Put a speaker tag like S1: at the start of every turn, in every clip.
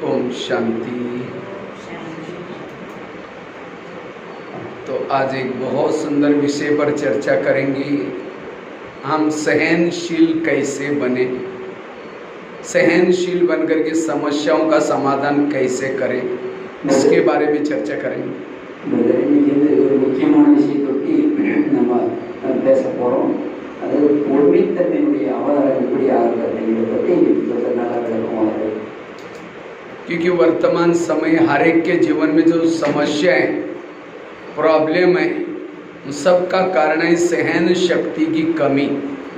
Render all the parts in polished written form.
S1: ओम शांति। तो आज एक बहुत सुंदर विषय पर चर्चा करेंगे। हम सहनशील कैसे बने, सहनशील बनकर के समस्याओं का समाधान कैसे करें, इसके बारे में चर्चा करेंगे।
S2: ஒரு முக்கியமான விஷயத்தை நம்ம பேச போறோம். அது பொறுமைத்தன்மையுடைய அவதாரம் எப்படி ஆகுதுங்கிறத பற்றி நல்லா விளக்குவாங்க.
S1: क्योंकि वर्तमान समय हर एक के जीवन में जो समस्याएं, प्रॉब्लम है, उन सब का कारण है सहन शक्ति की कमी।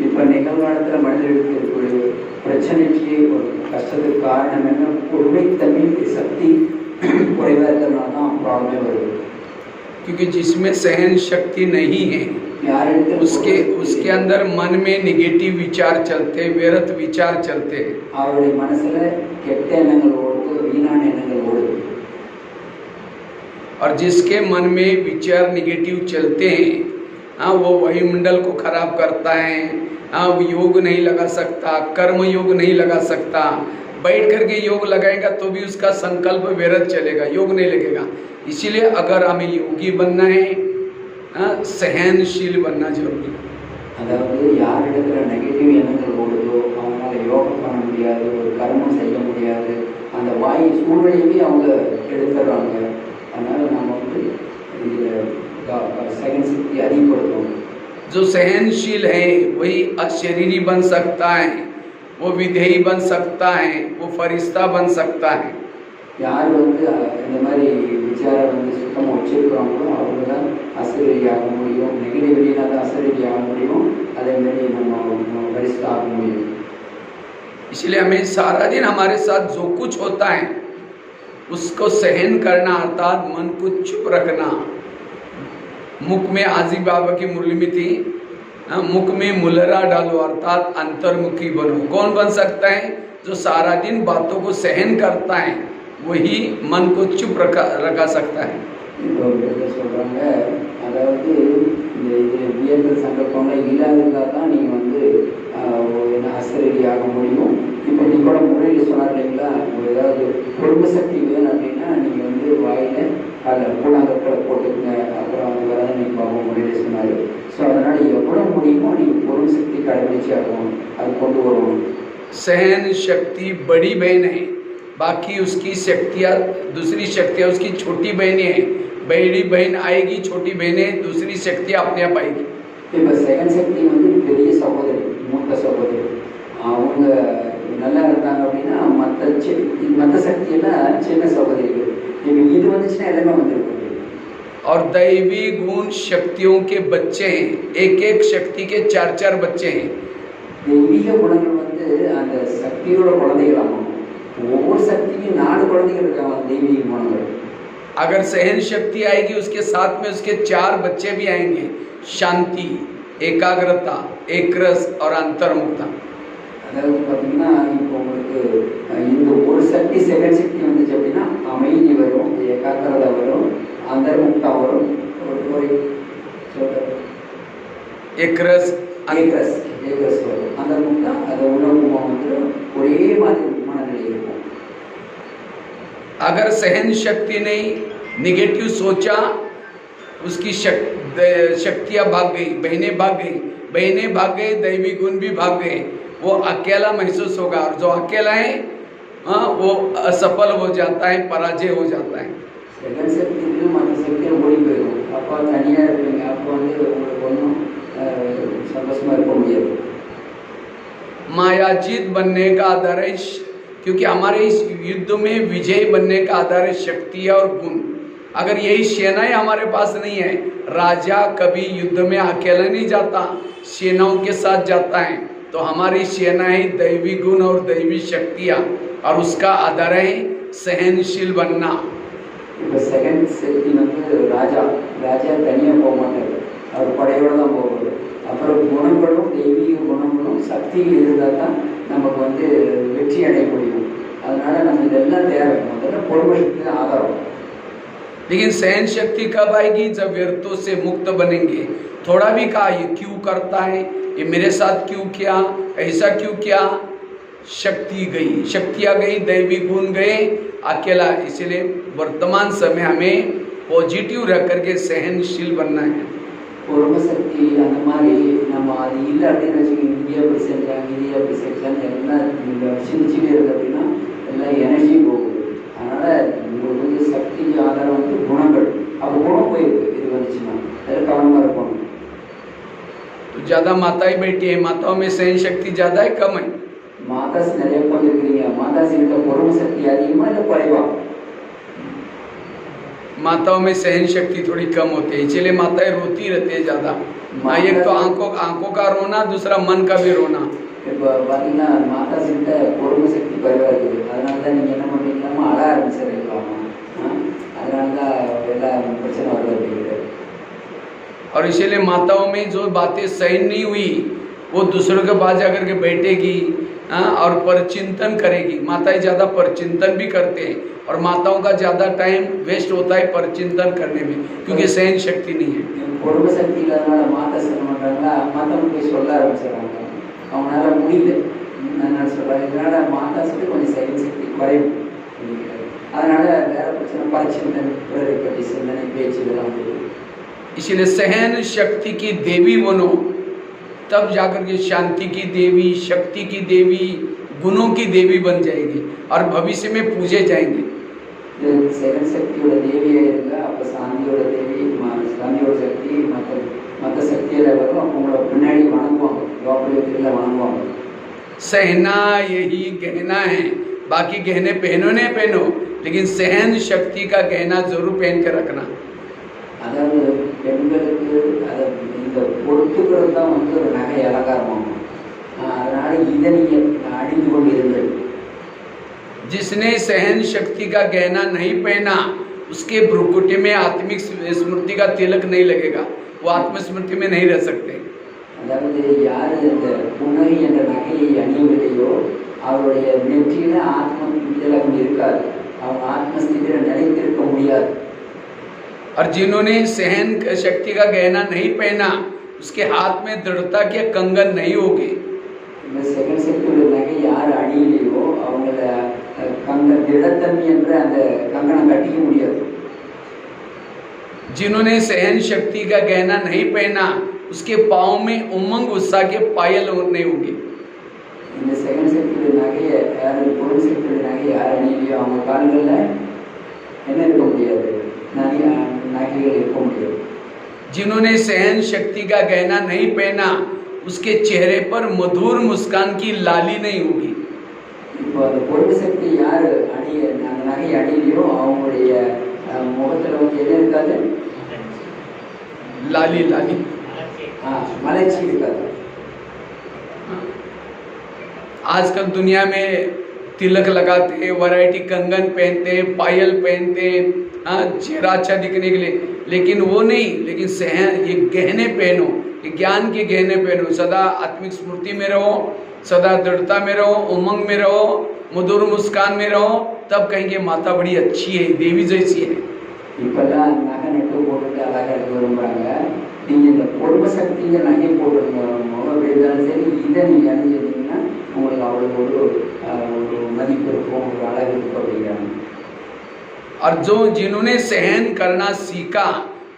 S2: இப்போ நிகழ்காலத்தில் மனிதர்களுக்கு இருக்கக்கூடிய பிரச்சனைக்கு ஒரு கஷ்டத்துக்கு காரணம் என்ன? பொறுமைத்தன்மை சக்தி குறைவாக இருக்கிறதுனால தான் ப்ராப்ளம் வருது.
S1: क्योंकि जिसमें सहन शक्ति नहीं है उसके अंदर मन में निगेटिव विचार चलते, व्यर्थ विचार चलते हैं।
S2: அவருடைய மனசுல கெட்ட எண்ணங்கள் ஓடுது, வீணான எண்ணங்கள் ஓடுது.
S1: और जिसके मन में विचार निगेटिव चलते हैं, हाँ, वो वायुमंडल को खराब करता है। हाँ, वो योग नहीं लगा सकता, कर्म योग नहीं लगा सकता। बैठ करके योग लगाएगा तो भी उसका संकल्प व्यर्थ चलेगा, योग नहीं लगेगा। इसीलिए अगर हमें योगी बनना है, सहनशील बनना जरूरी है।
S2: அதாவது யாரிடத்துல நெகட்டிவ் எண்ணங்கள் ஓடுதோ அவங்களால யோகம் பண்ண முடியாது, ஒரு கர்மம் செய்ய முடியாது, அந்த வாயு சூழ்நிலையுமே அவங்க எடுத்துடுறாங்க. அதனால நம்ம வந்து सहन शक्ति अधिकப்படுத்தணும்.
S1: जो सहनशील है वही अशरीरी बन सकता है, वो विधेयी बन सकता है, वो फरिश्ता बन सकता है।
S2: யார் வந்து இந்த மாதிரி விசாரம் வந்து சுத்தமாக வச்சிருக்கிறவங்களோ அவங்க தான் அசரீரியாக முடியும். நெகட்டிவிட்டினா தான் அசரீரியாக முடியும். அதே மாதிரி நம்ம फरिश्ता ஆக முடியும்.
S1: इसलिए हमें सारा दिन हमारे साथ जो कुछ होता है उसको सहन करना, अर्थात मन को चुप रखना। मुख में आजी बाबा की मुरली में थी, मुख में मुलरा डालो, अर्थात अंतर्मुखी बनो। कौन बन सकता है? जो सारा दिन बातों को सहन करता है, वही मन को चुप रखा सकता है।
S2: சொல்றாங்க, அதாவது இந்த வியர்த்த சங்கல்பங்கள் இல்லாததா தான் நீங்க வந்து அசரீரியாக முடியும். இப்போ நீ கூட முறையில் சொன்னார் இல்லைங்களா, ஏதாவது பொறுமை சக்தி வேணும் அப்படின்னா நீங்கள் வந்து வாயில அதில் கூழாங்கற்களை போட்டுக்கங்க, அப்புறம் அவங்க வராது நீங்கள் பார்ப்போம் முறையில் சொன்னார். ஸோ அதனால் எவ்வளோ முடியுமோ நீங்கள் பொறுமை சக்தி கடைபிடிச்சு ஆகணும், அது கொண்டு வரணும்.
S1: सहन शक्ति बड़ी बहन है, बाकी उसकी शक्तियाँ, दूसरी शक्तियाँ उसकी छोटी बहनें हैं। बड़ी बहन आएगी, छोटी बहनें, दूसरी शक्तियाँ अपने आप आएगी।
S2: இப்போ செகண்ட் சக்தி வந்து பெரிய சகோதரி, மூத்த சகோதரி, அவங்க நல்லா இருந்தாங்க அப்படின்னா மற்ற சக்தியெல்லாம் சின்ன சகோதரிகள். இப்போ இது வந்துச்சுன்னா எல்லாமே வந்துருக்கும்.
S1: और दैवी गुण शक्तियों के बच्चे हैं, एक एक शक्ति के 4-4 बच्चे हैं।
S2: தெய்வீக குணங்கள் வந்து அந்த சக்தியோட குழந்தைகளாகும். ஒவ்வொரு சக்திக்கும் 4 குழந்தைகள் இருக்காங்க தெய்வீக குணங்கள்.
S1: अगर सहन शक्ति आएगी उसके साथ में उसके 4 बच्चे भी आएंगे, शांति, एकाग्रता, एक रस और अंतर्मुक्ता।
S2: அதாவது பார்த்தீங்கன்னா இப்போ உங்களுக்கு இந்த ஒரு சக்தி செகண்ட் சக்தி வந்துச்சு அப்படின்னா அமைதி வரும், ஏகாக்கிரதை வரும், अंतर्मुक्ता வரும்,
S1: एक रस
S2: வரும். अंतर्मुक्ता அது உணர்வுமா வந்து ஒரே மாதிரி மனநிலை இருக்கும்.
S1: अगर सहन शक्ति नहीं, निगेटिव सोचा, उसकी शक्तियाँ भाग गई, बहनें भाग गई, दैवी गुण भी भाग गए, वो अकेला महसूस होगा। और जो अकेला है वो असफल हो जाता है, पराजय हो जाता है।
S2: செகண்ட் சக்திக்கு மற்ற சக்தியை ஓடி போயிடும். அப்போ தனியாக இருப்பீங்க, அப்போ வந்து உங்களுக்கு ஒன்றும் சந்தோஷமாக இருக்க முடியாது.
S1: मायाजीत बनने का आधार है, क्योंकि हमारे इस युद्ध में विजय बनने का आधार है शक्ति और गुण। अगर यही सेनाएं हमारे पास नहीं है, राजा कभी युद्ध में अकेला नहीं जाता, सेनाओं के साथ जाता है। तो हमारी सेनाएं दैवी गुण और दैवी शक्तियाँ, और उसका आधार है सहनशील बनना।
S2: இப்போ செகண்ட் சக்தி வந்து ராஜா தனியாக போக மாட்டார், அவர் படையோடு தான் போவார். அப்புறம் குணங்களும் தெய்வீக குணங்களும் சக்தியில் இருந்தால் தான் நமக்கு வந்து வெற்றி அடைய முடியும். அதனால நம்ம இதெல்லாம் தேவை. முதல்ல பொறுமை சக்தி தான் ஆதாரம்.
S1: लेकिन सहन शक्ति कब आएगी? जब व्यर्थों से मुक्त बनेंगे। थोड़ा भी कहा ये क्यों करता है, ये मेरे साथ क्यों किया, ऐसा क्यों किया, शक्ति गई, शक्तियाँ गई, दैवी गुण गए, अकेला। इसलिए वर्तमान समय हमें पॉजिटिव रह करके सहनशील बनना है।
S2: பொறுமை சக்தி அந்த மாதிரி நம்ம அது இல்லை அப்படின்னு வச்சுக்கோங்க, இந்தியா அப்படி செஞ்சாங்க, இந்தியா அப்படி செஞ்சாங்க, எல்லாம் சிந்திச்சுட்டே இருக்கு அப்படின்னா எல்லாம் எனர்ஜி போகுது. அதனால் உங்களுக்கு வந்து சக்தி ஆதாரம் வந்து குணங்கள், அப்போ குணம் போயிருக்கு. இது வந்துச்சுன்னா அதில் கவனமாக இருக்கணும்.
S1: तो ज़्यादा माताएं बैठी है, माताओं में सहन शक्ति ज़्यादा है कम है?
S2: மாதாஸ் நிறைய உட்காந்துருக்கிறீங்க, மாதாஸ் கிட்ட பொறுமை சக்தி அதிகமாக இல்லை குறைவா?
S1: माताओं में सहन शक्ति थोड़ी कम होती है, इसलिए माताएं रोती रहती है ज़्यादा। एक तो आंखों का रोना, दूसरा मन का भी रोना।
S2: இப்போ பார்த்தீங்கன்னா மாதாஸ் கிட்ட பொறுமை சக்தி குறைவாக இருக்குது. அதனால தான் நீங்கள் என்ன பண்ணுறீங்களாமா, அழ ஆரம்பிச்சிடலாமா, அதனால தான் எல்லா பிரச்சனை வருது அப்படிங்கிறது.
S1: और इसीलिए माताओं में जो बातें सहन नहीं हुई वो दूसरों के पास जाकर के बैठेगी और परचिंतन करेगी। माताएं ज़्यादा परचिंतन भी करते हैं और माताओं का ज़्यादा टाइम वेस्ट होता है परचिंतन करने में, क्योंकि सहन शक्ति नहीं है।
S2: பொறுமை சக்தி இல்லாதனால மாதாஸ் என்ன பண்ணுறாங்களா, மற்றவங்க போய் சொல்ல ஆரம்பிச்சிடறாங்க, அவங்களால முடியல என்ன சொல்கிறாங்க. இதனால் மாதாஸுக்கு கொஞ்சம் सहन சக்தி குறையும். அதனால் வேறு பிரச்சனை, பரிச்சிந்தனை, பிறரை பற்றி சிந்தனை, பேச்சு இதெல்லாம் வந்து.
S1: इसलिए सहन शक्ति की देवी बनो, तब जाकर के शांति की देवी, शक्ति की देवी, गुणों की देवी बन जाएगी और भविष्य में पूजे जाएंगे।
S2: सहन சக்தியோட தேவியாக இருந்தா அப்போ சாந்தியோட தேவி, சாந்தியோட சக்தி மற்ற சக்தியில் வரும். அப்போ உங்களை பின்னாடி வணங்குவாங்க, யோகத்தில் வணங்குவாங்க.
S1: सहना यही गहना है, बाकी गहने पहनो नहीं पहनो, लेकिन सहन शक्ति का गहना जरूर पहन के रखना।
S2: அதாவது பெண்களுக்கு அதை இந்த பொறுத்துக்கிறது தான் வந்து ஒரு நகை அலங்காரமாகும். அதனால் இதை நீங்கள் அணிந்து கொண்டு இருங்கள்.
S1: जिसने सहन शक्ति का गहना नहीं पहना उसके भ्रुकुटी में आत्मिक स्मृति का तिलक नहीं लगेगा, वो आत्मस्मृति में नहीं रह सकते।
S2: அதாவது யார் இந்த புன்னகை என்ற நகையை அணியவில்லையோ அவருடைய நெற்றியில் ஆத்ம திலகம் இருக்காது, அவங்க ஆத்மஸ்திதியில் நிலைத்திருக்க முடியாது.
S1: और जिन्होंने सहन शक्ति का गहना नहीं पहना उसके हाथ में दृढ़ता के कंगन नहीं होगी।
S2: இந்த செகண்ட் சக்தியோட நகை யார் அணியிலையோ அவங்கள திடத்தன்மை என்ற அந்த கங்கணம் கட்டிக்க முடியாது.
S1: जिन्होंने सहन शक्ति का गहना नहीं पहना उसके पाँव में उमंग उत्साह के पायल नहीं होंगे।
S2: இந்த செகண்ட் சக்தியோட நகையை யார், பொருள் சக்தியோட நகை யார் அணியிலையோ அவங்க கால்களில் என்ன இருக்க முடியாது, நகைகள் இருக்க முடியாது.
S1: जिन्होंने सहन शक्ति का गहना नहीं पहना उसके चेहरे पर मधुर मुस्कान की लाली नहीं होगी।
S2: இப்போ அந்த பொருள் சக்தி யார் அந்த நகை அணியிலையோ அவங்களுடைய முகத்தில் வந்து எது இருக்காது,
S1: लाली लाली
S2: மலர்ச்சி இருக்காது.
S1: आजकल दुनिया में तिलक लगाते, वैरायटी कंगन पहनते, पायल पहनते, चेहरा अच्छा दिखने के लिए, लेकिन वो नहीं, लेकिन सहन ये गहने पहनो, ये ज्ञान के गहने पहनो, सदा आत्मिक स्मृति में रहो, सदा दृढ़ता में रहो, उमंग में रहो, मधुर मुस्कान में रहो, तब कहेंगे माता बड़ी अच्छी है, देवी जैसी है।
S2: இப்பெல்லாம் நகை நட்டு போட்டுட்டு அழகாக இருக்க விரும்புகிறாங்க. நீங்கள் இந்த பொறுமை சக்தியை நகை போட்டுருங்க, அப்படி இருந்தாலும் சரி, இதை நீங்கள் அணிஞ்சிருந்தீங்கன்னா உங்களுக்கு அவ்வளோ ஒரு மதிப்பு இருக்கும், ஒரு அழகு இருக்கும் அப்படிங்கிறாங்க.
S1: और जो जिन्होंने सहन करना सीखा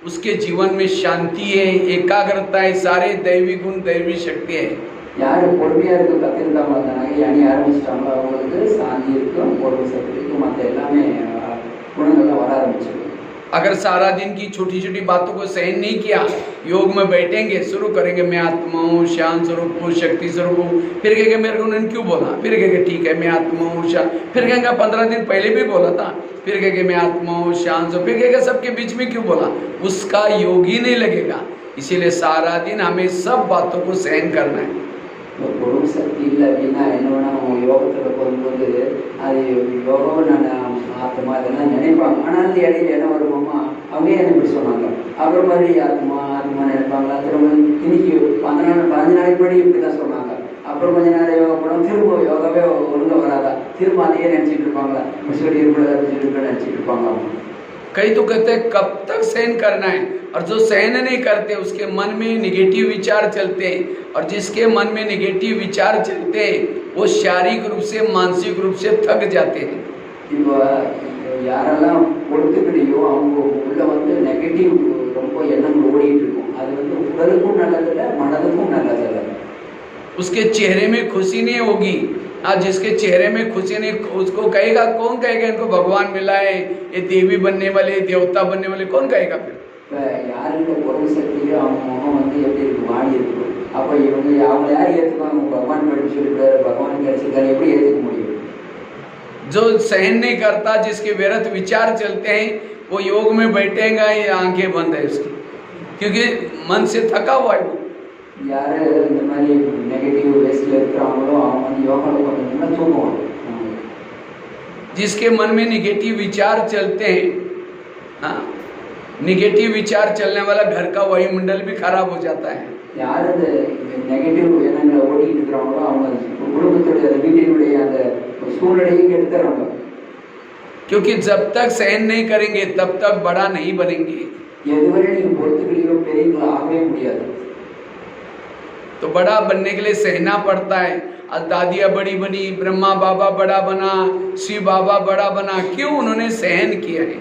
S1: उसके जीवन में शांति है, एकाग्रता है, सारे दैवी गुण, दैवी शक्ति है।
S2: யார் பொறுமையாக இருக்க கற்றுருக்காங்களோ அந்த நகை அணி ஆரம்பிச்சிட்டாங்களோ அவங்களுக்கு சாந்தி இருக்கும், பொறுமை சக்தி இருக்கும், மற்ற எல்லாமே குணங்கள்லாம் வர ஆரம்பிச்சிடும்.
S1: अगर सारा दिन की छोटी छोटी बातों को सहन नहीं किया, योग में बैठेंगे, शुरू करेंगे मैं आत्मा हूँ, शांत स्वरूप हूँ, शक्ति स्वरूप हूँ, फिर कहेंगे मेरे को उन्होंने क्यों बोला, फिर कहेंगे ठीक है मैं आत्मा हूँ शांत, फिर कहेंगे 15 दिन पहले भी बोला था, फिर कहेंगे मैं आत्मा हूँ शांत, फिर कहेंगे सबके बीच में क्यों बोला, उसका योग ही नहीं लगेगा। इसीलिए सारा दिन हमें सब बातों को सहन करना है।
S2: பொறுமை சக்தி இல்லை அப்படின்னா என்ன வேணா அவங்க யோகத்தில் போகும்போது அது யோகாவை நான் ஆத்மா இதெல்லாம் நினைப்பாங்க. ஆனால் அந்த இடையில என்ன வருமாமா அவங்க என்ன இப்படி சொன்னாங்க, அப்புறம் மாதிரி ஆத்மா நினைப்பாங்களா, திரும்ப இன்னைக்கு 15 நாளைக்கு படி இப்படி தான் சொன்னாங்க, அப்புறம் கொஞ்ச நேரம் யோகா போனோம், திரும்ப யோகாவே ஒழுங்காக வராதா, திரும்ப அதையே நினச்சிட்டு இருப்பாங்களா, சொல்லி இருப்பதை நினச்சிட்டு இருப்பாங்க.
S1: कई तो कहते हैं कब तक सहन करना है, और जो सहन नहीं करते उसके मन में निगेटिव विचार चलते हैं, और जिसके मन में निगेटिव विचार चलते हैं वो शारीरिक रूप से मानसिक रूप से थक जाते हैं।
S2: இப்போ யாரெல்லாம் பொறுத்துக்கிடையோ அவங்க உள்ள வந்து நெகட்டிவ் ரொம்ப எண்ணங்கள் ஓடிட்டு இருக்கும். அது வந்து உடலுக்கும் நல்லதில்லை, மனதுக்கும் நல்லதில்லை.
S1: उसके चेहरे में खुशी नहीं होगी। आज जिसके चेहरे में खुशी नहीं, उसको कहेगा, कौन कहेगा इनको भगवान मिला है, ये देवी बनने वाले, देवता बनने वाले, कौन कहेगा फिर?
S2: இப்போ யாருக்கிட்ட பொருள் சக்தியோ அவங்க முகம் வந்து எப்படி இருக்கு, மாறி இருக்கும். அப்போ இவங்க அவங்க யார் ஏற்றுக்குவாங்க? பகவான் படிச்சு சொல்லிவிடாரு, பகவான் கிடைச்சிருக்காரு, எப்படி ஏற்றுக்க முடியும்?
S1: जो सहन नहीं करता, जिसके व्यर्थ विचार चलते हैं, वो योग में बैठेगा, ये आंखें बंद है उसकी, क्योंकि मन से थका हुआ है वो।
S2: யார் இந்த மாதிரி நெகட்டிவ் வேஸ்ட்ல இருக்கிறாங்களோ அவங்க வந்து யோகாவில் கொஞ்சம் தூங்குவாங்க.
S1: जिसके मन में निगेटिव विचार चलते हैं, हाँ, निगेटिव विचार चलने वाला घर का वायुमंडल भी खराब हो जाता है।
S2: யார் இந்த நெகட்டிவ் எண்ணங்களை ஓடிட்டு இருக்கிறாங்களோ அவங்க குடும்பத்துடைய வீட்டினுடைய அந்த சூழ்நிலையை கெடுத்துறாங்க.
S1: क्योंकि जब तक सहन नहीं करेंगे तब तक बड़ा नहीं बनेंगे।
S2: எதுவரை நீங்க பொறுத்துக்கிறீங்களோ பெரியவங்களா ஆகவே முடியாது.
S1: तो बड़ा बनने के लिए सहना पड़ता है। आज दादिया बड़ी बनी, ब्रह्मा बाबा बड़ा बना, शिव बाबा बड़ा बना, क्यों? उन्होंने सहन किया है।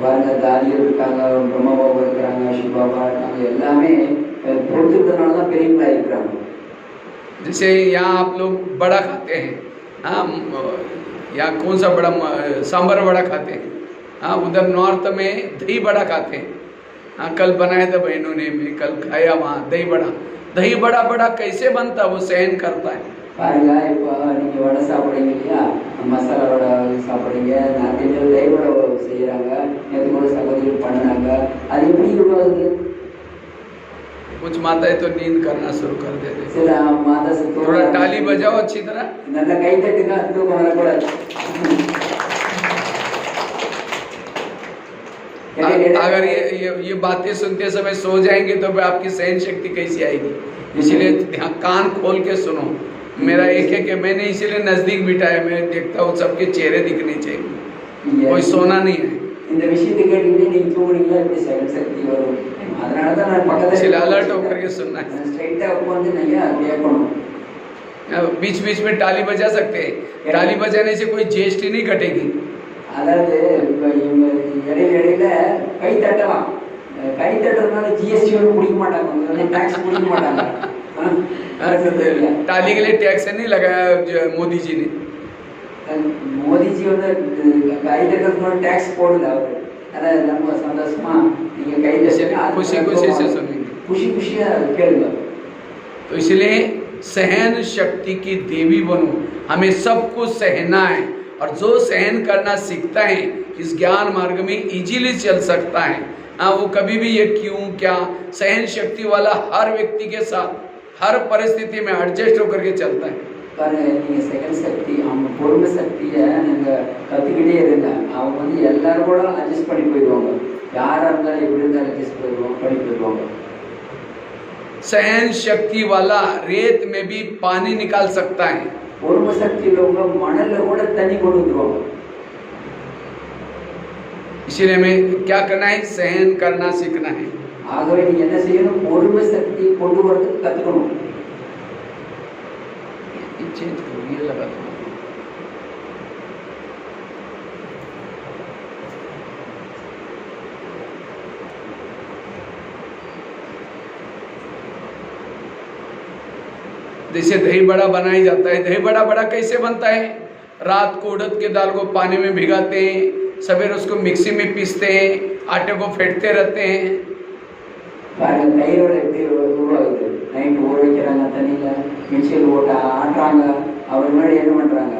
S2: பாருங்க, தாதியர் இருக்காங்க, பிரம்மா பாபா இருக்கிறாங்க, சிவ பாபா இருக்காங்க, எல்லாமே பொறுத்துக்கிறதுனால தான் பெரியவங்களா இருக்கிறாங்க.
S1: जैसे यहाँ आप लोग बड़ा खाते हैं, हाँ, यहाँ कौन सा बड़ा, सांभर बड़ा खाते हैं, हाँ, उधर नॉर्थ में दही बड़ा खाते हैं। हाँ, कल बनाया था बहनों ने, मैं कल खाया वहाँ दही बड़ा। दही बड़ा बड़ा कैसे बनता, वो सहन करता है।
S2: பாருங்க, இப்போ நீங்க வடை சாப்பிடுறீங்க இல்லையா, மசாலா வடை சாப்பிடுறீங்க, நிறைய பேர் தயிர் வடை செய்யறாங்க, நேற்று கூட சகோதரி பண்ணாங்க. அது எப்படி உருவாகுது?
S1: कुछ माताएं तो नींद करना शुरू कर देते।
S2: சில மாதா
S1: थोड़ा ताली बजाओ अच्छी तरह,
S2: நல்ல கை தட்டுங்க, தூக்கம் வரக்கூடாது.
S1: अगर ये बातें सुनते समय सो जाएंगे तो फिर आपकी सहन शक्ति कैसी आएगी? इसीलिए कान खोल के सुनो। मेरा एक है कि मैंने इसीलिए नजदीक बिठाया, मैं देखता हूँ सबके चेहरे दिखने चाहिए, कोई सोना नहीं है।
S2: இந்த விஷயத்தை கேட்டீங்கன்னா நீங்க தூங்குறீங்களா, எப்படி சகன் சக்தி வரும்? அதனால தான் நான் பக்கத்துல
S1: अलर्ट होकर के सुनना है।
S2: ஸ்ட்ரைட்டா உட்கார்ந்து நீங்க கேட்கணும்.
S1: बीच बीच में ताली बजा सकते हैं, ताली बजाने से कोई जीएसटी नहीं कटेगी।
S2: அதாவது இடையில கை தட்டலாம், கை தட்டுறதுனால ஜிஎஸ்டி வந்து பிடிக்க மாட்டாங்க, டாக்ஸ் பிடிக்க மாட்டாங்க.
S1: ताली के लिए टैक्स नहीं लगाया मोदी जी ने।
S2: மோடி ஜி வந்து கை தட்டுறதுக்கு டாக்ஸ் போடல அவர். அதாவது நம்ம சந்தோஷமா நீங்க கை தட்டுங்க,
S1: खुशी खुशी से सुनेंगे,
S2: खुशी खुशिया கேளுங்க.
S1: तो इसलिए सहन शक्ति की देवी बनो। हमें सब कुछ सहना है, और जो सहन करना सीखता है इस ज्ञान मार्ग में इजीली चल सकता है। हाँ, वो कभी भी ये क्यों क्या, सहन शक्ति वाला हर व्यक्ति के साथ हर परिस्थिति में एडजस्ट होकर के चलता है।
S2: பாருங்க, நீங்க செகண்ட் சக்தி, அவங்க பொறுமை சக்தியை நீங்க கத்துக்கிட்டே இருங்க. அவங்க வந்து எல்லாரும் கூட அட்ஜஸ்ட் பண்ணி போயிடுவாங்க. யாரா இருந்தாலும் எப்படி இருந்தாலும் அட்ஜஸ்ட் பண்ணி போயிடுவாங்க.
S1: सहन शक्ति वाला रेत में भी पानी निकाल सकता है।
S2: பொறுமை சக்தி உள்ளவங்க மணல்ல கூட தண்ணி கொண்டு வந்துருவாங்க.
S1: इसलिए हमें क्या करना है? सहन करना सीखना है।
S2: ஆகவே நீங்க என்ன செய்யணும்? பொறுமை சக்தி கொண்டு வரதுக்கு கத்துக்கணும்.
S1: चेंज करो, ये लगा दो। जैसे दही बड़ा बनाया जाता है, दही बड़ा बड़ा कैसे बनता है? रात को उड़द के दाल को पानी में भिगाते हैं, सवेरे उसको मिक्सी में पीसते हैं, आटे को फेंटते रहते हैं।
S2: தயிரோட எப்படி உருவாகுது? நைட் ஊற வைக்கிறாங்க, தண்ணியில மிக்சியில் போட்டு ஆட்டுறாங்க, அவர் முன்னாடி என்ன பண்றாங்க?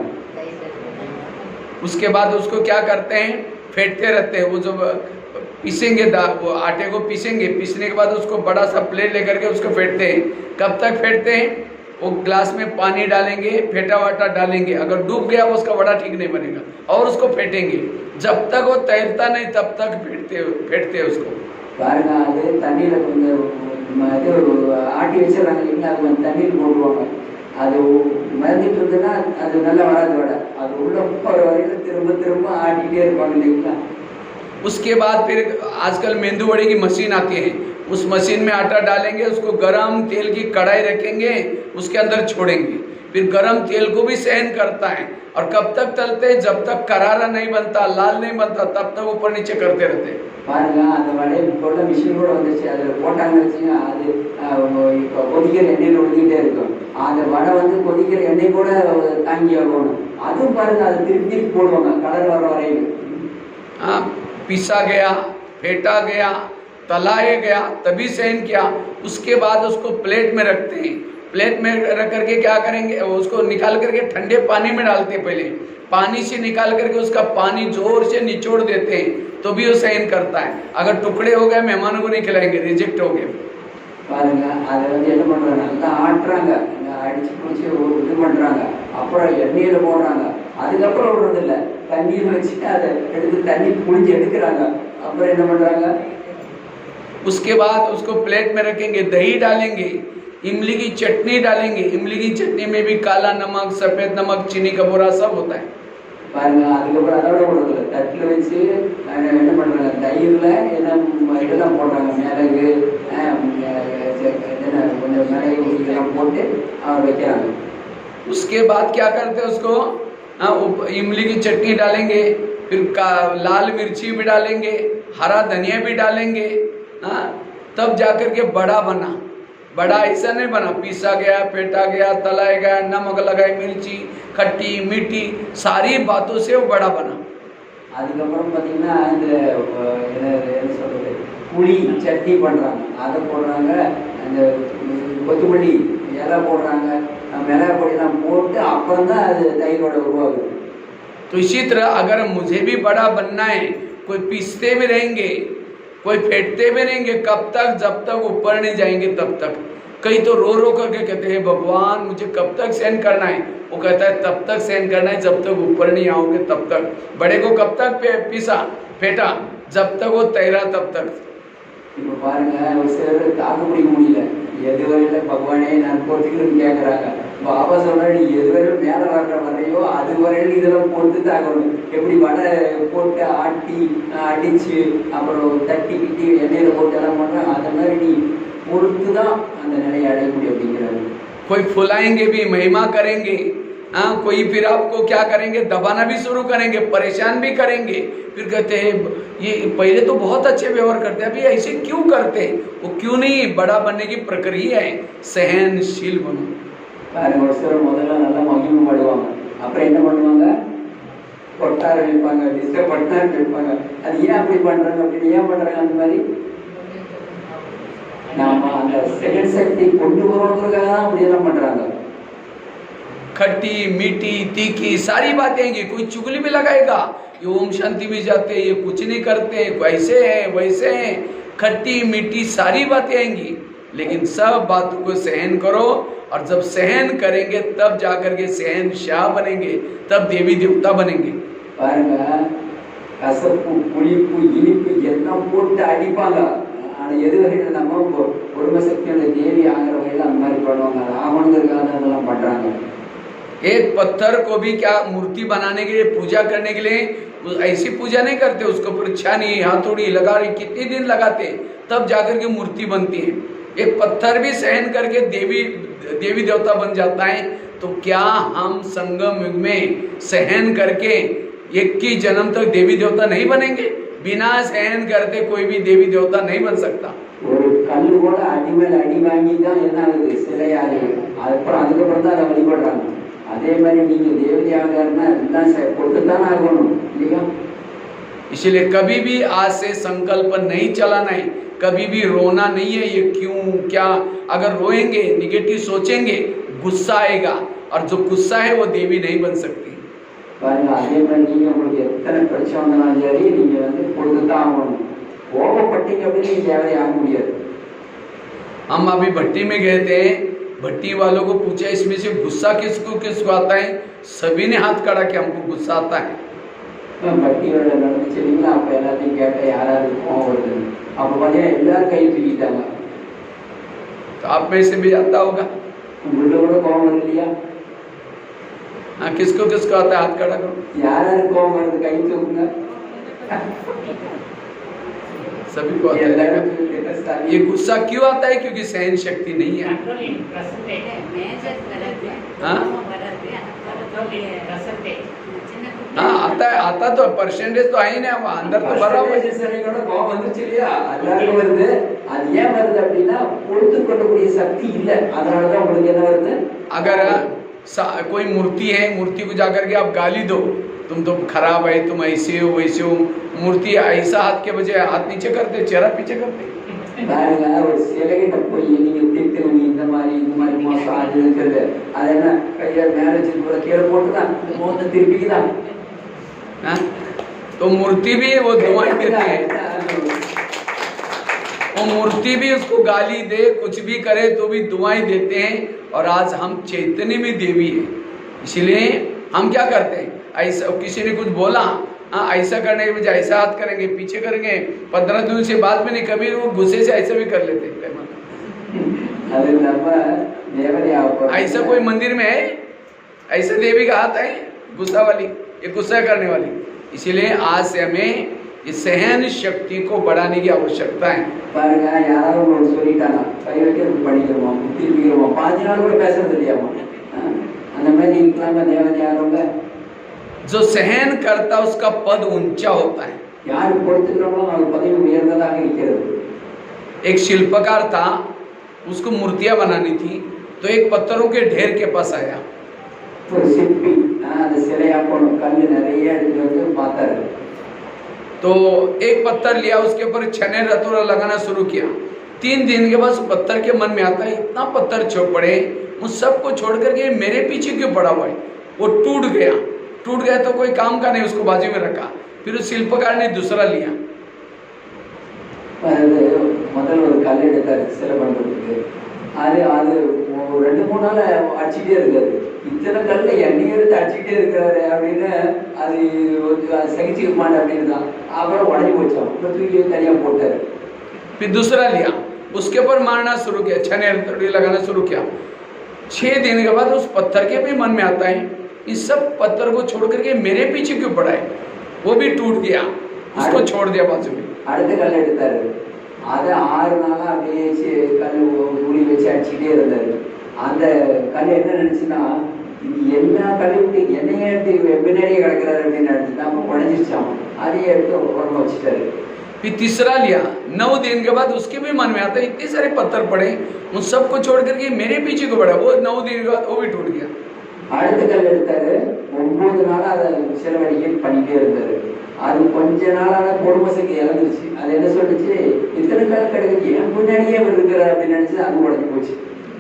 S1: उसके बाद उसको क्या करते हैं? फेंटते रहते हैं। वो जो पीसेंगे वो आटे को पीसेंगे, पीसने के बाद उसको बड़ा सा प्लेट लेकर के उसको फेंटते हैं। कब तक फेंटते हैं? वो ग्लास में पानी डालेंगे, फेंटा वाटा डालेंगे, अगर डूब गया वो उसका वड़ा ठीक नहीं बनेगा, और उसको फेंटेंगे। जब तक वो तैरता नहीं तब तक फेंटते उसको।
S2: பாருங்க, அது தண்ணியில கொஞ்சம் ஆட்டி வச்சிடறாங்க இல்லைங்களா, அது கொஞ்சம் தண்ணீர் போடுவாங்க. அது மறந்துட்டு இருந்ததுன்னா அது நல்லா வராது வடை. அது உள்ள ஒரு வரையில திரும்ப திரும்ப ஆட்டிகிட்டே இருப்பாங்க இல்லைங்களா.
S1: उसके बाद फिर आजकल मेंदू वड़े की मशीन आती है, उस मशीन में आटा डालेंगे, उसको गरम तेल की कढ़ाई रखेंगे, उसके अंदर छोड़ेंगे, फिर गरम तेल को भी सहन करता है। और कब तक तलते हैं? जब तक करारा नहीं बनता, लाल नहीं बनता, तब तक ऊपर नीचे करते रहते हैं।
S2: பாருங்க அந்த வடை போட்ட மிஷின் கூட வந்துச்சு. அதில் போட்டாங்கன்னு வச்சுங்க, அது இப்போ கொதிக்கிற எண்ணெயில் ஒழுங்கிட்டே இருக்கும். அந்த வடை வந்து கொதிக்கிற எண்ணெய் கூட தாங்கி ஆகணும். அதுவும் பாருங்க, அது திருப்பி திருப்பி போடுவாங்க கலர் வர वरेगा।
S1: हाँ, पीसा गया, फेंटा गया, तलाया गया, तभी सहन किया। उसके बाद उसको प्लेट में रखते हैं। प्लेट में रख करके क्या करेंगे, उसको निकाल करके ठंडे पानी में डालते हैं। पहले पानी से निकाल करके उसका पानी जोर से निचोड़ देते हैं, तो भी वो सहन करता है। अगर टुकड़े हो गए, मेहमानों को नहीं खिलाएंगे, रिजेक्ट हो गए।
S2: பாருங்க அதை வந்து என்ன பண்றாங்க, நல்லா ஆட்டுறாங்க, அடிச்சு பிடிச்சி இது பண்றாங்க, அப்புறம் எண்ணெயில போடுறாங்க. அதுக்கப்புறம் விடுறது இல்லை, தண்ணீர் வச்சுட்டு அதை எடுத்து தண்ணி புளிஞ்சு எடுக்கிறாங்க. அப்புறம் என்ன பண்றாங்க,
S1: उसके बाद उसको प्लेट में रखेंगे, दही डालेंगे, इमली की चटनी डालेंगे। इमली की चटनी में भी काला नमक, सफेद नमक, चीनी का बोरा सब होता है।
S2: பாருங்க அதுக்கப்புறம் அதோட விடுறதில்ல, தட்டில் வச்சு என்ன பண்றாங்க, தயிரில் என்ன இதெல்லாம் போடுறாங்க, மிளகு கொஞ்சம் மிளகு இதெல்லாம் போட்டு வைக்கிறாங்க।
S1: उसके बाद क्या करते हैं, उसको इमली की चटनी डालेंगे, फिर लाल मिर्ची भी डालेंगे, हरा धनिया भी डालेंगे। तब जाकर के बड़ा बना। बड़ा ऐसा नहीं बना, पीसा गया, फेंटा गया, तलाया गया, नमक लगाई, मिर्ची, खट्टी मीठी, सारी बातों से वो बड़ा बना।
S2: அதுக்கப்புறம் பார்த்தீங்கன்னா இந்த என்ன சொல்றது, புளி சட்னி பண்ணுறாங்க, அதை போடுறாங்க, அந்த கொத்தமல்லி இலை போடுறாங்க, மிளகா பொடியெல்லாம் போட்டு அப்புறம் தான் அது தயிரோட உருவாகுது।
S1: तो इसी तरह अगर मुझे भी बड़ा बनना है, कोई पीसते भी रहेंगे, कोई फेंटते भी रहेंगे, कब तक? जब तक ऊपर नहीं जाएंगे तब तक। कई तो रो रो करके कहते हैं, भगवान मुझे कब तक सहन करना है? वो कहता है तब तक सहन करना है जब तक ऊपर नहीं आओगे तब तक। बड़े को कब तक पीसा फेंटा? जब तक वो तैरा तब तक।
S2: இப்போ பாருங்க, ஒரு சிலர் தாக்கு பிடிக்க முடியல, எது வரையில பகவானே நான் போட்டுக்கிறேன்னு கேட்குறாங்க। பாபா சொல்ற, நீ எது வரையிலும் மேலே வர்ற வரையோ அது வரையிலும் இதெல்லாம் போட்டு தாக்கணும்। எப்படி வடை போட்டு ஆட்டி அடிச்சு அப்புறம் தட்டி கிட்டி எண்ணெயில் போட்டு எல்லாம் பண்ணுறாங்க, அந்த மாதிரி நீ பொறுத்து தான் அந்த நிலையை அடைய முடியும் அப்படிங்கிறாரு।
S1: कोई फुलाएंगे भी, महिमा करेंगे, हाँ, कोई फिर आपको क्या करेंगे, दबाना भी शुरू करेंगे, परेशान भी करेंगे। फिर कहते हैं ये पहले तो बहुत अच्छे व्यवहार करते हैं, अभी ऐसे क्यों करते हैं? वो क्यों नहीं, बड़ा बनने की प्रक्रिया है, सहनशील बनो।
S2: பாருங்க, ஒரு சிலர் முதல்ல நல்லா மகிமை படுவாங்க, அப்புறம் என்ன பண்ணுவாங்க, கொட்டார் வைப்பாங்க, டிஸ்டர்ப் பட்டார் வைப்பாங்க। அது ஏன் அப்படி பண்றாங்க, அப்படின்னு ஏன் பண்றாங்க அந்த மாதிரி? நாம அந்த செகண்ட் சக்தி கொண்டு வரணுங்கிறதுக்காக தான் அப்படியெல்லாம் பண்றாங்க।
S1: खट्टी मीठी तीखी सारी बातें आएंगी, कोई चुगली भी लगाएगा, ये ओम शांति भी जाते हैं, ये कुछ नहीं करते, वैसे हैं वैसे हैं, खट्टी मीठी सारी बातें आएंगी। लेकिन सब बातों को सहन करो, और जब सहन करेंगे तब जाकर के सहनशाह बनेंगे, तब देवी देवता बनेंगे।
S2: பாருங்க, கசப்பு புளிப்பு இனிப்பு எல்லாம் போட்டு அடிப்பாங்க, ஆனால் எது வரைக்கும் நம்ம பொறுமை சக்தியோட தேவி ஆகிற வகையில் அந்த மாதிரி பண்ணுவாங்க, ஆகணுங்கிறதுக்காக அதெல்லாம் பண்ணுறாங்க।
S1: एक पत्थर को भी क्या मूर्ति बनाने के लिए, पूजा करने के लिए ऐसी पूजा नहीं करते, उसको ऊपर छानी हाथोड़ी लगा रही, कितने दिन लगाते तब जाकर के मूर्ति बनती है। एक पत्थर भी सहन करके देवी देवता बन जाता है, तो क्या हम संगम युग में सहन करके 21 जन्म तक देवी देवता नहीं बनेंगे? बिना सहन करते कोई भी देवी देवता नहीं बन सकता।
S2: ஒரு கல்லு கூட அடி மேல அடி வாங்கி தான் என்ன ஆகுது, சிலையாகுது, அதுக்கப்புறம் தான் அதை வழிபடுறாங்க। அதே மாதிரி நீங்க தேவதையாகனா எல்லாம் கொடுத்துத்தானே ஆகணும் இல்லையா?
S1: इसलिए कभी भी आज से संकल्प नहीं चलाना है, कभी भी रोना नहीं है, ये क्यों क्या। अगर रोएंगे, निगेटिव सोचेंगे, गुस्सा आएगा, और जो गुस्सा है वो देवी नहीं बन सकती।
S2: பாருங்க, அதே மாதிரி நீங்க உங்களுக்கு எத்தனை பிரச்சனை வந்தாலும் சரி, நீங்க வந்து கொடுத்துதான் ஆகணும்। கோபப்பட்டீங்க அப்படின்னு நீங்க தேவதை ஆக முடியாது।
S1: हम अभी भट्टी में गए थे, भट्टी वालों को पूछा इसमें से गुस्सा किसको किसको आता है? सभी ने हाथ खड़ा कि हमको गुस्सा आता है।
S2: भट्टी நடந்துச்சுங்களா, அப்ப எல்லாத்தையும் கேட்ட யாராவது கோபம் வருது, அப்ப பார்த்தீங்கன்னா எல்லாரும் கை தூக்கிட்டாங்க।
S1: तो आप में से भी आता होगा,
S2: உள்ள கூட கோபம் வருது இல்லையா?
S1: हाँ, किसको किसको आता है? हाथ खड़ा करो।
S2: யாராவது கோபம் வருது, கை தூக்குங்க।
S1: सभी को आता है। ये गुस्सा क्यों आता है? क्योंकि सहन शक्ति नहीं है। हाँ, हाँ आता तो परसेंटेज तो आई ना अंदर तो भरा हुआ है।
S2: சிலையோட கோபம் வந்துச்சு இல்லையா? எல்லாருக்கும் வருது. அது ஏன் வருது அப்படின்னா பொறுத்து கொள்ளக்கூடிய சக்தி இல்லை. அதனாலதான் உங்களுக்கு என்ன வருது?
S1: अगर कोई मूर्ति है, मूर्ति को जाकर के आप गाली दो, तुम तो खराब है, तुम ऐसे हो वैसे हो, मूर्ति ऐसा हाथ के बजाय हाथ नीचे करते, चेहरा पीछे करते।
S2: பாருங்க, ஒரு சிலைகிட்ட போய் நீங்க திட்டு, நீ இந்த மாதிரி மோசம் அது இருக்கிறது, அது என்ன கையை மேல வச்சு கூட கீழே போட்டுதான் மோத்த திருப்பிக்குதான்।
S1: तो मूर्ति भी वो दुआएं देती है, वो मूर्ति भी उसको गाली दे कुछ भी करे तो भी दुआएं देते हैं। और आज हम चैतन्य में देवी है, इसलिए हम क्या करते हैं, ऐसा किसी ने कुछ बोला, हाँ ऐसा करने के बजाय ऐसा हाथ करेंगे, पीछे करेंगे, 15 दिन से बाद में नहीं, कभी वो गुस्से से ऐसा भी कर लेते हैं। ऐसा कोई मंदिर में है ऐसा देवी का हाथ है गुस्सा वाली, ये गुस्सा करने वाली। इसीलिए आज से हमें इस सहन शक्ति को बढ़ाने की आवश्यकता है।
S2: பாருங்க, யாராவது ஒரு சொல்லிட்டாங்க கை வைக்கிறது படிக்கிறோமா திருப்பிக்கிறோமா 5 நாள் கூட பேசுறது இல்லையாமா, அந்த மாதிரி இருக்கலாமா தேவதை யாருங்க?
S1: जो सहन करता उसका पद ऊंचा होता है।
S2: யாரு பொறுத்துக்கிறோமோ அவர் பதவி உயர்ந்ததாக இருக்கிறது।
S1: एक शिल्पकार था, उसको मूर्तियां बनानी थी, तो एक पत्थरों के ढेर के पास आया।
S2: ஒரு சிற்பி அந்த சிலையா போன கல்லு நிறைய எடுத்து வந்து பார்த்தாரு।
S1: तो एक पत्थर लिया, उसके ऊपर छने रतुरा लगाना शुरू किया। 3 दिन के बाद उस पत्थर के मन में आता है, इतना पत्थर छोड़ पड़े, उन सबको छोड़ करके मेरे पीछे क्यों पड़ा हुआ है? वो टूट गया तो कोई काम का नहीं, उसको बाजू में रखा। फिर उस शिल्पकार ने दूसरा लिया,
S2: முதல்ல ஒரு கல் எடுத்தாரு சிலை பண்றதுக்கு, அது 2-3 நாள் அடிச்சுட்டே இருக்காரு, இத்தனை கல்ல எண்ணெய் எடுத்து அடிச்சுட்டே இருக்கிறாரு அப்படின்னு அது சகிச்சுக்க மாட்டேன் அப்படின்னு தான்। அப்புறம் உடஞ்சி போச்சோம், தூக்கி தனியா போட்டாரு।
S1: फिर दूसरा लिया, उसके ऊपर मारना शुरू किया, छने रतुड़ी लगाना शुरू किया। 6 दिन के बाद उस पत्थर के भी मन में आता है, इस सब पत्थर को छोड़ करके मेरे पीछे क्यों पड़ा है? वो भी टूट गया, उसको छोड़ दिया बाजू में।
S2: அடுத்த கல் எடுத்தாரு, அதை 6 நாளா அப்படியே கல் உளி வச்சு அடிச்சுட்டே இருந்தாரு। அந்த கல் என்ன நினைச்சுன்னா, இது என்ன கல் விட்டு என்னையே எடுத்து பின்னாடியே கிடக்கிறாரு அப்படின்னு நினைச்சுதான் அப்ப உடஞ்சிருச்சான், அதையே எடுத்து உடம்பு வச்சுட்டாரு।
S1: फिर तीसरा लिया, 9 दिन के बाद उसके भी मन में आता है, इतने सारे पत्थर पड़े, उन सबको छोड़ करके मेरे पीछे को पड़ा, वो 9 दिन के बाद वो भी टूट गया।
S2: அடுத்த கல் எடுத்தாரு, 9 நாளா அதை சிலவடிக்கை பண்ணிட்டே இருந்தாரு। அது கொஞ்ச நாளான பொறுமசைக்கு இழந்துருச்சு, அது என்ன சொல்லிச்சு, இத்தனை கல் கிடைக்கு என் முன்னாடியே இருக்கிறார் அப்படின்னு நினைச்சு அது உடஞ்சி போச்சு,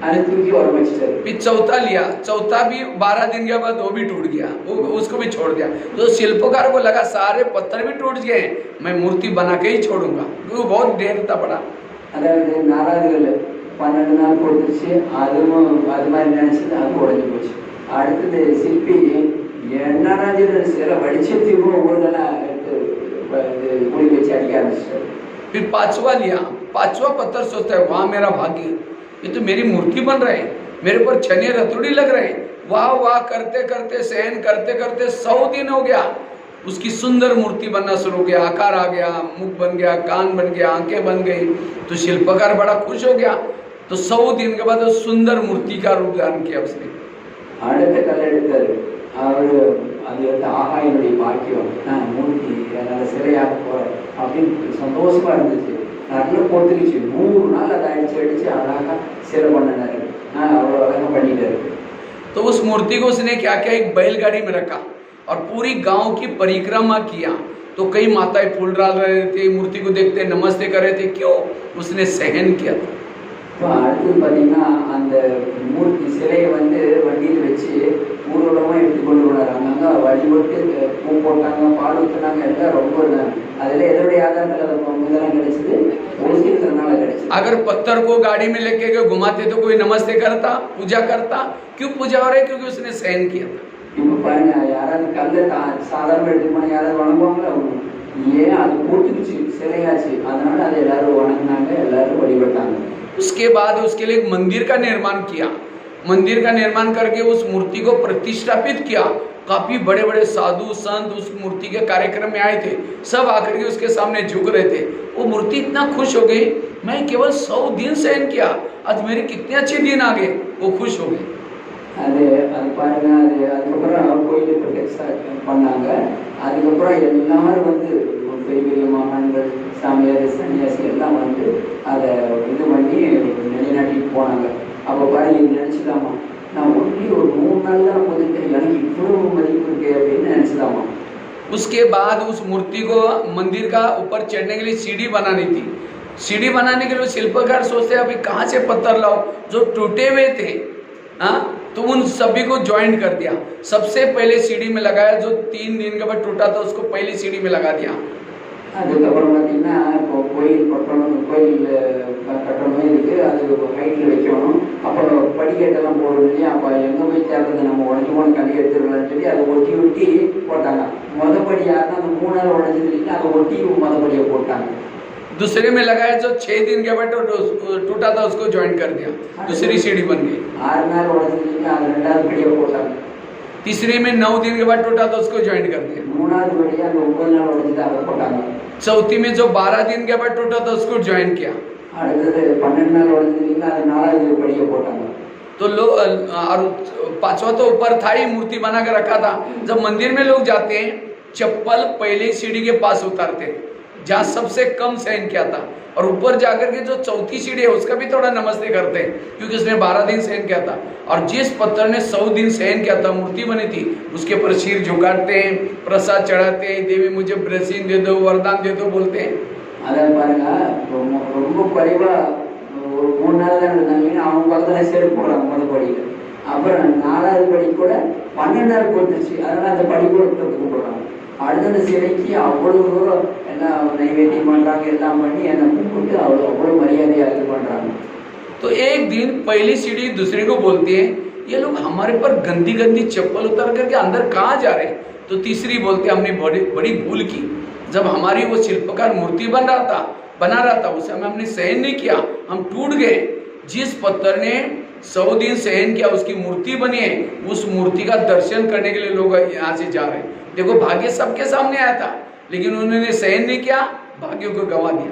S2: அதை தூக்கி உடம்பு வச்சுட்டாரு।
S1: फिर चौथा लिया, चौथा भी 12 दिन के बाद वो भी टूट गया, वो उसको भी छोड़ दिया। तो शिल्पकार को लगा सारे पत्थर भी टूट गए, मैं मूर्ति बना के ही छोड़ूंगा, वो बहुत देर था पड़ा।
S2: அதாவது 4வது கல் 12 நாள் கொடுத்துச்சு, அதுவும் அது மாதிரி நினைச்சது அது உடஞ்சி போச்சு। அடுத்தது சிற்பி என்னன்னா சில வடிச்சத்தையும் ஒவ்வொருதெல்லாம் எடுத்து மூடி வச்சு அடிக்க ஆரம்பிச்சிட்டாரு।
S1: फिर 5वां लिया, 5वां पत्थर सोचता है वाह मेरा भाग्य, ये तो मेरी मूर्ति बन रहा है, मेरे पर छने रतुड़ी लग रहे, वाह वाह करते करते सहन करते करते 100 दिन हो गया, उसकी सुंदर मूर्ति बनना शुरू किया, आकार आ गया, मुख बन गया, कान बन गया, आंखें बन गई। तो शिल्पकार बड़ा खुश हो गया, तो 100 दिन के बाद सुंदर मूर्ति का रूप धारण किया उसने।
S2: அடுத்த கல் எடுத்தாரு, அவரு அது வந்து ஆகாயனுடைய பாக்கியம், மூர்த்தி நல்ல சிலையாக போறேன் அப்படின்னு சந்தோஷமா இருந்துச்சு, நல்லா பொறுத்துக்குச்சு। 100 நாள் அதை அடிச்சு அழகா சிலை பண்ணினாரு, அவ்வளோ அழகா பண்ணிட்டாரு।
S1: तो उस मूर्ति को उसने क्या किया, एक बैलगाड़ी में रखा और पूरी गांव की परिक्रमा किया। तो कई माताएं फूल डाल रहे थे, मूर्ति को देखते नमस्ते कर रहे थे, क्यों? उसने सहन किया था।
S2: அடுத்து பார்த்தீங்கன்னா அந்த மூர்த்தி சிலையை வந்து வண்டியில் வச்சு ஊர்வலமாக எடுத்து கொண்டு போனார்। அங்கங்க வழிபட்டு பூ போட்டாங்க, பால் ஊற்றினாங்க, எல்லாம் ரொம்ப இருந்தாங்க। அதில் எதோடைய ஆதாரத்தில் அதை பங்குதெல்லாம் கிடைச்சது, ஒழிச்சிருக்கிறதுனால கிடைச்சது।
S1: अगर पत्थर को गाड़ी में लेके गए घुमाते तो कोई नमस्ते करता, पूजा करता, क्यों पूजा हो रही? क्योंकि उसने सहन किया था।
S2: இப்போ பாருங்க, யாராவது கல்லை சாதாரண எடுத்து போனால் யாராவது வணங்குவாங்களா? ஏன் அது போட்டுக்குச்சு, சிலையாச்சு, அதனால அதை எல்லாரும் வணங்கினாங்க, எல்லாரும் வழிபட்டாங்க।
S1: उसके बाद उसके लिए एक मंदिर का निर्माण किया, मंदिर का निर्माण करके उस मूर्ति को प्रतिष्ठापित किया। काफी बड़े बड़े साधु संत उस मूर्ति के कार्यक्रम में आए थे, सब आकर के उसके सामने झुक रहे थे। वो मूर्ति इतना खुश हो गई, मैं केवल 100 दिन सहन किया, आज मेरे कितने अच्छे दिन आ गए, वो खुश हो गए।
S2: அது அது பாருங்க, அதுக்கப்புறம் கோயில் ப்ரொடெக்ட் பண்ணாங்க. அதுக்கப்புறம் எல்லாரும் வந்து பெரிய பெரிய மகான்கள், சாமியார், சன்னியாசி எல்லாம் வந்து அதை இது பண்ணி நிலைநாட்டிட்டு போனாங்க. அப்போ பாருங்க, நினச்சிக்கலாமா, நான் ஒன்லி ஒரு 3 நாள் தான் போட்டுட்டு எனக்கு இவ்வளோ மதிப்பு இருக்கு அப்படின்னு நினச்சிக்கலாமா.
S1: उसके बाद उस मूर्ति को मंदिर का ऊपर चढ़ने के लिए सीढ़ी बनानी थी। सीढ़ी बनाने के लिए शिल्पकार सोचते अभी कहाँ से पत्थर लाओ जो टूटे हुए थे, हाँ, तो उन सभी को ज्वाइन कर दिया। सबसे पहले सीढ़ी में लगाया, जो 3 दिन के बाद टूटा था उसको पहली सीढ़ी में लगा दिया।
S2: அதுக்கப்புறம் பார்த்தீங்கன்னா, இப்போ கோயில் கட்டணும், கோயில் கட்டணும், இதுக்கு அது ஹைட்டில் வைக்கணும். அப்புறம் படிக்கட்டெல்லாம் போடணும் இல்லையா, அப்போ எங்கே போய் தேடுறது, நம்ம உடஞ்சி போன கல்வி எடுத்துடலாம்னு சொல்லி அதை ஒட்டி ஒட்டி போட்டாங்க. மொதப்படி யாருன்னா அந்த 3 நாள் உடஞ்சது இல்லைன்னா அதை ஒட்டி மொதப்படியை போட்டாங்க.
S1: दूसरे में लगाया, जो 6 दिन के बाद टूटा था उसको ज्वाइन कर दिया, दूसरी सीढ़ी बन गई।
S2: 6 நாள் உடஞ்சது இல்லைன்னா அது 2வது படியை போட்டாங்க।
S1: तीसरे में 9 दिन के बाद टूटा था उसको ज्वाइन कर दिया।
S2: 3வது படியை அந்த 9 நாள் உடஞ்சது அதை போட்டாங்க।
S1: चौथी में जो 12 दिन के बाद टूटा था उसको ज्वाइन किया।
S2: அடுத்தது 12 நாள் உடஞ்சது இல்லைன்னா அது 4வது படியை போட்டாங்க।
S1: तो लोग, और 5वां तो ऊपर था ही, मूर्ति बना के रखा था। जब मंदिर में लोग जाते हैं, चप्पल पहले सीढ़ी के पास उतारते हैं जहाँ सबसे कम सहन किया था, और ऊपर जाकर के जो चौथी सीढ़ी है उसका भी थोड़ा नमस्ते करते हैं, क्योंकि उसने 12 दिन सहन किया था। और जिस पत्थर ने 100 दिन सहन किया था, मूर्ति बनी थी, उसके ऊपर सिर झुकाते हैं, प्रसाद चढ़ाते हैं, देवी मुझे ब्लेसिंग दे दो, वरदान दे दो बोलते हैं।
S2: அதான் பாருங்க, ரொம்ப குறைவா ஒரு 3 நாள் தான் இருந்தாங்க, அவங்க பக்கத்தில் செருப்பு போடுறாங்க மொதப்படியில். அப்புறம் 4வது படி கூட 12 நாள் போட்டுருச்சு, அதனால அந்த படி கூட கூப்பிடுறாங்க. அடுத்த சிலைக்கு அவ்வளவு தூரம் எல்லாம் நைவேத்தியம் பண்ணுறாங்க, எல்லாம் பண்ணி என்னை கூப்பிட்டு அவ்வளோ மரியாதையாக இது பண்ணுறாங்க।
S1: तो एक दिन पहली सीढ़ी दूसरे को बोलती है, ये लोग हमारे पर गंदी गंदी चप्पल उतर करके अंदर कहाँ जा रहे हैं। तो तीसरी बोलते हमने बड़ी भूल की, जब हमारी वो शिल्पकार मूर्ति बना रहा था उस समय हमने सहन नहीं किया, हम टूट गए। जिस पत्थर ने 100 दिन सहन किया उसकी मूर्ति बनी है, उस मूर्ति का दर्शन करने के लिए लोग यहाँ से जा रहे हैं। देखो, भाग्य सबके सामने आया था, लेकिन उन्होंने सहन नहीं किया, भाग्य को गवा दिया।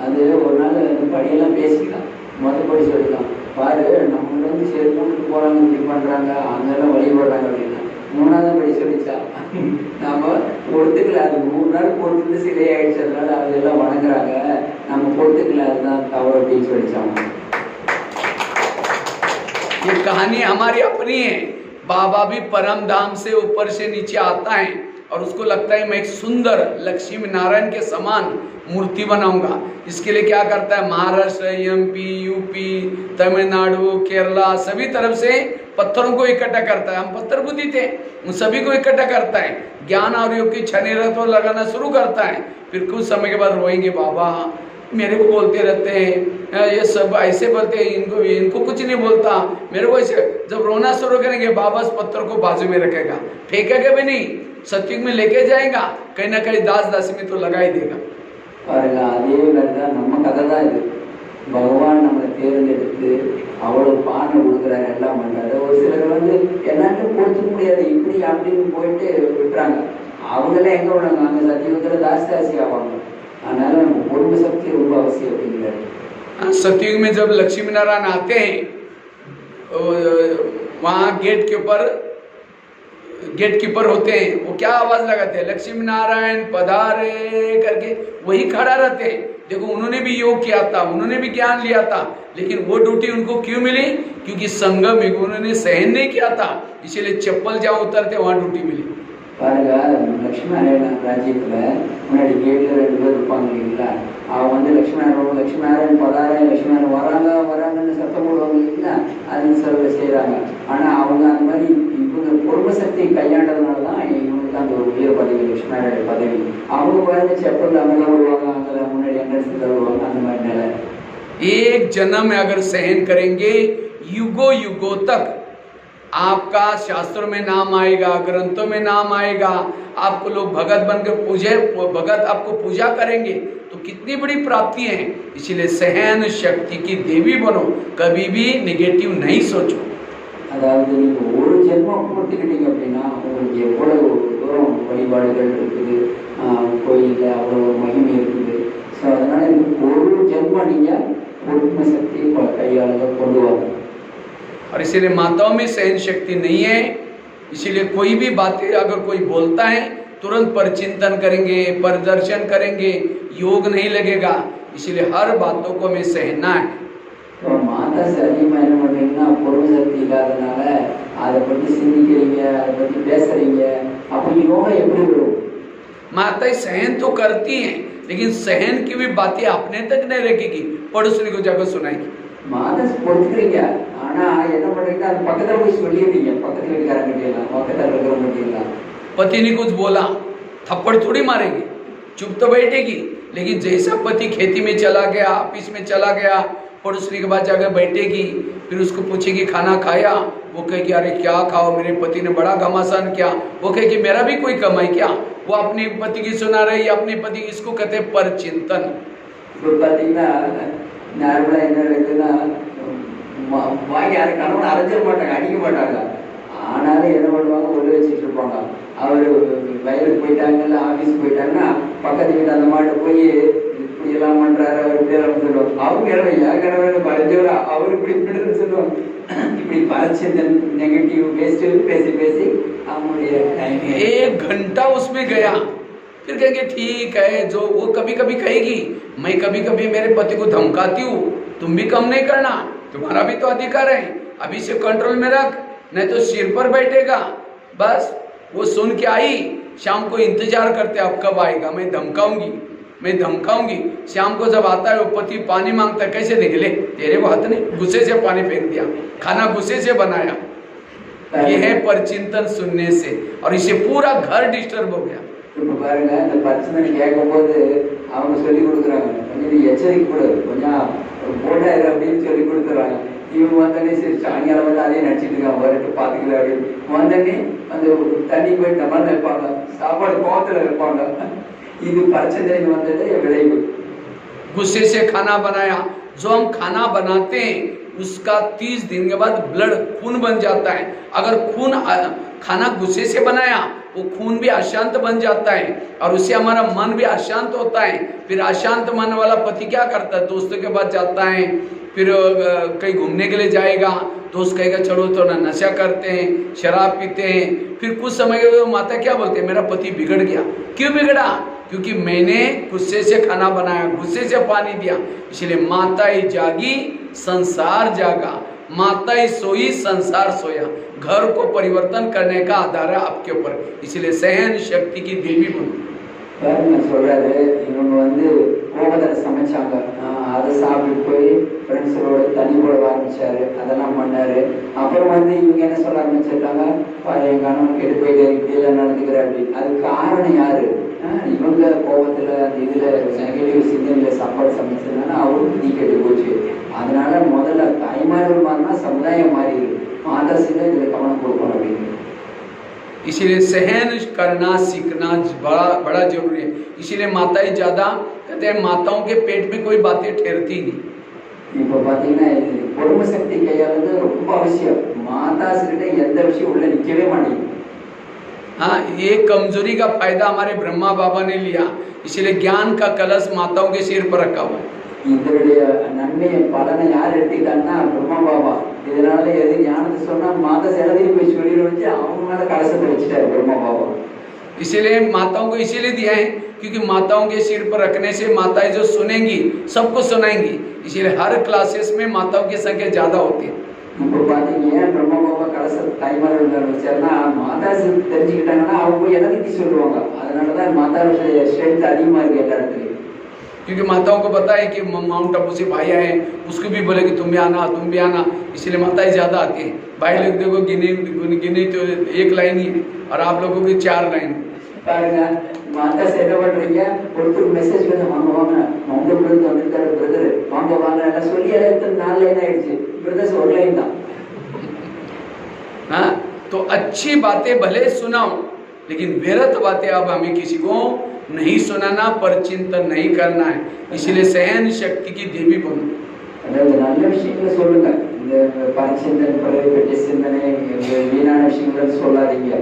S2: அது ஒரு நாள் படியெல்லாம் பேசிக்கலாம், மொதப்படி சொல்லிக்கலாம், பாரு நம்மள வந்து செருப்பு போட்டு போகிறாங்க, இப்படி பண்ணுறாங்க, அங்கெல்லாம் வழிபடுறாங்க அப்படின்னா 3வது படி சொல்லிச்சா, நம்ம பொறுத்துக்கல, அது 3 நாள் பொறுத்துட்டு சிலை ஆயிடுச்சு, அதனால அதெல்லாம் வணங்குறாங்க, நம்ம பொறுத்துக்கல, அதுதான் தவறு அப்படின்னு சொல்லிச்சாங்க।
S1: ये कहानी हमारी अपनी है। बाबा भी परम धाम से ऊपर से नीचे आता है और उसको लगता है मैं एक सुंदर लक्ष्मी नारायण के समान मूर्ति बनाऊंगा। इसके लिए क्या करता है, महाराष्ट्र, MP, UP, तमिलनाडु, केरला, सभी तरफ से पत्थरों को इकट्ठा करता है। हम पत्थर बुद्धि थे, उन सभी को इकट्ठा करता है, ज्ञान और योग की छने रत्न लगाना शुरू करता है। फिर कुछ समय के बाद रोएंगे, बाबा मेरे को बोलते रहते हैं, ये सब ऐसे बोलते हैं, इनको कुछ नहीं बोलता, मेरे को ऐसे। जब रोना शुरू करेंगे, बाबा उस पत्थर को बाजू में रखेगा, फेंकेगा भी नहीं, सत्युग में लेके जाएगा, कहीं ना कहीं दास दासी में तो लगा ही देगा।
S2: பாருங்க, அதே மாதிரிதான் நம்ம கதை தான் இது। பகவான் நம்மளை தேர்ந்தெடுத்து அவ்வளோ பானை கொடுக்குறாரு, எல்லாம் பண்ணுறாரு. ஒரு சிலர் வந்து என்னன்னு கொடுத்துக்க முடியாது, இப்படி அப்படின்னு போயிட்டு விட்டுறாங்க. அவங்களே எங்கே விடுறாங்க, அங்கே சத்தியுகத்தில் தாசி ஆவாங்க। அதனால நம்ம பொறுமை சக்தி ரொம்ப அவசியம் அப்படிங்கிறாரு।
S1: सतयुग में जब लक्ष्मी नारायण आते हैं, वहाँ गेट के ऊपर गेट कीपर होते हैं, वो क्या आवाज लगाते हैं, लक्ष्मी नारायण पधारे करके वही खड़ा रहते हैं। देखो, उन्होंने भी योग किया था, उन्होंने भी ज्ञान लिया था, लेकिन वो ड्यूटी उनको क्यों मिली, क्योंकि संगम में उन्होंने सहन नहीं किया था, इसीलिए चप्पल जहाँ उतरते वहाँ ड्यूटी मिली।
S2: பாருங்க, லக்ஷ்மி நாராயண ராஜ்யத்தில் முன்னாடி கேட்டில் 2 பேர் இருப்பாங்க இல்லைங்களா, அவங்க வந்து லக்ஷ்மி நாராயண் பதாரே, லக்ஷ்மி நாராயண் வராங்கன்னு சத்தம் போடுவாங்க இல்லைங்களா, அது செய்கிறாங்க. ஆனால் அவங்க அந்த மாதிரி இவங்க பொறுமை சக்தியை கையாண்டதுனால தான் இவங்களுக்கு அந்த ஒரு உயர் பதவி, லக்ஷ்மி நாராயண பதவி. அவங்க பாருங்க செப்பல் அங்கெல்லாம் வருவாங்க, அங்கெல்லாம் முன்னாடி என்ட்ரன்ஸில் வருவாங்க, அந்த மாதிரி நிலை।
S1: एक जन्म में अगर सहन करेंगे, युगों युगों तक आपका शास्त्रों में नाम आएगा, ग्रंथों में नाम आएगा, आपको लोग भगत बनकर भगत आपको पूजा करेंगे, तो कितनी बड़ी प्राप्ति है। इसलिए सहन शक्ति की देवी बनो, कभी भी नेगेटिव नहीं सोचो।
S2: அதாவது நீங்கள் ஒரு ஜென்மம் கொடுத்துக்கிட்டீங்க அப்படின்னா உங்களுக்கு எவ்வளவு தூரம் வழிபாடுகள் இருக்குது, கோயிலில் அவ்வளோ மகிமை இருக்குது. ஸோ அதனால் ஒரு ஜென்மம் நீங்கள் பொறுமை சக்தி கையாளுங்க கொண்டு வாங்க।
S1: और इसीलिए माताओं में सहन शक्ति नहीं है। इसीलिए कोई भी बातें अगर कोई बोलता है तुरंत परचिंतन करेंगे, प्रदर्शन करेंगे, योग नहीं लगेगा। इसीलिए हर बातों को हमें सहना है।
S2: तो माता से அதிகமாக என்ன பண்ணுறீங்கன்னா பொறுமை சக்தி இல்லாதனால அதை பற்றி சிந்திக்கிறீங்க, அதை பற்றி பேசுறீங்க, அப்போ யோகம் எப்படி வரும்?
S1: माताएं सहन तो करती हैं, लेकिन सहन की भी बातें अपने तक नहीं रखेगी, पड़ोसी को जाकर सुनाएगी।
S2: माता से பொறுத்துக்கிறீங்க, ஆனா என்ன பண்றீங்கன்னா அது பக்கத்துல போய் சொல்லிடுறீங்க, பக்கத்துல இருக்கிறவங்க எல்லாம், பக்கத்துல இருக்கிறவங்க எல்லாம்।
S1: पति ने कुछ बोला, थप्पड़ थोड़ी मारेगी, चुप तो बैठेगी। लेकिन जैसा पति खेती में चला गया, ऑफिस में चला गया, पड़ोसी के बाद जाकर बैठेगी, फिर उसको पूछेगी खाना खाया, वो कहेगी अरे क्या खाओ, मेरे पति ने बड़ा घमासान किया। वो कहेगी मेरा भी कोई कमाई क्या। वो अपने पति की सुना रही, अपने पति इसको कहते हैं परचिंतन।
S2: இப்போ பார்த்தீங்கன்னா நார்மலாக என்ன இருக்குன்னா வாங்கி யாரும் கணவன் அரைஞ்சிட மாட்டாங்க, அடிக்க மாட்டாங்க, ஆனாலும் என்ன பண்ணுவாங்க ஒன்று வச்சுட்டு இருப்பாங்க। அவர் வயலுக்கு போயிட்டாங்கல்ல, ஆஃபீஸ் போயிட்டாங்கன்னா பக்கத்து வீட்டு அந்த மாட்டை போய் இப்படி எல்லாம் பண்ணுறாரு, அவர் இப்படி எல்லாம் சொல்லுவாங்க। அவங்க என் கணவன் பறிஞ்சவரா, அவர் இப்படி இப்படின்னு சொல்லுவாங்க। இப்படி பறிச்சு நெகட்டிவ் வேஸ்ட்டு பேசி பேசி அவங்களுடைய
S1: एक घंटा उसमें गया, फिर कहेंगे ठीक है। जो वो कभी कभी कहेगी मैं कभी कभी मेरे पति को धमकाती हूँ, तुम भी कम नहीं करना, तुम्हारा भी तो अधिकार है, अभी से कंट्रोल में रख, नहीं तो सिर पर बैठेगा। बस वो सुन के आई, शाम को इंतजार करते अब कब आएगा, मैं धमकाऊंगी, मैं धमकाऊंगी। शाम को जब आता है वो पति पानी मांगता है, कैसे निकले तेरे को हाथ नहीं, गुस्से से पानी फेंक दिया, खाना गुस्से से बनाया। ये है परचिंतन सुनने से, और इससे पूरा घर डिस्टर्ब हो गया।
S2: இப்போ பாருங்க, இந்த பரிசனை கேட்கும்போது அவங்க சொல்லி கொடுக்குறாங்க, கொஞ்சம் எச்சரிக்கைக்கூடாது, கொஞ்சம் போட்டா அப்படின்னு சொல்லி கொடுத்துறாங்க। இவங்க வந்தோடனே சரி சாயங்காலம் வந்து அதே நடிச்சிட்டு இருக்காங்க, வரட்டு பார்த்துக்கல அப்படின்னு வந்தோடனே அந்த தண்ணி போயிட்டு நம்ம வைப்பாங்க, சாப்பாடு கோவத்தில் வைப்பாங்க। இது பரிசனை வந்தது விளைவு।
S1: गुस्से से खाना बनाया। जो हम खाना बनाते हैं उसका 30 दिन के बाद ब्लड खून बन जाता है। अगर खून खाना गुस्से से बनाया, वो खून भी अशांत बन जाता है, और उससे हमारा मन भी अशांत होता है। फिर अशांत मन वाला पति क्या करता है, दोस्तों के पास जाता है, फिर कहीं घूमने के लिए जाएगा, दोस्त कहेगा चलो तो ना नशा करते हैं, शराब पीते हैं। फिर कुछ समय के बाद माता क्या बोलते हैं, मेरा पति बिगड़ गया। क्यों बिगड़ा? क्योंकि मैंने गुस्से से खाना बनाया, गुस्से से पानी दिया। इसलिए माता ही जागी, संसार जागा, माता ही सोई, संसार सोया। घर को परिवर्तन करने का आधार है आपके ऊपर। इसलिए सहन शक्ति की देवी बनो।
S2: சொல்றாரு, இவங்க வந்து கோபத்தில் சமைச்சாங்க, அதை சாப்பிட்டு போய் ஃப்ரெண்ட்ஸோட தண்ணி போட ஆரம்பிச்சாரு, அதெல்லாம் பண்ணாரு। அப்புறம் வந்து இவங்க என்ன சொல்ல ஆரம்பிச்சிருக்காங்க, என் கணவன் கெட்டு போயிட்டு இப்படியெல்லாம் நடந்துக்கிறார் அப்படின்னு। அதுக்கு காரணம் யாரு? இவங்க கோபத்தில் அந்த இதில் நெகட்டிவ் சிந்தனையில் சாப்பாடு சமைச்சதுனால அவருக்கு நீ கெட்டு போச்சு। அதனால முதல்ல தாய்மார்கள் மாறினா சமுதாயம் மாறிடு, மாதா சிந்தை இதில் கவனம் கொடுக்கணும் அப்படின்னு।
S1: इसीलिए सहन करना सीखना बड़ा जरूरी है। इसीलिए माताएं ज्यादा कहते हैं माताओं के पेट में कोई बातें ठहरती नहीं।
S2: இப்போ பார்த்தீங்கன்னா பொறுமை சக்தி கையாளுறது ரொம்ப அவசியம்। மாதாஸ்கிட்ட எந்த விஷயம் உள்ள நிற்கவே மாட்டேங்குது।
S1: हाँ, ये कमजोरी का फायदा हमारे ब्रह्मा बाबा ने लिया। इसीलिए ज्ञान का कलश माताओं के सिर पर रखा हुआ है।
S2: இதனுடைய நன்மையை பலனை யார் எடுத்துக்கிட்டாங்கன்னா பிரம்மா பாபா। இதனால எது ஞானத்தை சொன்னா மாதா செலவில் போய் சொல்லிட வச்சு அவங்க மேல கலசத்தை வச்சுட்டாரு பிரம்மா பாபா।
S1: इसीलिए माताओं को इसीलिए दिया है क्योंकि माताओं के सिर पर रखने से माताएं जो सुनेंगी सबको सुनाएंगी। इसीलिए हर क्लासेस में माताओं की संख्या ज्यादा होती है।
S2: இப்போ பார்த்தீங்க ஏன் பிரம்மா பாபா கலச தாய்மார்கள் வச்சாருன்னா மாதா தெரிஞ்சுக்கிட்டாங்கன்னா அவங்க போய் எல்லாத்தையும் சொல்லுவாங்க। அதனாலதான் மாதாவுடைய ஸ்ட்ரென்த் அதிகமா இருக்கு எல்லா இடத்துலையும்।
S1: क्योंकि माताओं को पता है कि माउंट आबू से भाई आए, उसको भी बोले कि तुम भी आना, तुम भी आना। इसलिए माताएं ज्यादा आती हैं। भाई लोग देखो गिने तो एक लाइन ही है, और आप लोगों की 4 लाइन।
S2: பாருங்க, மாதா என்ன பண்றீங்க, ஒருத்தருக்கு மெசேஜ் பண்ண வாங்க வாங்க அவங்க பிரதர் வந்துட்டாரு, பிரதர் வாங்க வாங்க எல்லாம் சொல்லி எல்லாம் 4 லைன் ஆயிடுச்சு, பிரதர்ஸ் ஒரு லைன் தான்।
S1: हाँ, तो अच्छी बातें भले सुनाओ, लेकिन व्यर्थ बातें अब हमें किसी को नहीं सुनाना, परचिंतन नहीं करना है। इसलिए सहन शक्ति की देवी बनो।
S2: அதாவது நல்ல விஷயங்களை சொல்லுங்க, இந்த பரிச்சிந்தனை பெரிய சிந்தனை வீணான விஷயங்களை சொல்லாதீங்க।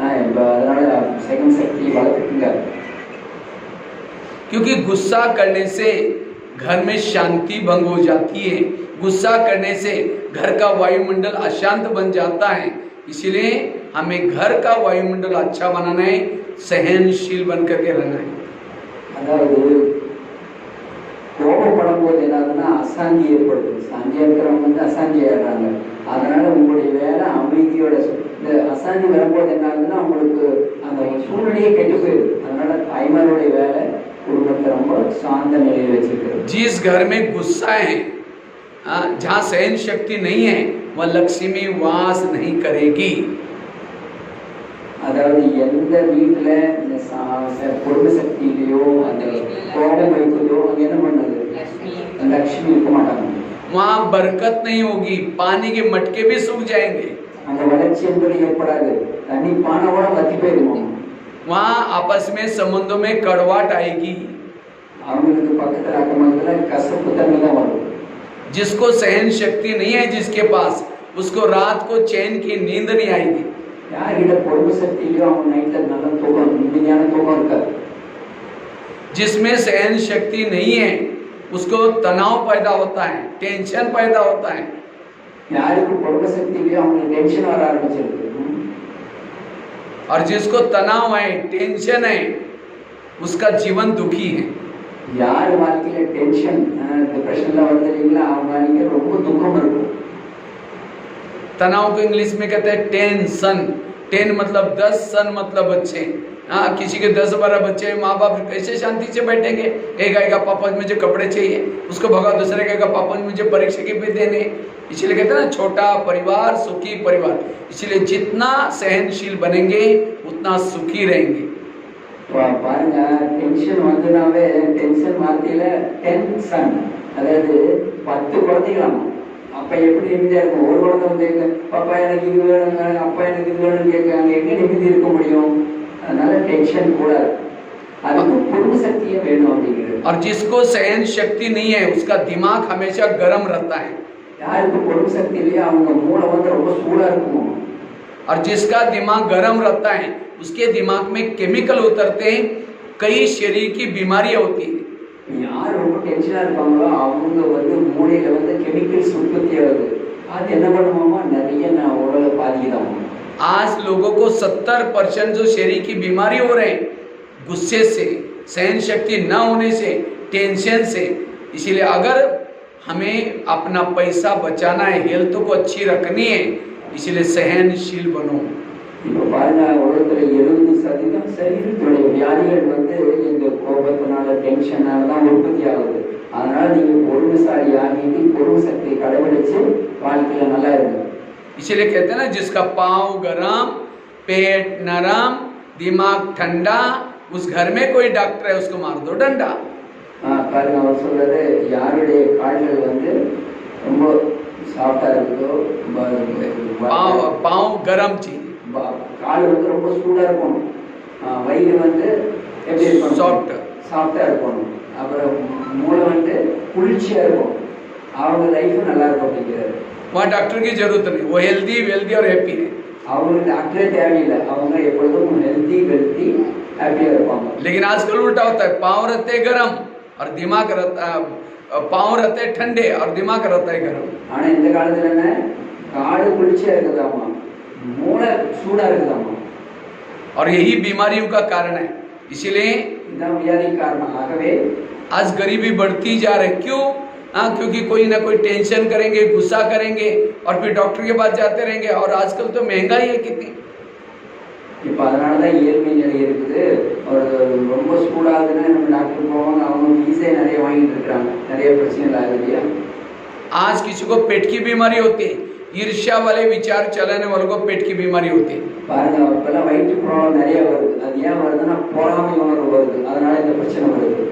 S2: அதனால सहन शक्ति வளர்த்துக்குங்க।
S1: क्योंकि गुस्सा करने से घर में शांति भंग हो जाती है। गुस्सा करने से घर का वायुमंडल अशांत बन जाता है। इसलिए हमें घर का वायुमंडल अच्छा बनाना है, सहनशील बन करके रहना है।
S2: அதாவது கோபப்படும் போது என்னதுன்னா அசாந்தி ஏற்படுது. சாந்தியா இருக்கிறவங்க வந்து அசாந்தி ஆயிடுறாங்க. அதனால உங்களுடைய வேலை அமைதியோட இந்த அசாந்தி வரும்போது என்ன ஆகுதுன்னா உங்களுக்கு அந்த சூழ்நிலையே கெட்டு போயிடுது. அதனால தாய்மாருடைய வேலை குடும்பத்தை ரொம்ப சாந்த நிலையில் வச்சிருக்கிறது.
S1: जिस घर में गुस्सा है, जहाँ सहन शक्ति नहीं है, वह लक्ष्मी वास नहीं करेगी।
S2: அதாவது எந்த வீட்டுல இந்த பொறுமை சக்தியிலையோ அந்த கோபம் வைக்குதோ அங்க என்ன பண்ணுது, லட்சுமி இருக்க மாட்டாங்க.
S1: वहाँ बरकत नहीं होगी, पानी के मटके भी सूख जाएंगे।
S2: அங்க வளர்ச்சி என்பது ஏற்படாது, தண்ணி பானையோட வத்தி போயிடும்.
S1: वहाँ आपस में संबंधों में कड़वाहट आएगी।
S2: அவங்களுக்கு பக்கத்துல அக்கமத்துல கசப்பு தன்மை தான் வரும்.
S1: जिसको सहन शक्ति नहीं है, जिसके पास, उसको रात को चैन की नींद नहीं आएगी।
S2: யார்கிட்ட பொறுமை சக்தி இல்லையோ அவங்க நைட்ல நல்ல தூக்கம், நிம்மதியான தூக்கம் இருக்காது.
S1: जिसमें सहन शक्ति नहीं है, उसको तनाव पैदा होता है, टेंशन पैदा होता है।
S2: யாருக்கு பொறுமை சக்தி இல்லையோ அவங்களுக்கு டென்ஷன் வர ஆரம்பிச்சிருக்கு.
S1: और जिसको तनाव है, टेंशन है, उसका जीवन दुखी है।
S2: யார் வாழ்க்கையில டென்ஷன் டிப்ரெஷன்ல வந்துட்டீங்களா அவங்க வாழ்க்கை ரொம்ப துக்கம் இருக்கும்.
S1: तनाव को इंग्लिश में कहते हैं टेंशन। 10 मतलब 10, सन मतलब बच्चे। हाँ, किसी के 10-12 बच्चे, माँ बाप कैसे शांति से बैठेंगे? एक आएगा पापा मुझे कपड़े चाहिए, उसको भगा, दूसरे कहेगा पापा मुझे परीक्षा के पे देने। इसलिए कहते हैं ना, छोटा परिवार सुखी परिवार। इसलिए जितना सहनशील बनेंगे उतना सुखी रहेंगे।
S2: பாருங்க, டென்ஷன் வந்துனாவே டென்ஷன் வார்த்தையில டென்ஷன், அதாவது 10 குழந்தைகளாம். அப்ப எப்படி நிம்மதியா இருக்கும்? ஒரு குழந்தை வந்து பாப்பா எனக்கு இது வேணுங்க, அப்பா எனக்கு இது வேணும்னு கேட்காங்க, எங்க நிம்மதி இருக்க முடியும்? அதனால டென்ஷன் கூடாது, அதுக்கு பொறுமை சக்தியே வேணும் அப்படிங்கிறது.
S1: और जिसको सहन शक्ति नहीं है, उसका दिमाग हमेशा गर्म रहता है।
S2: யாருக்கு பொறுமை சக்தி இல்லையா அவங்க மூளை வந்து ரொம்ப சூடா இருக்கும்.
S1: और जिसका दिमाग गर्म रहता है, उसके दिमाग में केमिकल उतरते हैं, कई शरीर की बीमारियां होती हैं।
S2: யார் ரொம்ப டென்ஷனா இருப்பாங்களோ அவங்க வந்து மூளையில வந்து கெமிக்கல்ஸ் உற்பத்தி ஆகுது. அது என்ன பண்ணுவோமா, நிறைய உடலை பாதிக்குதான்.
S1: आज लोगों को 70% जो शरीर की बीमारी हो रहे हैं, गुस्से से, सहन शक्ति न होने से, टेंशन से। इसीलिए अगर हमें अपना पैसा बचाना है, हेल्थ को अच्छी रखनी है, इसलिए सहनशील बनो।
S2: இப்போ பாருங்க, உலகத்துல 70% சரீரத்துடைய வியாதிகள் வந்து இந்த கோபத்தினால டென்ஷனால தான் உற்பத்தி ஆகுது. அதனால நீங்க பொறுமைசாலி ஆகிட்டு பொறுமை சக்தியை கடைபிடிச்சு வாழ்க்கையில நல்லா இருக்கு.
S1: इसीलिए कहते हैं ना, जिसका पाँव गरम, पेट नरम, दिमाग ठंडा, उस घर में कोई डॉक्टर है, उसको मार दो डंडा।
S2: பாருங்க, அவர் சொல்றது யாருடைய கால்கள் வந்து ரொம்ப சாஃப்டா இருக்குதோ,
S1: पाँव गरम चाहिए,
S2: கால் வந்து ரொம்ப சூடா இருக்கணும், வயிறு வந்து எப்படி இருக்கணும், சாஃப்டா இருக்கணும், அப்புறம் மூளை வந்து குளிர்ச்சியா இருக்கும், அவங்க லைஃப் நல்லா இருக்கும் அப்படிங்கிறாரு.
S1: वहाँ डॉक्टर की जरूरत नहीं, वो हेल्दी वेल्दी और हैप्पी है।
S2: அவங்களுக்கு டாக்டரே தேவையில்லை, அவங்க எப்பொழுதும் ஹெல்தி வெல்தி ஹாப்பியா இருப்பாங்க.
S1: लेकिन आजकल उल्टा होता है, पाँव रहते गरम और दिमाग रहता, पाँव रहते ठंडे और दिमाग रहता है गरम।
S2: ஆனா இந்த காலத்துல என்ன, காடு குளிர்ச்சியா இருக்குதாமா, மூளை சூடா இருக்குதாமா,
S1: और यही बीमारियों का कारण है। इसीलिए
S2: இதான் வியாதி காரணம். ஆகவே
S1: आज गरीबी बढ़ती जा रही है। क्यों? क्योंकि कोई ना कोई टेंशन करेंगे, गुस्सा करेंगे और फिर डॉक्टर के पास जाते रहेंगे। और आजकल तो महंगाई है कितनी।
S2: இப்போ அதனாலதான் ஏழ்மை நிலை இருக்குது. ஒரு ரொம்ப சூடாகுதுன்னா நம்ம டாக்டர் போவாங்க, அவங்க ஃபீஸே நிறைய வாங்கிட்டு இருக்கிறாங்க, நிறைய பிரச்சனைகள் ஆகுது இல்லையா.
S1: आज किसी को पेट की बीमारी होती है, ईर्ष्या वाले विचार चलाने वालों को पेट की बीमारी होती है।
S2: பாருங்க, இப்பெல்லாம் வயிற்று ப்ராப்ளம் நிறைய வருது. அது ஏன் வருதுன்னா பொறாமை உணர்வு வருது, அதனால இந்த பிரச்சனை வருது.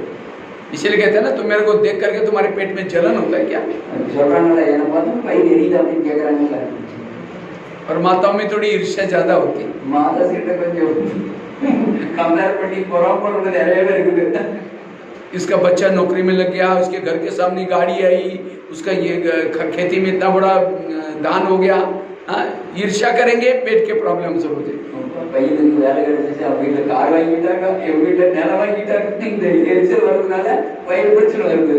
S1: इसीलिए कहते हैं ना, तुम मेरे को देख करके तुम्हारे पेट में जलन होता है क्या?
S2: சொல்றாங்கல்ல, என்ன பார்த்து வயிறு எரியுது அப்படின்னு கேட்கறாங்கல்ல.
S1: और माताओं में थोड़ी ईर्ष्या ज्यादा होती है।
S2: மாதா கிட்ட கொஞ்சம் கம்பேர் பண்ணி பொறாமப்படுறது நிறையவே இருக்குது.
S1: इसका बच्चा नौकरी में लग गया, उसके घर के सामने गाड़ी आई, उसका ये खेती में इतना बड़ा दान हो गया। ईर्ष्या करेंगे, पेट के प्रॉब्लम सब हो जाएंगे।
S2: பையனுக்கு வேலை கிடைச்சிச்சு, அவங்க வீட்டுல கார் வாங்கிட்டாங்க, எங்க வீட்டுல நிலம் வாங்கிட்டாங்க, இந்த எரிச்சல் வர்றதுனால வயிறு பிரச்சனை வருது.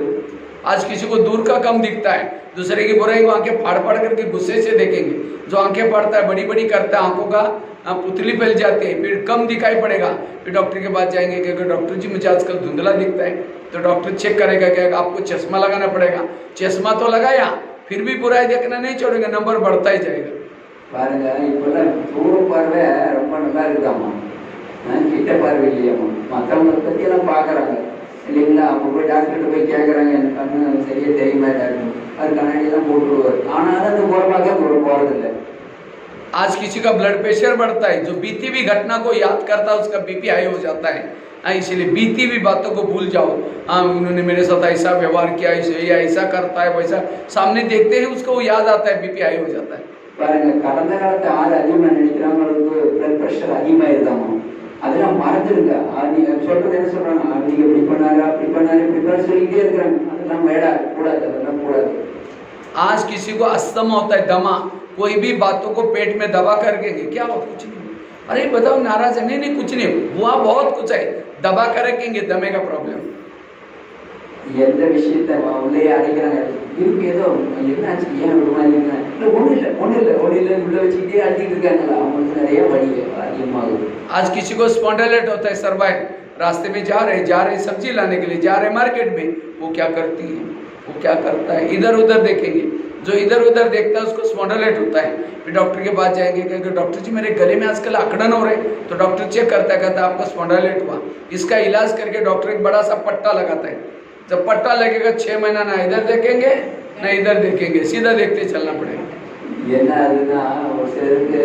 S1: आज किसी को दूर का कम दिखता है, दूसरे की बुराई को आंखें फाड़ फाड़ करके गुस्से से देखेंगे। जो आंखें फाड़ता है, बड़ी बड़ी करता है, आंखों का पुतली फैल जाती है, फिर कम दिखाई पड़ेगा। फिर डॉक्टर के पास जाएंगे, क्योंकि डॉक्टर जी मुझे आजकल धुंधला दिखता है, तो डॉक्टर चेक करेगा, क्या आपको चश्मा लगाना पड़ेगा। चश्मा तो लगाया, फिर भी बुराई देखना नहीं छोड़ेगा, नंबर बढ़ता ही जाएगा।
S2: பாருங்க, இப்பெல்லாம் தூர பார்வை ரொம்ப நல்லா இருக்குதாம்மா, கிட்ட பார்வை இல்லையாம்மா. மற்றவங்க பற்றி எல்லாம் பார்க்குறாங்க இல்லைங்களா? அப்போ போய் டாக்டர்கிட்ட போய் கேட்குறாங்க, எனக்கு கண்ணு சரியாக தெரியுமா டாக்டர், அது கண்ணாடியெல்லாம் போட்டுருவார். ஆனாலும் அந்த புறப்பாக்க போகிறதில்லை.
S1: आज किसी का ब्लड प्रेशर बढ़ता है, जो बीती हुई घटना को याद करता है उसका बीपी हाई हो जाता है। इसलिए बीती हुई बातों को भूल जाओ। उन्होंने मेरे साथ ऐसा व्यवहार किया, ऐसा करता है, वैसा सामने देखते ही उसको वो याद आता है, बीपी हाई हो जाता है।
S2: பாருங்க, கடந்த காலத்தை ஆறு அதிகமாக நினைக்கிறவங்களுக்கு பிளட் ப்ரெஷர் அதிகமாக இருந்தாமா, அதெல்லாம் மறந்துடுங்க. நீங்க சொல்றது என்ன சொல்றாங்க, நீங்க இப்படி பண்ணாரு, அப்படி பண்ணாரு, இப்படி பண்ண சொல்லிக்கிட்டே இருக்கிறாங்க. அதெல்லாம் வேடா கூடாது, அதெல்லாம் கூடாது.
S1: आज किसी को अस्थमा होता है, दमा, कोई भी बातों को पेट में दबा करके क्या हुआ, कुछ नहीं, अरे बताओ नाराज है, नहीं नहीं कुछ नहीं हुआ, बहुत कुछ है, दबा कर रखेंगे, दमे का प्रॉब्लम।
S2: எந்த விஷயத்தை உள்ளே அடைக்கிறாங்க, இருக்கு ஏதோ என்னாச்சு, ஏன் ஒரு மாதிரி இருக்காங்க, இல்லை ஒன்றும் இல்லை ஒன்றும் இல்லை ஒன்றும் இல்லை உள்ள வச்சுக்கிட்டே அழுத்திட்டு இருக்காங்களா, அவங்களுக்கு நிறைய வலி அதிகமாகுது.
S1: आज किसी को स्पॉन्डिलाइट होता है, सर्वाइव, रास्ते में जा रहे सब्जी लाने के लिए जा रहे मार्केट में, वो क्या करती है, वो क्या करता है, इधर उधर देखेंगे, जो इधर उधर देखता है उसको स्पॉन्डिलाइट होता है। फिर डॉक्टर के पास जाएंगे, क्योंकि डॉक्टर जी मेरे गले में आजकल अकड़न हो रहे, तो डॉक्टर चेक करता है, कहता है आपको स्पॉन्डिलाइट हुआ। इसका इलाज करके डॉक्टर एक बड़ा सा पट्टा लगाता है, जब पट्टा लगेगा 6 महीना ना इधर देखेंगे ना इधर देखेंगे, सीधा देखते चलना पड़ेगा।
S2: என்ன அதுன்னா, ஒரு சிலருக்கு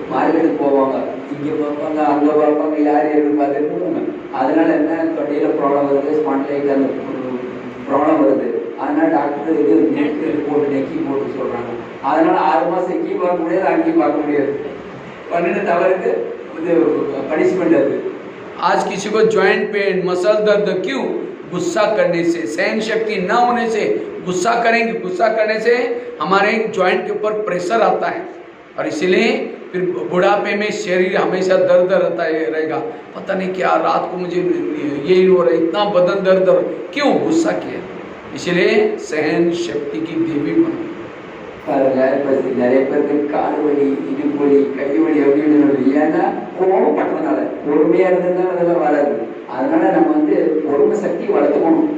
S2: மார்க்கெட்டுக்கு போவாங்க, இங்கே பார்ப்பாங்க, அங்கே பார்ப்பாங்க, யார் யாருன்னு பார்த்துட்டு போவாங்க. அதனால என்ன, தொண்டையில் ப்ராப்ளம் வருது, ஸ்பான்லைட் அந்த ப்ராப்ளம் வருது. அதனால டாக்டர் இது நெட் போட்டு நெக்கி போட்டு சொல்கிறாங்க. அதனால 6 மாதம் எங்கேயும் பார்க்க முடியாது, அங்கேயும் பார்க்க முடியாது. பண்ணின தவறுக்கு இது பனிஷ்மெண்ட் அது.
S1: आज किसी को ज्वाइंट पेन, मसल दर्द, क्यों? गुस्सा करने से, सहन शक्ति न होने से गुस्सा करेंगे, गुस्सा करने से हमारे ज्वाइंट के ऊपर प्रेशर आता है, और इसलिए फिर बुढ़ापे में शरीर हमेशा दर्द रहता है, रहेगा, पता नहीं क्या रात को मुझे यही हो रहा है, इतना बदन दर्द, क्यों? गुस्सा किया। इसलिए सहन शक्ति की देवी बनो।
S2: பாருங்க, இப்போ நிறைய பேருக்கு கால் வலி, இடுப்பு வலி, கை வலி அப்படின்னு வருது. ஏன்னா கோபப்பட்டதுனால, பொறுமையா இருந்ததுனால அதெல்லாம் வராது. அதனால நம்ம பொறுமை சக்தி வளர்த்துக்கணும்.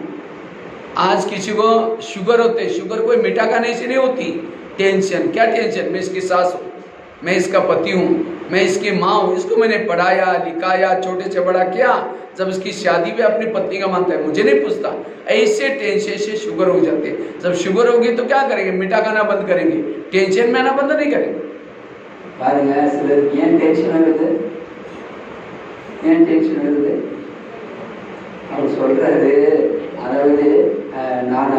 S1: आज किसी को शुगर होते, शुगर कोई मीठा खाने से नहीं होती, टेंशन, क्या टेंशन, मैं इसकी सास हूँ, मैं इसका पति हूँ, मैं इसकी माँ हूँ, इसको मैंने पढ़ाया लिखाया, छोटे से बड़ा किया, जब इसकी शादी भी अपनी पत्नी का मानता है, मुझे नहीं पूछता, ऐसे टेंशन से शुगर हो जाते। जब शुगर होगी तो क्या करेंगे, मीठा खाना बंद करेंगे, टेंशन में आना बंद नहीं करेंगे।
S2: பாருங்க, சிலருக்கு ஏன் டென்ஷன் வருது, ஏன் டென்ஷன் வருது, அவர் சொல்றாரு, அதாவது நான்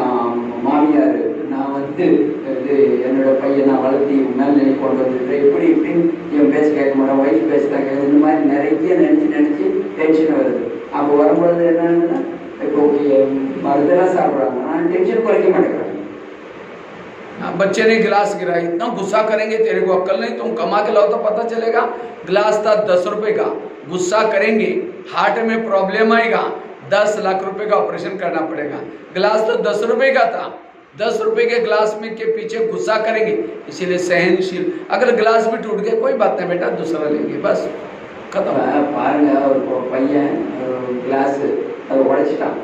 S2: மாமியார், நான் இது என்னோட பையன் நான் வளர்த்தி மேல்நிலை கொண்டு வந்துட்டு இப்படி இப்படின்னு என் பேச கேட்க மாட்டேன், ஒய்ஃப் பேசுகிறாங்க, இந்த மாதிரி நிறைய நினச்சி டென்ஷன் வருது. அப்போ வரும்பொழுது என்னன்னா, இப்போ மருந்தெல்லாம் சாப்பிட்றாங்க, ஆனால் டென்ஷன் குறைக்க மாட்டேங்கிறாங்க.
S1: बच्चे ने गिलास गिरा, इतना गुस्सा करेंगे, तेरे को अक्ल नहीं, तुम कमा के लाओ तो पता चलेगा। गिलास था 10 रुपए का, गुस्सा करेंगे, हार्ट में प्रॉब्लम आएगा, 10 लाख रुपए का ऑपरेशन करना पड़ेगा। गिलास तो 10 रुपए का था, 10 रुपए के गिलास में के पीछे गुस्सा करेंगे, इसीलिए सहनशील। अगर गिलास भी टूट गए कोई बात नहीं बेटा, दूसरा लेंगे, बस खत्म।
S2: பாருங்க, ஒரு பையன் கிளாஸ் அதை உடைச்சிட்டான்,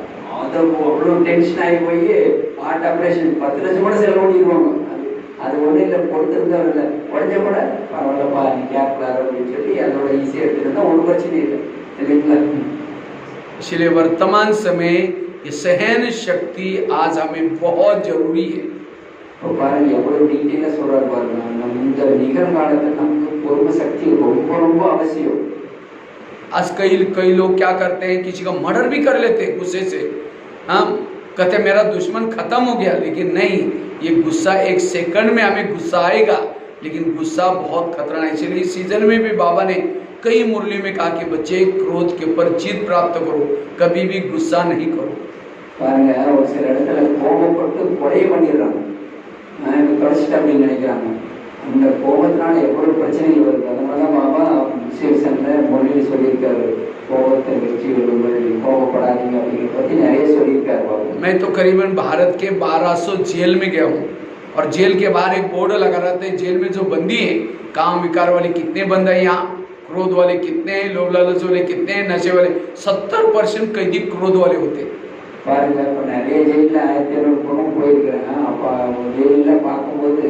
S2: அது அவ்வளோ டென்ஷன் ஆகி போய் ஹார்ட் ஆப்ரேஷன் 10 லட்சம் கூட செலவு பண்ணிடுவாங்க. அது ஒன்றும் இல்லை, பொறுத்திருந்தவர் இல்லை, உடஞ்ச கூட பரவாயில்லப்பா நீ கேட்கலாரு அப்படின்னு சொல்லி அதோட ஈஸியாக எடுத்துருந்தா ஒன்றும் பிரச்சனை இல்லை, இல்லைங்களா?
S1: इसलिए वर्तमान समय ये सहन शक्ति आज हमें बहुत जरूरी है।
S2: இப்போ பாருங்க, எவ்வளோ டீட்டெயிலாக சொல்கிறாரு பாருங்க. நம்ம இந்த நிகழ்காலத்தில் நமக்கு பொறுமை சக்தி ரொம்ப ரொம்ப அவசியம்.
S1: आज कई लोग क्या करते हैं, किसी का मर्डर भी कर लेते हैं गुस्से से। हम कहते मेरा दुश्मन खत्म हो गया, लेकिन नहीं, ये गुस्सा 1 सेकंड में हमें गुस्सा आएगा, लेकिन गुस्सा बहुत खतरनाक है। इसलिए इस सीजन में भी बाबा ने कई मुरली में कहा कि बच्चे क्रोध के ऊपर जीत प्राप्त करो, कभी भी गुस्सा नहीं करो।
S2: பாருங்க, ஒரு சில இடத்துல கோபப்பட்டு கொலை பண்ணிடுறாங்க, தொடச்சிட்டு அப்படின்னு நினைக்கிறாங்க. அந்த கோபத்தினால எவ்வளவு பிரச்சனைகள் வருது. அதனால பாபா சிவசனில் மொழியில் சொல்லியிருக்காரு, கோபத்தை வெற்றி விடுங்கள், கோபப்படாதீங்க அப்படிங்கிற பற்றி நிறைய சொல்லியிருக்காரு. இருக்காரு பாபு.
S1: मैं तो करीबन भारत के 1200 जेल में गया हूँ और जेल के बाहर एक बोर्ड लगा रहता है, जेल में जो बंदी है, काम विकार वाले कितने बंद है यहाँ, क्रोध वाले कितने हैं, लोभ लालच वाले कितने हैं, नशे वाले 70% कैदी क्रोध वाले होते हैं।
S2: பாருங்க, இப்போ நிறைய ஜெயிலில் 1500 பொண்ணும் போயிருக்கிறேன். அப்போ ஜெயிலில் பார்க்கும்போது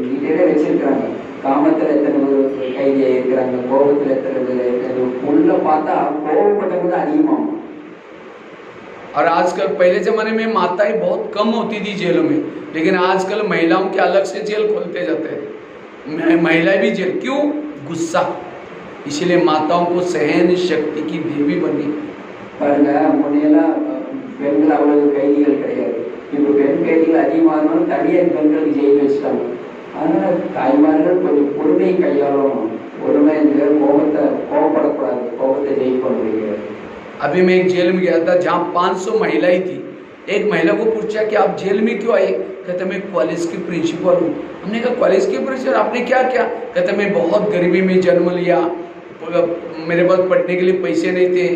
S2: டீட்டெயிலாக வச்சிருக்கிறாங்க. காமத்தில் எத்தனை பேர் கைதியாக இருக்கிறாங்க, கோபத்தில் எத்தனை பேர், உள்ள பார்த்தா கோபப்பட்டவங்க தான் அதிகமாகும்.
S1: और आजकल पहले ज़माने में माताएं बहुत कम होती थी जेलों में, लेकिन आजकल महिलाओं के अलग से जेल खोलते जाते हैं, महिलाएं भी जेल। क्यों? गुस्सा। इसलिए माताओं को सहन शक्ति की देवी बनी।
S2: பாருங்க, முன்னையெல்லாம் பெண்கள் அவ்வளவு கைதிகள் கிடையாது. இப்போ பெண் கைதிகள் அதிகமானாலும் தனியார் பெண்களுக்கு ஜெயில் வச்சுட்டாங்க. அதனால் தாய்மார்கள் கொஞ்சம் பொறுமையை கையாளணும். பொறுமை கோபப்படக்கூடாது, கோபத்தை ஜெயில் பண்ண முடியாது.
S1: अभी मैं एक जेल में गया था जहाँ 500 महिलाएं थी। एक महिला को पूछा कि आप जेल में क्यों आए? कहते मैं कॉलेज की प्रिंसिपल हूँ। हमने कहा कॉलेज की प्रिंसिपल, आपने क्या किया? कहते मैं बहुत गरीबी में जन्म लिया, मेरे पास पढ़ने के लिए पैसे नहीं थे,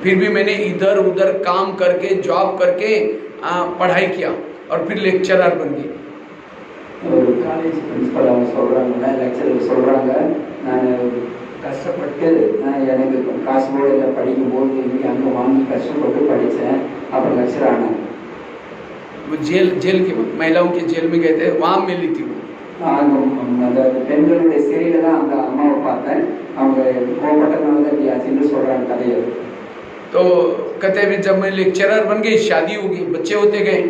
S1: फिर भी मैंने इधर उधर काम करके जॉब करके पढ़ाई किया और फिर लेक्चरर बन गई।
S2: காலேஜ் பிரின்சிபல் அவங்க சொல்கிறாங்க, லெக்சரர் சொல்கிறாங்க, நான் கஷ்டப்பட்டு எனக்கு காசு கூட இல்லை, படிக்கும்போது அங்கே வாங்கி கஷ்டப்பட்டு படித்தேன், அப்புறம் லெக்சர் ஆனேன்.
S1: वो जेल की महिलाओं के जेल में गए थे, वहाँ मिली थी वो।
S2: அந்த பெண்களுடைய சிறையில் தான் அந்த அம்மாவை பார்த்தேன். அவங்க கோபப்பட்டனால தான் இப்படியாச்சுன்னு சொல்கிறாங்க கதையை.
S1: तो कहते हैं जब मैं लेक्चरर बन गई, शादी हो गई, बच्चे होते गए,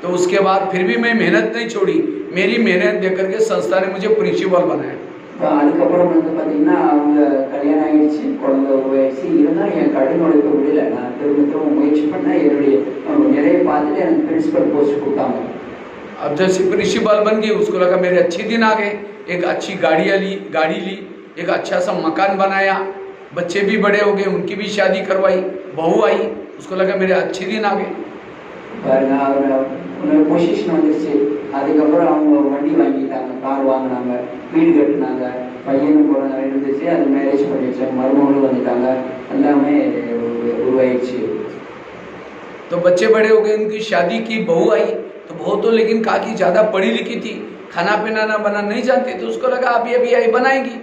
S1: तो उसके बाद फिर भी मैं मेहनत नहीं छोड़ी। मेरी मेहनत देख करके संस्था ने मुझे प्रिंसिपल बनाया।
S2: அதுக்கப்புறம் வந்து பார்த்தீங்கன்னா அவங்க கல்யாணம் ஆகிடுச்சு, குழந்தை உருவாயிடுச்சு. இருந்தாலும் என் கடன் உழைக்க முடியல. நான் திரும்ப முயற்சி பண்ணேன். என்னுடைய நிறைய பார்த்துட்டு எனக்கு பிரின்சிபல் போஸ்ட் கொடுத்தாங்க.
S1: अब जैसे प्रिंसिपल बन गई, उसको लगा मेरे अच्छे दिन आ गए, एक अच्छी गाड़ी ली, एक अच्छा सा मकान बनाया, बच्चे भी बड़े हो गए, उनकी भी शादी करवाई, बहू आई, उसको लगा मेरे अच्छे दिन आ गए।
S2: பாருங்க, அவங்க பொசிஷன் வந்துருச்சு. அதுக்கப்புறம் அவங்க வண்டி வாங்கிட்டாங்க, கார் வாங்கினாங்க, வீடு கட்டினாங்க, பையனும் குழந்தை இருந்துச்சு, அது மேரேஜ் பண்ணி வச்சாங்க, மருமகளும் வந்துட்டாங்க, எல்லாமே உருவாயிடுச்சு.
S1: तो बच्चे बड़े हो गए, उनकी शादी की, बहू आई, तो बहू तो लेकिन काकी ज़्यादा पढ़ी लिखी थी, खाना पीना ना बना नहीं जानती, तो उसको लगा अभी अभी आई बनाएगी।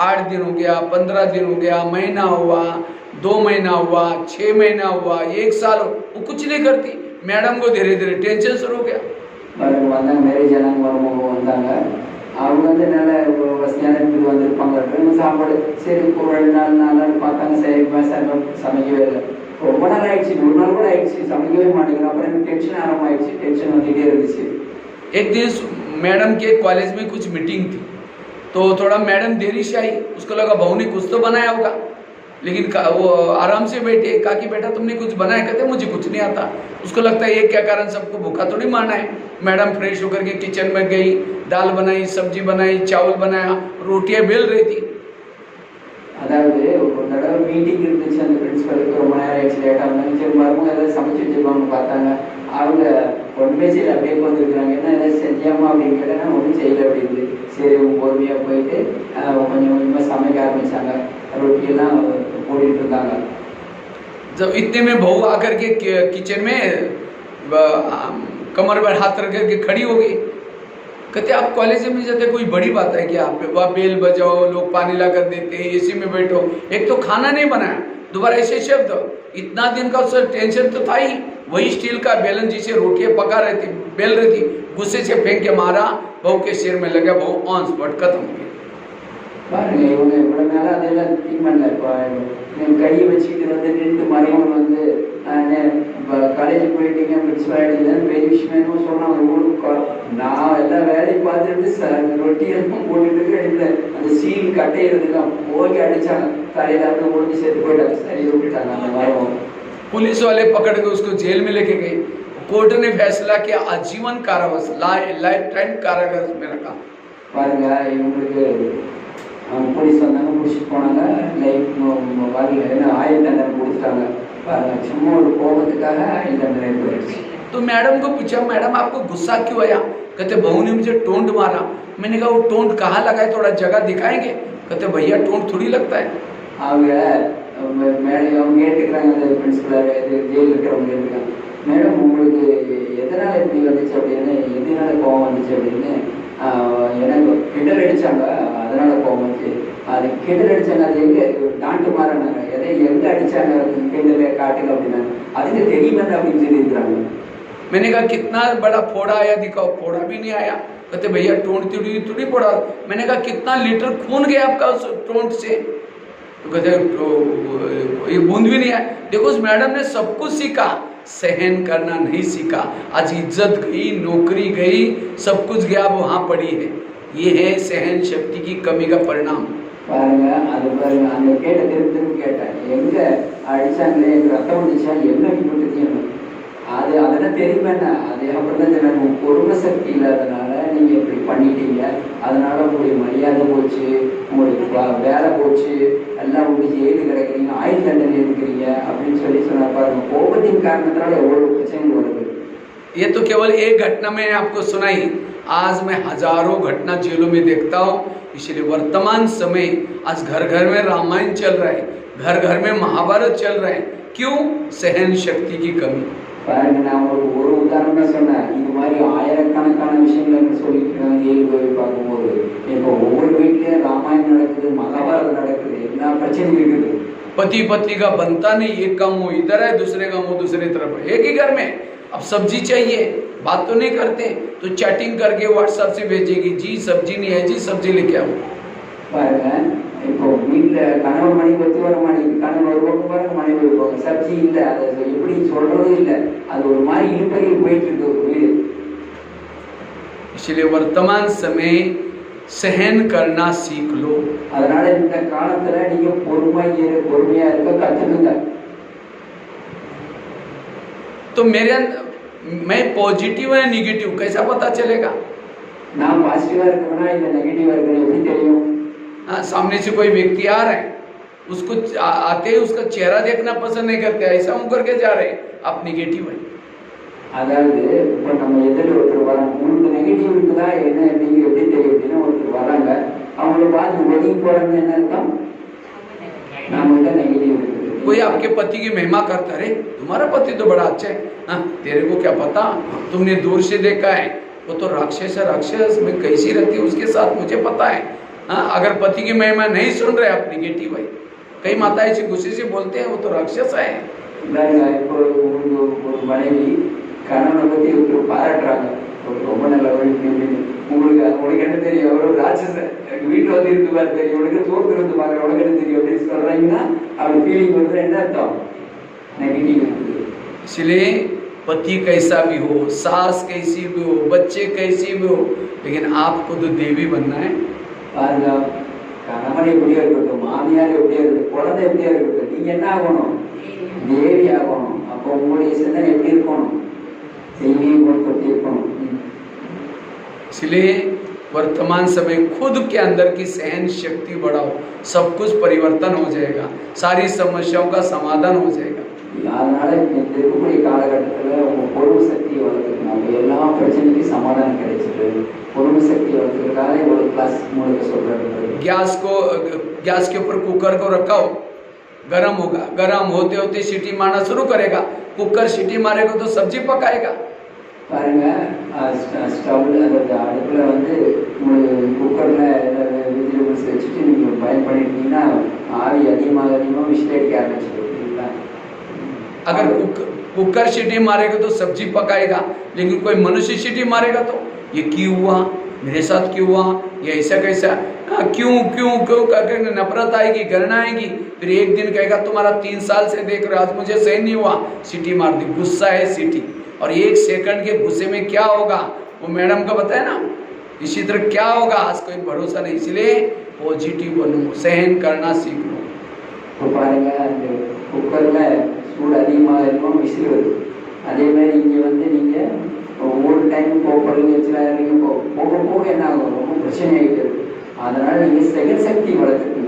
S1: 8 दिन हो गया, 15 दिन हो गया, महीना हुआ, 2 महीना हुआ, 6 महीना हुआ, 1 साल, वो कुछ नहीं करती। मैडम को धीरे धीरे टेंशन शुरू हो गया।
S2: வந்தாங்க, மேரேஜ் ஆனாங்க, மருமக வந்தாங்க. அவங்க வந்து நல்ல வசதியான வீடு வந்திருப்பாங்க, சாப்பாடு சரி ஒரு 2 நாள் பார்த்தாங்க, சரி சமைக்கவே இல்லை. ரொம்ப நாள் ஆயிடுச்சு, 1 நாள் கூட ஆயிடுச்சு, சமைக்கவே மாட்டேங்கிறேன். அப்புறம் எனக்கு டென்ஷன் ஆரம்பமாயிடுச்சு, டென்ஷன் வந்துகிட்டே இருந்துச்சு.
S1: एक दिन मैडम के कॉलेज में कुछ मीटिंग थी, तो थोड़ा मैडम देरी से आई, उसको लगा बहू ने कुछ तो बनाया होगा, लेकिन वो आराम से बैठे, कहा कि बेटा तुमने कुछ बनाया? कहते मुझे कुछ नहीं आता। उसको लगता है ये क्या कारण, सबको भूखा थोड़ी मारना है। मैडम फ्रेश होकर के किचन में गई, दाल बनाई, सब्जी बनाई, चावल बनाया, रोटियां बेल रही थी।
S2: அதாவது ஒரு தடவை மீட்டிங் இருந்துச்சு, அந்த பிரின்சிபலுக்கு ரொம்ப நேரம் ஆயிடுச்சு, லேட்டாக இருந்தாங்க. சரி மருமக ஏதாவது சமைச்சு வச்சுருப்பாங்கன்னு பார்த்தாங்க. அவங்க ஒன்றுமே செய்யல, அப்படியே வந்துருக்குறாங்க. என்ன ஏதாவது செஞ்சாமா அப்படின்னு கேட்டேன்னா ஒன்றும் செய்யலை அப்படின்னு. சரி பொறுமையாக போயிட்டு கொஞ்சம் கொஞ்சமாக சமைக்க ஆரம்பித்தாங்க, ரொட்டியெல்லாம் போட்டுட்டு இருந்தாங்க.
S1: जब इतने में बहू आकर के किचन में कमर पर हाथ रख करके खड़ी हो गई। कहते आप कॉलेज में जाते, कोई बड़ी बात है क्या? वहाँ बेल बजाओ, लोग पानी ला कर देते हैं, एसी में बैठो, एक तो खाना नहीं बनाया, दोबारा ऐसे शब्द। इतना दिन का उससे टेंशन तो था ही। वही स्टील का बेलन जिसे रोटियां पका रही थी, बेल रही थी, गुस्से से फेंक के मारा, बहू के सिर में लगा, बहू ऑन स्पॉट खत्म हो गई।
S2: பாருங்க, இவங்க இவ்வளோ நாளாக அதெல்லாம் திங்க் பண்ணல. இப்போ கையை வச்சுக்கிட்டு வந்து நின்று மருமகன் வந்து காலேஜ் போயிட்டீங்க, பிரின்சிபல் ஆகிட்டீங்கன்னு பெரிய விஷயமே சொன்னாங்க. உங்களுக்கு நான் எல்லா வேலையும் பார்த்துட்டு ரொட்டியெல்லாம் போட்டுட்டு இல்லை, அந்த சீல் கட்டையிறதுலாம் போய் அடித்தாங்க, தலையில் அப்படியே ஒழுங்கு சேர்த்து போயிட்டாங்க, சரி விட்டுட்டாங்க அந்த மருமகன்.
S1: पुलिस वाले पकड़ के उसको जेल में लेके गए। कोर्ट ने फैसला किया आजीवन कारावास, लाइफ टाइम कारागार में रखा।
S2: பாருங்க, இவங்களுக்கு போலீஸ் வந்தாங்க, பிடிச்சிட்டு போனாங்க, லைஃப் வரல, ஏன்னா ஆயுள் தண்டனை கொடுத்துட்டாங்க. பாருங்க, சும்மா ஒரு கோபத்துக்காக ஆயுள் தண்டனை போயிடுச்சு.
S1: तो मैडम को पूछा, मैडम आपको गुस्सा क्यों आया? कहते बहू ने मुझे टोंट मारा। मैंने कहा वो टोंट कहाँ लगा है, थोड़ा जगह दिखाएंगे? कहते भैया टोंट थोड़ी लगता है।
S2: அவங்க மேலே அவங்க கேட்டுக்கிறாங்க, அந்த பிரின்சிபலாக ஜெயிலில் இருக்கிறவங்க கேட்டுக்கிறாங்க, மேடம் உங்களுக்கு எதனால் இப்படி வந்துச்சு அப்படின்னு, எதனால கோவம் வந்துச்சு அப்படின்னு. எனக்கு கிண்டல் அடித்தாங்க, அதனால் கோவம் வந்துச்சு. அது கிண்டல் அடித்தாங்க, அது எங்கே நாட்டு மாறினாங்க, எதை எங்கே அடித்தாங்க கிண்டலை காட்டுங்க அப்படின்னாங்க, அதுக்கு தெரியுமே அப்படின்னு சொல்லியிருக்கிறாங்க.
S1: मैंने कहा कितना बड़ा फोड़ा आया, दिखाओ। फोड़ा भी नहीं आया। कहते भैया टोंट थोड़ी फोड़ा। मैंने कहा कितना लीटर खून गया आपका उस टोंट से? तो कहते ये बूंद भी नहीं आया। देखो उस मैडम ने सब कुछ सीखा, सहन करना नहीं सीखा। आज इज्जत गई, नौकरी गई, सब कुछ गया, अब वहाँ पड़ी है। ये है सहन शक्ति की कमी का परिणाम।
S2: பாருங்க, அது பாருங்க, அந்த கேட்ட திரும்ப கேட்டேன், எங்க அடிச்சாங்களே, ரத்தம் வந்துச்சா, என்ன அடிப்பட்டு, அது அதெல்லாம் தெரியுமே. அது அப்புறம் தான் சொன்னாங்க, பொறுமை சக்தி இல்லாதனால நீங்கள் இப்படி பண்ணிட்டீங்க, அதனால உங்களுடைய மரியாதை போச்சு, உங்களுக்கு வேலை போச்சு, எல்லாம் உங்களுக்கு ஜெயிலு கிடைக்கிறீங்க, ஆயுள் தண்டனை இருக்கிறீங்க அப்படின்னு சொல்லி சொன்னார். பாருங்க, கோபத்தின் காரணத்தினால எவ்வளோ பிரச்சனைகள் வருது.
S1: ये तो केवल एक घटना मैंने आपको सुनाई, आज मैं हजारों घटना जेलों में देखता हूँ। इसलिए वर्तमान समय आज घर घर में रामायण चल रहा है, घर घर में महाभारत चल रहा है। क्यों? सहन शक्ति की कमी।
S2: பாருங்க, நான் ஒரு உதாரணம் சொன்னேன். இது மாதிரி ஆயிரக்கணக்கான விஷயங்கள் சொல்லிட்டு இருக்காங்க. ஜெயில் போய் பார்க்கும்போது இப்போ ஒவ்வொரு வீட்லயும் ராமாயணம் நடக்குது, மகாபாரதம் நடக்குது, எல்லா பிரச்சனையும் இருக்குது.
S1: पति पत्नी का बनता नहीं, एक का मुंह इधर है, दूसरे का मुंह दूसरी तरफ है। एक ही घर में अब सब्जी चाहिए, बात तो नहीं करते, तो चैटिंग करके व्हाट्सएप से भेजेगी, जी सब्जी नहीं है, जी सब्जी लेके आओ।
S2: பாருங்க, இப்போ வீட்டில் கணவன் மனைவி ஒத்து வர மாட்டேங்குது, கணவன் ஒரு பக்கம் பாருங்க, மனைவி ஒரு பக்கம், சப்ஜி இல்லை, அதை எப்படி சொல்றதும் இல்லை, அது ஒரு மாதிரி இழுப்பறையில் போயிட்டு இருக்கு ஒரு வீடு.
S1: इसलिए वर्तमान समय सहन करना सीख लो।
S2: அதனால இந்த காலத்துல நீங்க பொறுமையா இருக்க கத்துக்குங்க.
S1: तो मेरे मैं पॉजिटिव है नेगेटिव कैसा पता चलेगा?
S2: நான் பாசிட்டிவா இருக்கேனா இல்ல நெகட்டிவா இருக்கேனா எப்படி தெரியும்?
S1: सामने से कोई व्यक्ति आ रहा है, उसको आते ही उसका चेहरा देखना पसंद नहीं करते, ऐसा मुंह करके जा रहे हैं, आप नेगेटिव है।
S2: அதாவது இப்போ நம்ம எதிரில் ஒருத்தர் வராங்க, உங்களுக்கு நெகட்டிவ் இருக்குதா என்ன நீங்க எப்படி தெரியும் அப்படின்னா, ஒருத்தர் வராங்க, அவங்கள பார்த்து ஒதுங்கி போறாங்க, என்ன அர்த்தம்? நம்மகிட்ட நெகட்டிவ் இருக்குது.
S1: कोई आपके पति की महिमा करता है, तुम्हारा पति तो बड़ा अच्छा है, हाँ तेरे को क्या पता, तुमने दूर से देखा है, वो तो राक्षस है, राक्षस में कैसी रहती है उसके साथ मुझे पता है। हाँ, अगर पति की महिमा नहीं सुन रहे आप नेगेटिव है। कई माताएं से गुस्से से बोलते हैं वो तो राक्षस है।
S2: இப்போ ஒரு மனைவி கணவனை பத்தி ஒரு பாராட்டுறாங்க, ரொம்ப நல்ல உங்களுக்கு என்ன தெரியும், எவ்வளவு ராட்சச வீட்டுல வந்து இருக்கு பாரு தெரியும், உனக்கு தோத்து இருந்து பாரு உனக்கு என்ன தெரியும் அப்படின்னு சொல்றாங்கன்னா அப்படி ஃபீலிங் வந்து என்ன அர்த்தம்? நெகட்டிவ் இருக்குது.
S1: इसलिए पति कैसा भी हो, सास कैसी भी हो, बच्चे कैसी भी हो, लेकिन आपको तो देवी बनना है।
S2: பாருங்க, கணவன் எப்படியா இருக்கட்டும், மாமியார் எப்படியா இருக்கட்டும், குழந்தை எப்படியா இருக்கட்டும், நீங்க என்ன ஆகணும்? தேவி ஆகணும். அப்போ உங்களுடைய சிந்தனை எப்படி இருக்கணும்? செய்தியை கொடுத்து இருக்கணும்.
S1: इसलिए वर्तमान समय खुद के अंदर की सहन शक्ति बढ़ाओ, सब कुछ परिवर्तन हो जाएगा, सारी समस्याओं का समाधान हो जाएगा।
S2: அதனால இந்த இருக்கக்கூடிய காலகட்டத்தில் உங்க பொறுமை சக்தியை வளர்த்துக்கணும், எல்லா பிரச்சனைக்கும் சமாதானம் கிடைச்சிட்டு பொறுமை சக்தியை வளர்த்துக்கிறதுக்காக ஒரு கிளாஸ் மூலத்தை சொல்றாரு.
S1: गैस के ऊपर कुकर को रखाओ, गरम होगा, गरम होते होते सीटी मारना शुरू करेगा, कुकर सीटी मारेगा तो सब्जी पकाएगा।
S2: பாருங்க, ஸ்டவ்ல அந்த அடுப்பில் வந்து உங்களுக்கு குக்கரில் வெஜிடபிள்ஸ் வச்சுட்டு நீங்கள் பயன் பண்ணிட்டீங்கன்னா ஆவி அதிகமாக விசில் அடிக்க ஆரம்பிச்சிருக்கீங்களா?
S1: अगर कुकर सीटी मारेगा तो सब्जी पकाएगा, लेकिन कोई मनुष्य सीटी मारेगा तो ये क्यों हुआ, मेरे साथ क्यों हुआ, ये ऐसा कैसा, क्यों क्यों क्यों करके नफरत आएगी, घृणा आएगी। फिर एक दिन कहेगा तुम्हारा 3 साल से देख रहे हो, आज मुझे सहन नहीं हुआ, सीटी मार दी। गुस्सा है सीटी, और 1 सेकंड के गुस्से में क्या होगा वो मैडम का बताया ना, इसी तरह क्या होगा आज कोई भरोसा नहीं। इसलिए पॉजिटिव बनो, सहन करना सीख लो।
S2: இப்போ பாருங்க, அந்த குக்கரில் சூடு அதிகமாக இருக்கும், விசில் வருது. அதே மாதிரி இங்கே வந்து நீங்கள் ஒவ்வொரு டைம் போகிறீங்க வச்சுலாங்க, போக போக என்ன ஆகும், ரொம்ப பிரச்சனை ஆகிட்டு இருக்கு. அதனால் நீங்கள் செகண்ட் சக்தி வளர்த்துக்கணும்.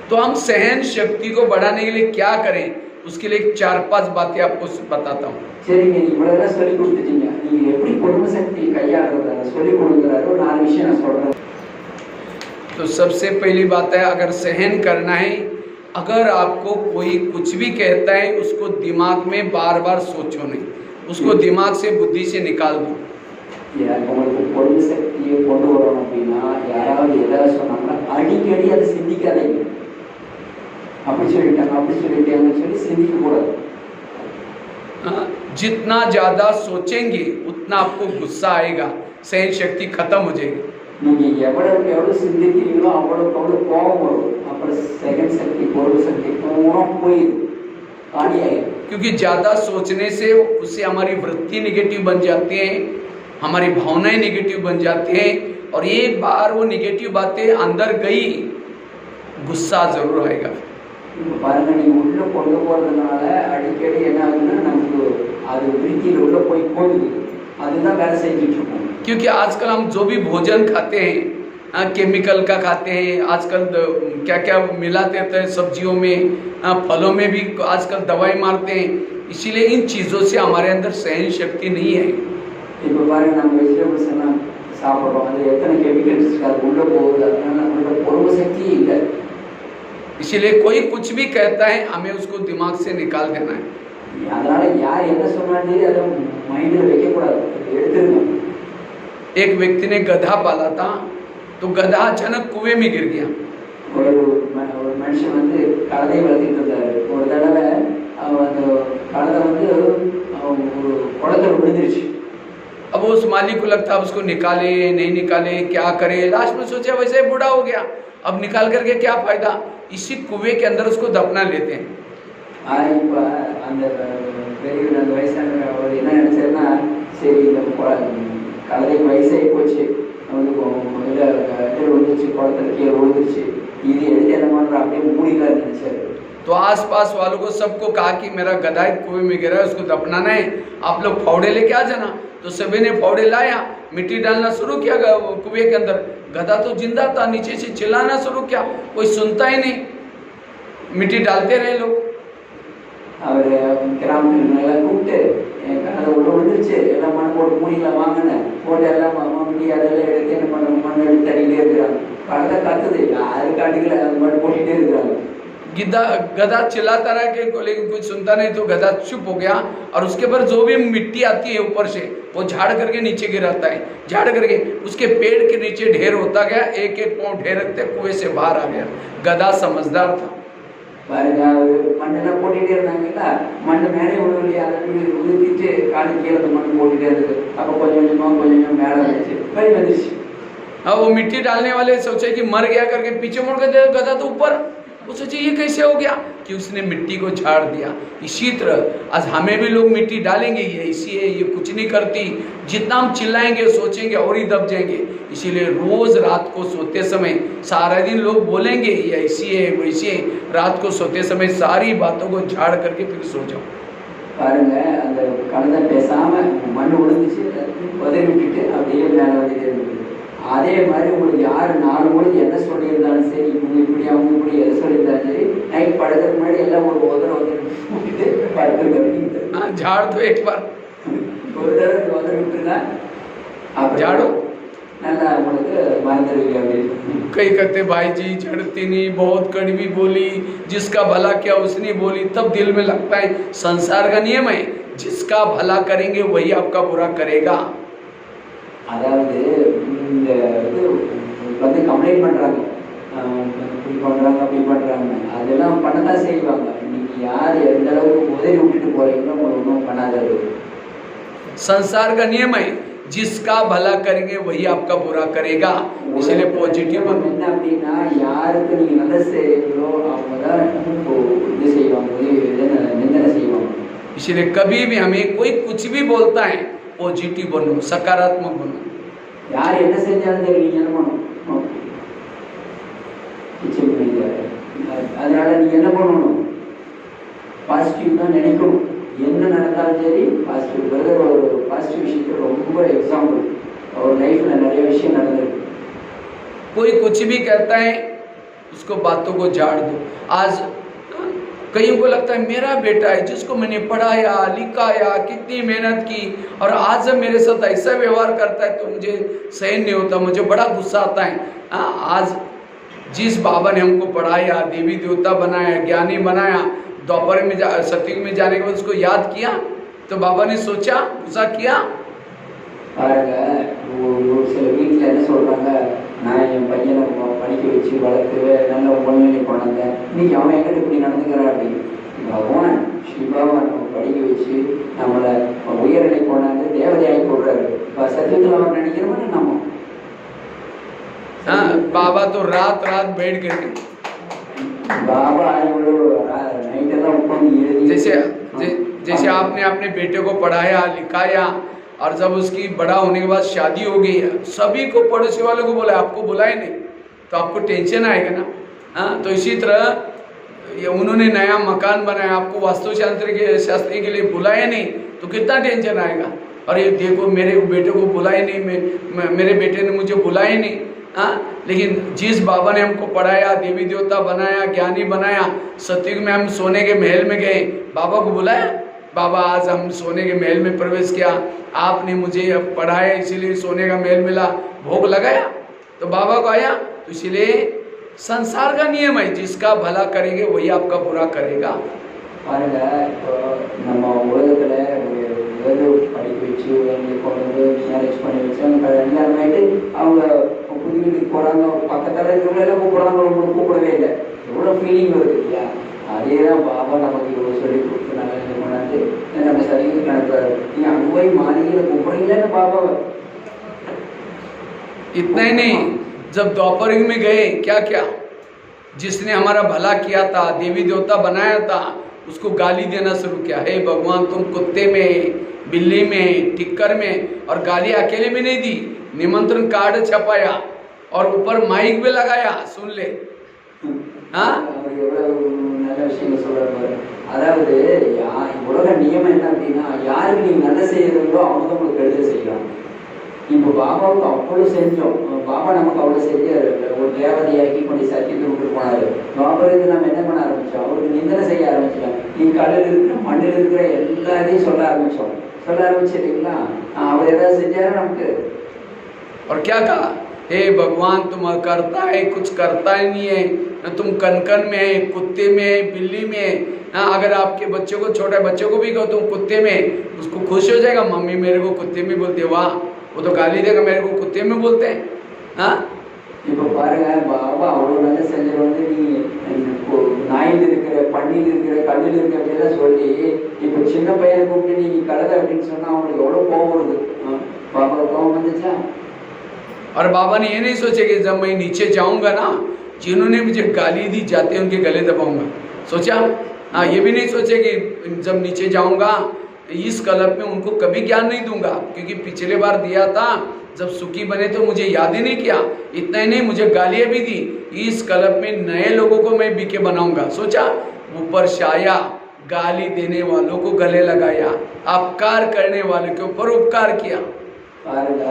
S1: तो हम सहन शक्ति को बढ़ाने के लिए क्या करें, उसके लिए 4-5 बातें आपको बताता हूँ।
S2: சரிங்க, நீ இவ்வளோதான் சொல்லி கொடுத்துட்டீங்க, நீங்கள் எப்படி பொறுமை சக்தி கையாளுறத சொல்லி கொடுக்குறாரு. ஒரு 4 விஷயம் நான் சொல்கிறேன்.
S1: तो सबसे पहली बात है, अगर सहन करना है अगर आपको कोई कुछ भी कहता है उसको दिमाग में बार बार सोचो नहीं, उसको दिमाग से बुद्धि से निकाल दो।
S2: உங்களுக்கு பொருள் சக்தியை கொண்டு வரணும் அப்படின்னா யாராவது எதாவது சொன்னாங்கன்னா அடிக்கடி அதை சிந்திக்காதீங்க. அப்படி சொல்லிட்டாங்கன்னு சொல்லி சிந்திக்க கூடாது.
S1: जितना ज्यादा सोचेंगे उतना आपको गुस्सा आएगा, सहन शक्ति खत्म हो जाएगी.
S2: நீங்க எவ்வளவு சிந்திக்கிறீங்களோ அவ்வளவு கோபம் வரும். அப்புறம் सहन शक्ति பொருள் சக்தி पूरा போயிடும், காலியாயிடும்.
S1: क्योंकि ज्यादा सोचने से उससे हमारी वृत्ति निगेटिव बन जाती है, हमारी भावनाएं निगेटिव बन जाती हैं, और एक बार वो निगेटिव बातें अंदर गई गुस्सा जरूर आएगा.
S2: பாருங்க, நீங்க உள்ள கொண்டு போறதுனால அடிக்கடி என்ன ஆகுதுன்னா நமக்கு அது விருத்தியில் உள்ள போய் போகுது, அதுதான் வேலை செஞ்சுட்டு இருக்கோம்.
S1: क्योंकि आजकल हम जो भी भोजन खाते हैं केमिकल का खाते हैं, आजकल क्या क्या मिलाते हैं सब्जियों में, फलों में भी आजकल दवाई मारते हैं, इसीलिए इन चीज़ों से हमारे अंदर सहन शक्ति नहीं है.
S2: இப்போ பாருங்க, நம்ம வெஜிடபிள்ஸ் எல்லாம் சாப்பிட்றோம், அது எத்தனை கெமிக்கல்ஸ் அது உள்ள போகுது, அதனால நம்மளோட பொறுமை சக்தி இல்லை.
S1: इसीलिए कोई कुछ भी कहता है हमें उसको दिमाग से निकाल देना है.
S2: அதனால யார் என்ன சொன்னாலும் அதை மைண்டில் வைக்கக்கூடாது, எடுத்துருக்கணும்.
S1: एक व्यक्ति ने गधा पाला था, तो गधा अचानक कुएं में गिर गया.
S2: ஒரு மனுஷன் வந்து கழுதை வளர்த்திட்டு இருந்தாரு. ஒரு தடவை அந்த கழுதை வந்து ஒரு குளத்துல விழுந்துருச்சு.
S1: अब उस मालिक को लगता उसको निकाले नहीं निकाले क्या करे, लास्ट में सोचा वैसे ही बूढ़ा हो गया, अब निकाल करके क्या फायदा, इसी कुएं के अंदर उसको दफना लेते हैं.
S2: இப்போ அந்த பெரியவர் அந்த வயசான அவர் என்ன நினைச்சாருன்னா, சரி இந்த கழுதைக்கு வயசாகி போச்சு, வந்து விழுந்துச்சு, குளத்துல கீழே விழுந்துருச்சு, இது எடுத்து என்ன பண்ற அப்படியே மூடிக்காரு நினைச்சாரு.
S1: तो आसपास वालों को सबको कहा कि मेरा गधा कुएं में गिरा है, उसको दफनाना है, आप लोग फावड़े लेके आ जाना. तो सभी ने फावड़े लाया, मिट्टी डालना शुरू किया कुएं के अंदर. गधा तो जिंदा था, नीचे से चिल्लाना शुरू किया, कोई सुनता ही नहीं, मिट्टी डालते रहे लोग.
S2: அவர் கிராமத்தில் நல்லா கூப்பிட்டு அதை உள்ள விழுந்துருச்சு, எல்லாம் மண் போட்டு மூடிக்கலாம் வாங்கினேன் போட்டு எல்லாம் மம்மிட்டி அதெல்லாம் எடுத்து என்ன பண்ண மண் எடுத்து தள்ளிட்டே இருக்கிறாங்க. பழத்தை கத்துது, யாரு காட்டுக்கல அது மண் போட்டுட்டே இருக்கிறாங்க.
S1: गधा चिल्लाता रहा कि लेकिन कुछ सुनता नहीं, तो गधा चुप हो गया, और उसके ऊपर जो भी मिट्टी आती है ऊपर से वो झाड़ करके नीचे गिराता है, झाड़ करके उसके पेड़ के नीचे ढेर होता गया, एक एक पाँव ढेर रखते कुएं से बाहर आ गया. गधा समझदार था.
S2: பாருங்க, மண்ணெல்லாம் போட்டுட்டே இருந்தாங்கல்ல, மண் மேலே விழுவலையா, அதை உதிர்த்திட்டு காடு கீழே மண் போட்டுட்டே இருந்தது. அப்போ கொஞ்சம் கொஞ்சம் மேலே வந்துச்சு, வழி வந்துச்சு.
S1: अब वो मिट्टी डालने वाले सोचे कि मर गया करके पीछे मुड़ के गधा तो ऊपर, वो सोचे ये कैसे हो गया, कि उसने मिट्टी को झाड़ दिया. इसी तरह आज हमें भी लोग मिट्टी डालेंगे, ये इसी है, ये कुछ नहीं करती, जितना हम चिल्लाएंगे सोचेंगे और ही दब जाएंगे. इसीलिए रोज रात को सोते समय सारा दिन लोग बोलेंगे ये ऐसी है वैसी है, रात को सोते समय सारी बातों को झाड़ करके फिर सो जाओ.
S2: பாருங்க, அந்த கழுதை பேசாம மண் விழுந்துச்சு, உதறி விட்டுட்டு அப்படியே மேலே வந்துட்டே இருந்தது. அதே மாதிரி உங்களுக்கு யார் 4 மணிக்கு என்ன சொல்லியிருந்தாலும் சரி, இவங்க இப்படி அவங்க இப்படி எதை சொல்லியிருந்தாலும் சரி, நைட் படுக்கிறதுக்கு முன்னாடி எல்லாம் ஒரு உதற விட்டுட்டு படுத்துருக்க.
S1: झाड़ दो एक बार,
S2: ஒரு தடவை உதறி விட்டுருங்க,
S1: झाड़ो.
S2: நல்லா உங்களுக்கு மறந்துடுவீங்க அப்படின்னு.
S1: कई कहते भाई जी झड़ती नहीं, बहुत कड़वी बोली, जिसका भला किया उसने बोली. तब दिल में लगता है संसार का नियम है, जिसका भला करेंगे वही आपका बुरा करेगा.
S2: அதாவது இந்த இது வந்து கம்ப்ளைண்ட் பண்ணுறாங்க, இப்படி பண்ணுறாங்க அப்படி பண்ணுறாங்க, அதெல்லாம் பண்ணதான் செய்வாங்க. இன்னைக்கு யார் எந்த அளவுக்கு உதவி விட்டுட்டு போகிறீங்களோ உங்களை ஒன்றும் பண்ணாதது.
S1: संसार का नियम है, जिसका भला करेंगे वही आपका बुरा करेगा. इसलिए पॉजिटिव
S2: என்ன அப்படின்னா, யாருக்கு நீங்கள் நல்லது செய்கிறீங்களோ அவங்க தான் இது செய்வாங்க, நிந்தனை செய்வாங்க.
S1: इसलिए कभी भी हमें कोई कुछ भी बोलता है पॉजिटिव बनो, सकारात्मक बनो.
S2: யார் என்ன செஞ்சாலும் சரி நீங்கள் என்ன பண்ணணும், அதனால நீங்கள் என்ன பண்ணணும், பாசிட்டிவ் தான் நினைக்கணும். என்ன நடந்தாலும் சரி பாசிட்டிவ். பிரதர் ஒரு பாசிட்டிவ் விஷயத்தை ரொம்ப எக்ஸாம்பிள், அவர் லைஃப்பில் நிறைய விஷயம் நடந்திருக்கு.
S1: कोई कुछ भी कहता है उसको बातों को झाड़ दो. आज कईयों को लगता है मेरा बेटा है जिसको मैंने पढ़ाया लिखाया, कितनी मेहनत की, और आज जब मेरे साथ ऐसा व्यवहार करता है तो मुझे सहन नहीं होता, मुझे बड़ा गुस्सा आता है. आज जिस बाबा ने हमको पढ़ाया, देवी देवता बनाया, ज्ञानी बनाया, द्वापर में सतयुग में जाने के बाद उसको याद किया, तो बाबा ने सोचा, गुस्सा किया।
S2: பாருங்க, ஒரு சில வீட்டில் என்ன சொல்றாங்க, நான் என் பையனை படிக்க வச்சு வளர்த்து நல்ல உடல்நிலை கொண்டாந்தேன், இன்னைக்கு அவன் எங்கிட்ட இப்படி நடந்துக்கிறான் அப்படின்னு. பகவான் சிவாவை நம்ம படிக்க வச்சு நம்மளை உயர்நிலை கொண்டாந்து தேவதையாகி போடுறாரு. சத்தியத்தில் அவர் நினைக்கிற மாதிரி நம்ம
S1: बाबा तो रात रात बैठ करके
S2: बाबा नाइटेல்லாம் உட்கார்ந்து
S1: जैसे आपने अपने बेटे को पढ़ाया लिखाया और जब उसकी बड़ा होने के बाद शादी हो गई है, सभी को पड़ोसी वालों को बोला, आपको बुलाए नहीं तो आपको टेंशन आएगा ना। हाँ, तो इसी तरह ये उन्होंने नया मकान बनाया, आपको शास्त्री के लिए बुलाया नहीं तो कितना टेंशन आएगा। और ये देखो मेरे बेटे को बुलाए नहीं, मेरे बेटे ने मुझे बुलाए नहीं। हाँ, लेकिन जिस बाबा ने हमको पढ़ाया, देवी देवता बनाया, ज्ञानी बनाया, सतयुग में हम सोने के महल में गए, बाबा को बुलाया, बाबा आज हम सोने के महल में प्रवेश किया, आपने मुझे पढ़ाया इसीलिए सोने का महल मिला, भोग लगाया, तो बाबा को आया। तो इसलिए संसार का नियम है, जिसका भला करेंगे वही आपका बुरा करेगा।
S2: பாருங்க, இப்போ நம்ம உலகத்தில் ஏதோ படிக்க வச்சு கொண்டு வந்து மேரேஜ் பண்ணி வச்சு அவங்க கல்யாணம் ஆகிட்டு அவங்க புது வீட்டுக்கு போகிறாங்க, பக்கத்தில் இருக்கிறவங்களெல்லாம் கூப்பிட்றாங்க, உங்களுக்கு கூப்பிடவே இல்லை, எவ்வளோ ஃபீலிங் வருது இல்லையா? அதே தான் பாபா நமக்கு இவ்வளோ சொல்லி கொடுத்து நாங்கள் இது பண்ணாது நம்ம சரியாக நடத்துறாரு. நீங்கள் அங்கே போய் மாளிகையில் கூப்பிட்றீங்களேன்னு பாபாவை
S1: इतना ही नहीं, जब द्वापर युग में गए क्या क्या, जिसने हमारा भला किया था, देवी देवता बनाया था, उसको गाली देना शुरू किया। हे भगवान, तुम कुत्ते में, बिल्ली में, टिक्कर में, और गाली अकेले में नहीं दी, निमंत्रण कार्ड छपाया और ऊपर माइक भी लगाया, सुन ले। हाँ,
S2: நல்ல விஷயம் சொல்றாரு. அதாவது உலக நியமம் என்ன அப்படின்னா, யாருக்கு நீங்க நல்ல செய்யறீங்களோ அவங்க தான் உங்களுக்கு கெடுதல் செய்யலாம். இப்போ பாபாவுக்கு அவ்வளோ செஞ்சோம், பாபா நமக்கு அவ்வளோ செஞ்சாரு, ஒரு தேவதையாக்கி கொண்டு சத்தியத்தை விட்டு போனாரு. பாபாவுக்கு நம்ம என்ன பண்ண ஆரம்பிச்சோம், அவருக்கு நிந்தனை செய்ய ஆரம்பிச்சோம். நீ கல்லில் இருக்கிற மண்ணில் இருக்கிற எல்லாத்தையும் சொல்ல ஆரம்பிச்சிட்டீங்களா? அவர் ஏதாவது செஞ்சாரு நமக்கு?
S1: और क्या कहा, हे भगवान तुम करता है, कुछ करता ही नहीं है, तुम कनकन में है, कुत्ते में है, बिल्ली में है। अगर आपके बच्चों को, छोटे बच्चों को भी कहो तुम कुत्ते में, उसको खुश हो जाएगा, मम्मी मेरे को कुत्ते में बोलते, वाह, वो तो गाली देगा, मेरे को कुत्ते में बोलते हैं। हाँ,
S2: இப்போ பாருங்க, பாபா அவ்வளோ நல்ல செஞ்சவர் வந்து நீ நாயில் இருக்கிற, பண்ணியில் இருக்கிற, கல்லில் இருக்கிற அப்படிலாம் சொல்லி இப்போ சின்ன பையனை கூப்பிட்டு நீ கலத அப்படின்னு சொன்னா அவங்களுக்கு எவ்வளோ கோபம் வருது. பாபா கோபம் வந்துச்சா?
S1: और बाबा ने ये नहीं सोचे कि जब मैं नीचे जाऊंगा ना, जिन्होंने मुझे गाली दी जाते उनके गले दबाऊंगा, सोचा? हाँ, ये भी नहीं सोचे कि जब नीचे जाऊंगा इस कल्प में उनको कभी ज्ञान नहीं दूंगा, क्योंकि पिछले बार दिया था जब सुखी बने तो मुझे याद ही नहीं किया। इतना ही नहीं, मुझे गालियां भी दी, इस कल्प में नए लोगों को मैं बीके बनाऊंगा, सोचा? ऊपर छाया, गाली देने वालों को गले लगाया, अपकार करने वालों के ऊपर उपकार किया।
S2: பாருங்க,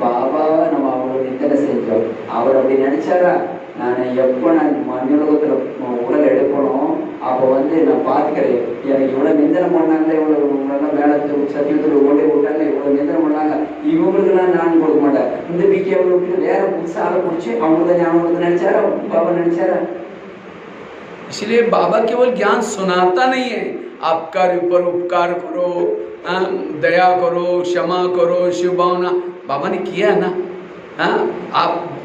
S2: பாபாவை நம்ம அவ்வளோ நிந்தனை செஞ்சோம். அவர் அப்படி நினைச்சாரா? நான் எப்போ நான் மண்ணுலகத்தில் உடல் எடுக்கணும், அப்போ வந்து நான் பார்த்துக்கிறேன், எனக்கு இவ்வளோ நிந்தனை பண்ணாங்களே, இவ்வளோ இவங்களெல்லாம் மேலே சத்தியத்தில் ஓடி விட்டாங்க, இவ்வளோ நிந்தனை பண்ணாங்க, இவங்களுக்கெல்லாம் நான் கொடுக்க மாட்டேன், இந்த பிக்கே விட்டு வேற புதுசாக ஆளை பிடிச்சி அவங்களுக்கு ஞானம் கொடுத்து நினைச்சாரா? பாபா நினைச்சாரா?
S1: इसलिए बाबा केवल ज्ञान सुनाता नहीं है, आपका ऊपर उपकार करो, दया करो, क्षमा करो, शिव भावना, बाबा ने किया है ना। हाँ,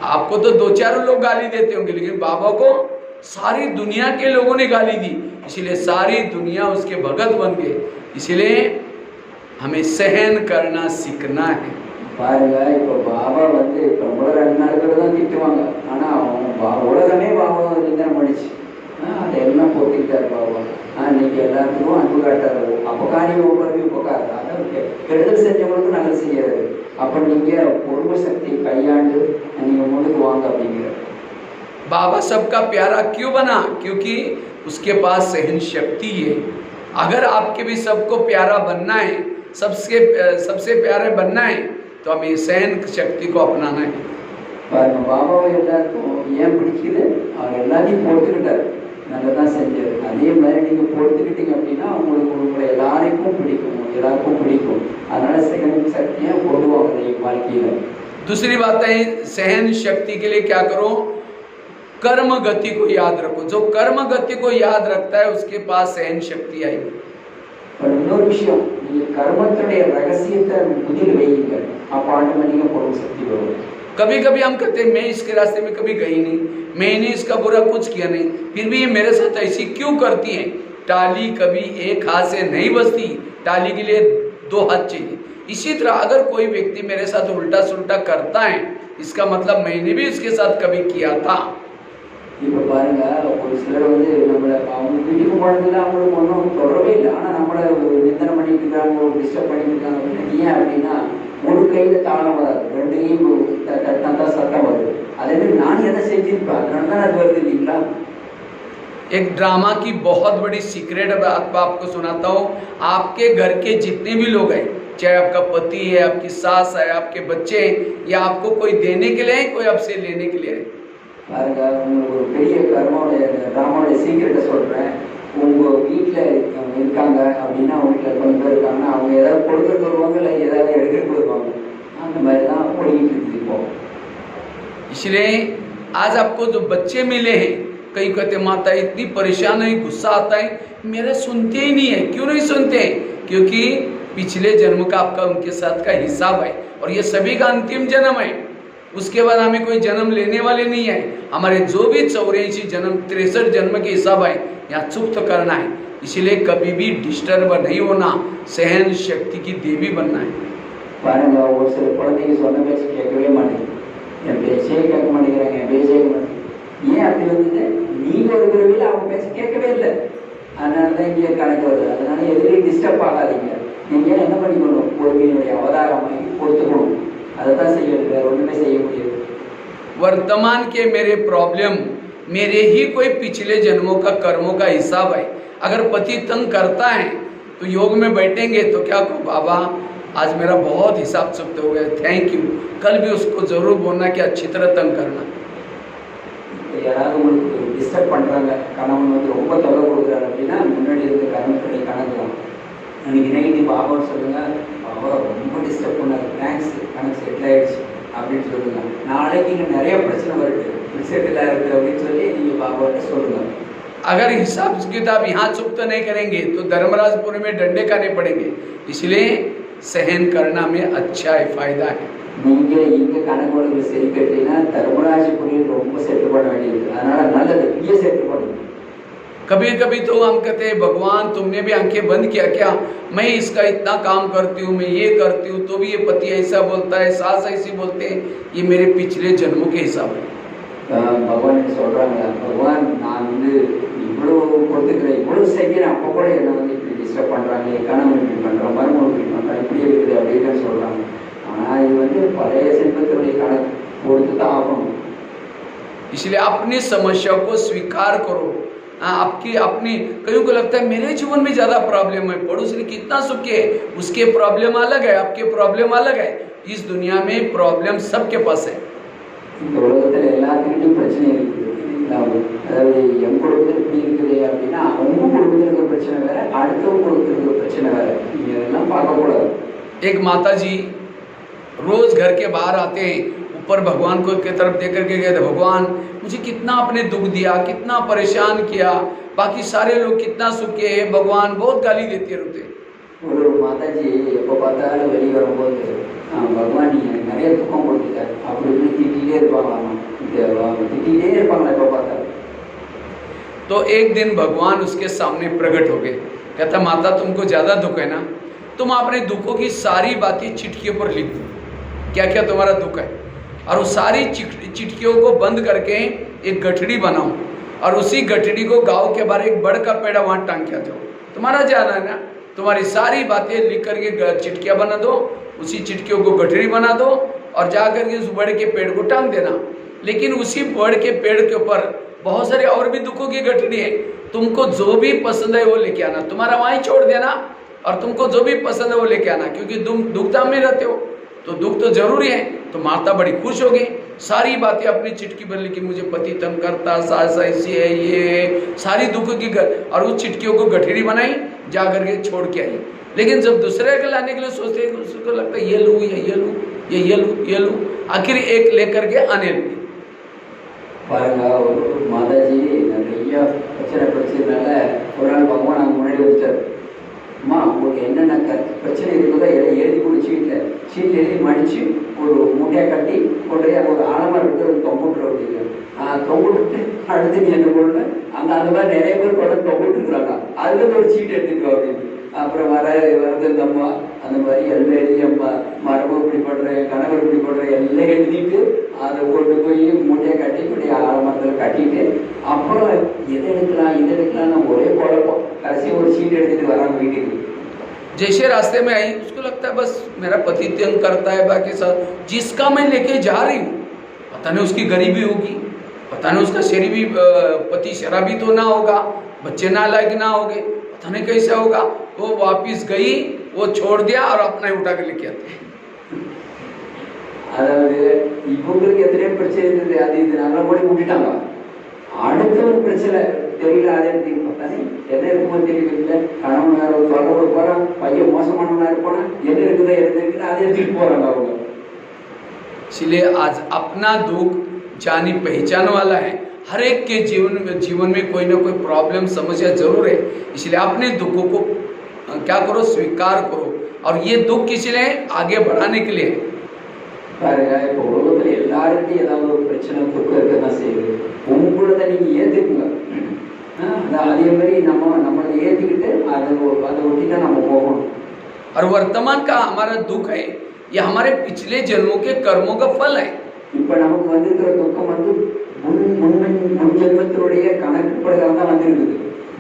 S1: आपको तो दो चार लोग गाली देते होंगे, लेकिन बाबा को सारी दुनिया के लोगों ने गाली दी, इसलिए सारी दुनिया उसके भगत बन गए। इसलिए हमें सहन करना सीखना है।
S2: பாருங்க, இப்போ பாபா வந்து ரொம்ப 2 நாள் பேர் தான் திட்டுவாங்க, ஆனால் உலகமே பாபா நிந்தனை பண்ணிச்சு. அதெல்லாம் போத்திக்கிட்டார் பாபா. இன்னைக்கு எல்லாத்துக்கும் அன்பு காட்டாரு, அப்பகாரி ஒவ்வொரு உபகாரம், அதாவது கெடுதல் செஞ்சவங்களுக்கு நல்லது செய்யாது. அப்போ நீங்கள் பொறுமை சக்தியை கையாண்டு நீங்கள் முன்னுக்கு வாங்க அப்படிங்கிற.
S1: बाबा सबका प्यारा क्यों बना? क्योंकि उसके पास सहन शक्ति है। अगर आपके भी सबको प्यारा बनना है, सबसे प्यारे बनना है, तो हमें सहन शक्ति को अपनाना है।
S2: பாருங்க, பாபாவை எல்லாருக்கும் ஏன் பிடிக்குது, அவர் எல்லாத்தையும் பொறுத்துக்கிட்டார், நல்லதான் செஞ்சார். அதே மாதிரி நீங்கள் பொறுத்துக்கிட்டீங்க அப்படின்னா உங்களை எல்லாருக்கும் பிடிக்கும். அதனால सहन शक्तिயை கொண்டு வாங்க வாழ்க்கையில்.
S1: दूसरी बात है, सहन शक्ति के लिए क्या करो? कर्म गति को याद रखो। जो कर्म गति को याद रखता है उसके पास सहन शक्ति आएगी।
S2: இன்னொரு விஷயம், நீங்க கர்மத்துடைய ரகசியத்தை முதலில் வையுங்க, அப்ப ஆட்டோமேட்டிக்கா பொருள் சக்தி வரும்।
S1: कभी कभी हम कहते हैं मैं इसके रास्ते में कभी गई नहीं, मैंने इसका बुरा कुछ किया नहीं, फिर भी ये मेरे साथ ऐसी क्यों करती है। टाली कभी एक हाथ से नहीं बजती, टाली के लिए दो हाथ चाहिए। इसी तरह अगर कोई व्यक्ति मेरे साथ उल्टा सुल्टा करता है, इसका मतलब मैंने भी उसके साथ कभी किया था।
S2: இப்போ பாருங்க, ஒரு சிலர் வந்து நம்மளை அவங்க வீட்டுக்கு போனதில்லை, அவங்களுக்கு ஒன்றும் தொடரவே இல்லை, ஆனால் நம்மளை நிந்தனை பண்ணிட்டு இருக்காங்க, டிஸ்டர்ப் பண்ணிட்டு இருக்காங்க அப்படின்னா ஏன் அப்படின்னா ஒரு கையில் தாளம் வராது, ரெண்டு கையும் தட்டினா தான் சத்தம் வருது। அதே மாதிரி நான் எதை செஞ்சிருப்பேன், அதனால தான் அது வருது இல்லைங்களா।
S1: एक ड्रामा की बहुत बड़ी सीक्रेट बात आपको सुनाता हूँ। आपके घर के जितने भी लोग हैं, चाहे आपका पति है, आपकी सास है, आपके बच्चे हैं, या आपको कोई देने के लिए है, कोई आपसे लेने के लिए है।
S2: பாருங்க, உங்களுக்கு ஒரு பெரிய கர்மாவுடைய ட்ராமாவுடைய சீக்கிரட்டை சொல்கிறேன்। உங்கள் வீட்டில் இருக்காங்க அப்படின்னா, அவங்க வீட்டில் கொஞ்சம் பேர் இருக்காங்கன்னா, அவங்க ஏதாவது கொடுக்கறது வருவாங்க, இல்லை ஏதாவது எடுக்கிறது வருவாங்க, அந்த மாதிரி தான் ஓடிக்கிட்டு இருக்குது இப்போ।
S1: इसलिए आज आपको जो बच्चे मिले हैं, कई कहते माता इतनी परेशान है, गुस्सा आता है, मेरा सुनते ही नहीं है। क्यों नहीं सुनते हैं? क्योंकि पिछले जन्म का आपका उनके साथ का हिसाब है, और ये सभी का अंतिम जन्म है। उसके बाद हमें कोई जन्म लेने वाले नहीं है। हमारे जो भी 84 जन्म 63 जन्म के हिसाब है, यहाँ चुप्त करना है। इसलिए कभी भी डिस्टर्ब नहीं होना, सहन शक्ति की देवी बनना है।
S2: பாருங்க, ஒரு சில குழந்தைங்க சொன்ன பேச்சு கேட்கவே மாட்டேங்குது, என் பேச்சே கேட்க மாட்டேங்கிறாங்க, என் பேச்சே கேட்க மாட்டேங்குது। ஏன் அப்படி வந்து நீங்க ஒரு பிறவியில் அவங்க பேச்சு கேட்கவே இல்லை, அதனால தான் இங்கே கணக்கு வருது। அதனால எதுலையும் டிஸ்டர்ப் ஆகாதீங்க, நீங்க என்ன பண்ணிக்கணும், பொறுமையினுடைய அவதாரமாய் பொறுத்துக்கணும், அதை தான் செய்யணும், வேற ஒன்றுமே செய்ய முடியாது।
S1: वर्तमान के मेरे प्रॉब्लम मेरे ही कोई पिछले जन्मों का कर्मों का हिसाब है। अगर पति तंग करता है तो योग में बैठेंगे तो क्या कहो, बाबा आज मेरा बहुत हिसाब चुप्त हो गया, थैंक यू। कल भी उसको जरूर बोलना कि अच्छी तरह तंग करना।
S2: யாராவது உங்களுக்கு டிஸ்டர்ப் பண்ணுறாங்க, கணவன் வந்து ரொம்ப தொல்லை கொடுக்குறாரு அப்படின்னா, முன்னாடி இருந்த கணவனுடைய கணக்கு அன்றைக்கி நைட்டு பாபான்னு சொல்லுங்கள், பாபா ரொம்ப டிஸ்டர்ப் பண்ணாரு, தேங்க்ஸ், கணக்கு செட்டில் ஆகிடுச்சு அப்படின்னு சொல்லுங்கள்। நாளைக்கு இங்கே நிறைய பிரச்சனை வருது, செட்டில் ஆகிருக்கு அப்படின்னு சொல்லி நீங்கள் பாபாட்ட சொல்லுங்கள்।
S1: अगर हिसाब किताब यहाँ चुप्त नहीं करेंगे तो धर्मराजपुर में डंडे खाने पड़ेंगे। इसलिए सहन करना में अच्छा है, फायदा है।
S2: நீங்கள் இங்கே கணக்கு வழக்கு சரி கட்டினா தர்மராஜபுரியில் ரொம்ப செட்டில் பண்ண வேண்டியது, அதனால நல்லது, இங்கே செட்டில் பண்ணுங்க।
S1: कभी कभी तो हम कहते हैं भगवान तुमने भी आंखें बंद किया क्या, मैं इसका इतना काम करती हूँ, मैं ये करती हूँ, तो भी ये पति ऐसा बोलता है, सास ऐसी बोलते हैं, ये मेरे पिछले जन्मों के हिसाब है।
S2: பகவான் என்ன சொல்கிறாங்க, பகவான் நான் வந்து இவ்வளோ கொடுத்துக்கிறேன், இவ்வளோ செய்கிறேன், அப்போ கூட என்னை வந்து இப்படி டிஸ்டர்ப் பண்ணுறாங்க, கணவன் இப்படி பண்ணுறான், மருமகன் இப்படி பண்ணுறான், இப்படி இருக்குது அப்படின்னு சொல்கிறாங்க। ஆனால் இது வந்து பழைய செல்வத்துடைய கணக்கு கொடுத்து தான் ஆகணும்।
S1: इसलिए अपनी समस्या को स्वीकार करो। आपकी अपनी, कईयों को लगता है मेरे जीवन में ज़्यादा प्रॉब्लम है, पड़ोसी ने कितना सुखी है, उसके प्रॉब्लम अलग है, आपके प्रॉब्लम अलग है। इस दुनिया में प्रॉब्लम सबके पास है।
S2: இந்த உலகத்தில் எல்லாத்துக்கிட்டையும் பிரச்சனை இருக்குது, அதாவது என் குடும்பத்தில் இப்படி இருக்குது அப்படின்னா அவங்க குடும்பத்தில் இருக்கிற பிரச்சனை வேற, அடுத்தவங்க குடும்பத்தில் இருக்கிற பிரச்சனை வேற, நீங்கள் இதெல்லாம் பார்க்கக்கூடாது।
S1: एक माता जी रोज घर के बाहर आते हैं, ऊपर भगवान को की तरफ देख करके कहते, भगवान मुझे कितना आपने दुख दिया, कितना परेशान किया, बाकी सारे लोग कितना सुखी है, भगवान बहुत गाली देते रहते।
S2: ஒரு மாதாஜி எப்போ பார்த்தாலும் வெளியே வரும்போது பகவான் நீங்கள் நிறைய துக்கம் கொடுத்துட்டார் அப்படி இப்படி திட்டிகிட்டே இருப்பாங்க, திட்டிகிட்டே இருப்பாங்களா எப்போ பார்த்தாலும்।
S1: तो एक दिन भगवान उसके सामने प्रकट हो गए, कहता माता तुमको ज़्यादा दुख है ना, तुम अपने दुखों की सारी बातें चिट्ठियों पर लिख दो, क्या क्या तुम्हारा दुख है, और उस सारी चिट्ठियों को बंद करके एक गठड़ी बनाओ, और उसी गठड़ी को गाँव के बाहर एक बड़ का पेड़ वहाँ टांग के आ जाओ। तुम्हारा जाना है ना, तुम्हारी सारी बातें लिख करके चिट्ठियाँ बना दो, उसी चिट्ठियों को गठड़ी बना दो, और जा करके उस बड़ के पेड़ को टांग देना। लेकिन उसी बड़ के पेड़ के ऊपर बहुत सारे और भी दुखों की गठड़ी है, तुमको जो भी पसंद है वो लेके आना, तुम्हारा वहीं छोड़ देना, और तुमको जो भी पसंद है वो लेके आना, क्योंकि तुम दुखधाम में रहते हो तो दुख तो जरूरी है। तो माता बड़ी खुश हो गई, सारी बातें अपनी चिट्ठी पर लिखी, मुझे पति तंग करता, सास ऐसी है, ये सारी दुख की और उस चिट्ठियों को गठरी बनाई, जा करके छोड़ के आई। लेकिन जब दूसरे के लाने के लिए सोचते हैं, उसको लगता है ये लूँ या ये लूँ, ये लूँ, ये लूँ, आखिर एक लेकर के आने लगी।
S2: பாருங்க, ஒரு மாதாஜி நிறைய பிரச்சனை படிச்சதுனால ஒரு நாள் பகவான் அவங்க முன்னாடி வச்சார். அம்மா, உங்களுக்கு என்னென்ன பிரச்சனை இருக்குதோ எல்லாம் எழுதி கொடு சீட்டில் எழுதி மடித்து ஒரு மூட்டையாக கட்டி கொண்டு ஒரு ஆழமாக இருக்கிறது தொம்பிட்டுரு அப்படிங்க. தொம்பிட்டு அடுத்து நீ என்ன கொண்டு அந்த மாதிரி நிறைய பேர் கொண்டு தொம்பிட்டுருக்குறாங்க. அதுலேருந்து ஒரு சீட்டு எடுத்துக்கோ அப்படின்னு. அப்புறம் வரது இந்த அம்மா அந்த மாதிரி எல்லாம் எழுதி, அம்மா மரபு இப்படி பண்ணுறேன், கணவர் இப்படி பண்ணுறேன் எல்லாம் எழுதிட்டு அதை கொண்டு போய் மூட்டையை கட்டி கொண்டு ஆலமரத்தில் கட்டிட்டு அப்புறம் எதை எடுக்கலாம்னு ஒரே குழப்பம். கடைசி ஒரு சீட் எடுத்துட்டு வராங்க வீட்டுக்கு.
S1: जैसे रास्ते में आई उसको लगता है बस मेरा पति तंग करता है, बाकी सब जिसका मैं लेके जा रही हूँ पता नहीं उसकी गरीबी होगी, पता नहीं उसका शरीबी पति शराबी तो ना होगा, बच्चे नालायक ना होंगे, पता नहीं कैसा होगा. वो वापिस गई, वो छोड़ दिया और अपना ही उठा के लेके आते.
S2: அதாவது இவங்களுக்கு எத்தனையோ பிரச்சனை இருந்தது, அது இது நல்லா போய் விட்டுட்டாங்க. அடுத்த ஒரு பிரச்சனை தெரியல, அதே பார்த்தானே என்ன இருக்குமோ தெரியல. கணவன் வேற ஒரு தொடர்பு போறான், பையன் மோசமானவனா இருப்பானா, என்ன இருக்குதோ அதை எடுத்துட்டு போறாங்க அவங்க.
S1: इसलिए आज अपना दुख जानी पहचान वाला है. हर एक के जीवन में कोई ना कोई प्रॉब्लम समस्या जरूर है. इसलिए अपने दुखों को क्या करो, स्वीकार करो. और ये दुख किसी लिए आगे बढ़ाने के लिए.
S2: பாருங்க, இப்போ உலகத்துல எல்லாருக்கிட்டையும் ஏதாவது ஒரு பிரச்சனை துக்கம் இருக்கதான் செய்யுது. உங்களோட நீங்க ஏத்துக்குங்க. அதே மாதிரி நம்மளை ஏத்துக்கிட்டு அதை ஒட்டி தான் நம்ம போகணும்.
S1: और वर्तमान का हमारा दुख है ये हमारे पिछले जन्मों के कर्मों का फल है.
S2: இப்ப நமக்கு வந்திருக்கிற துக்கம் முன் ஜென்மத்தினுடைய கணக்கு பிரகாரம் தான் வந்திருக்குது.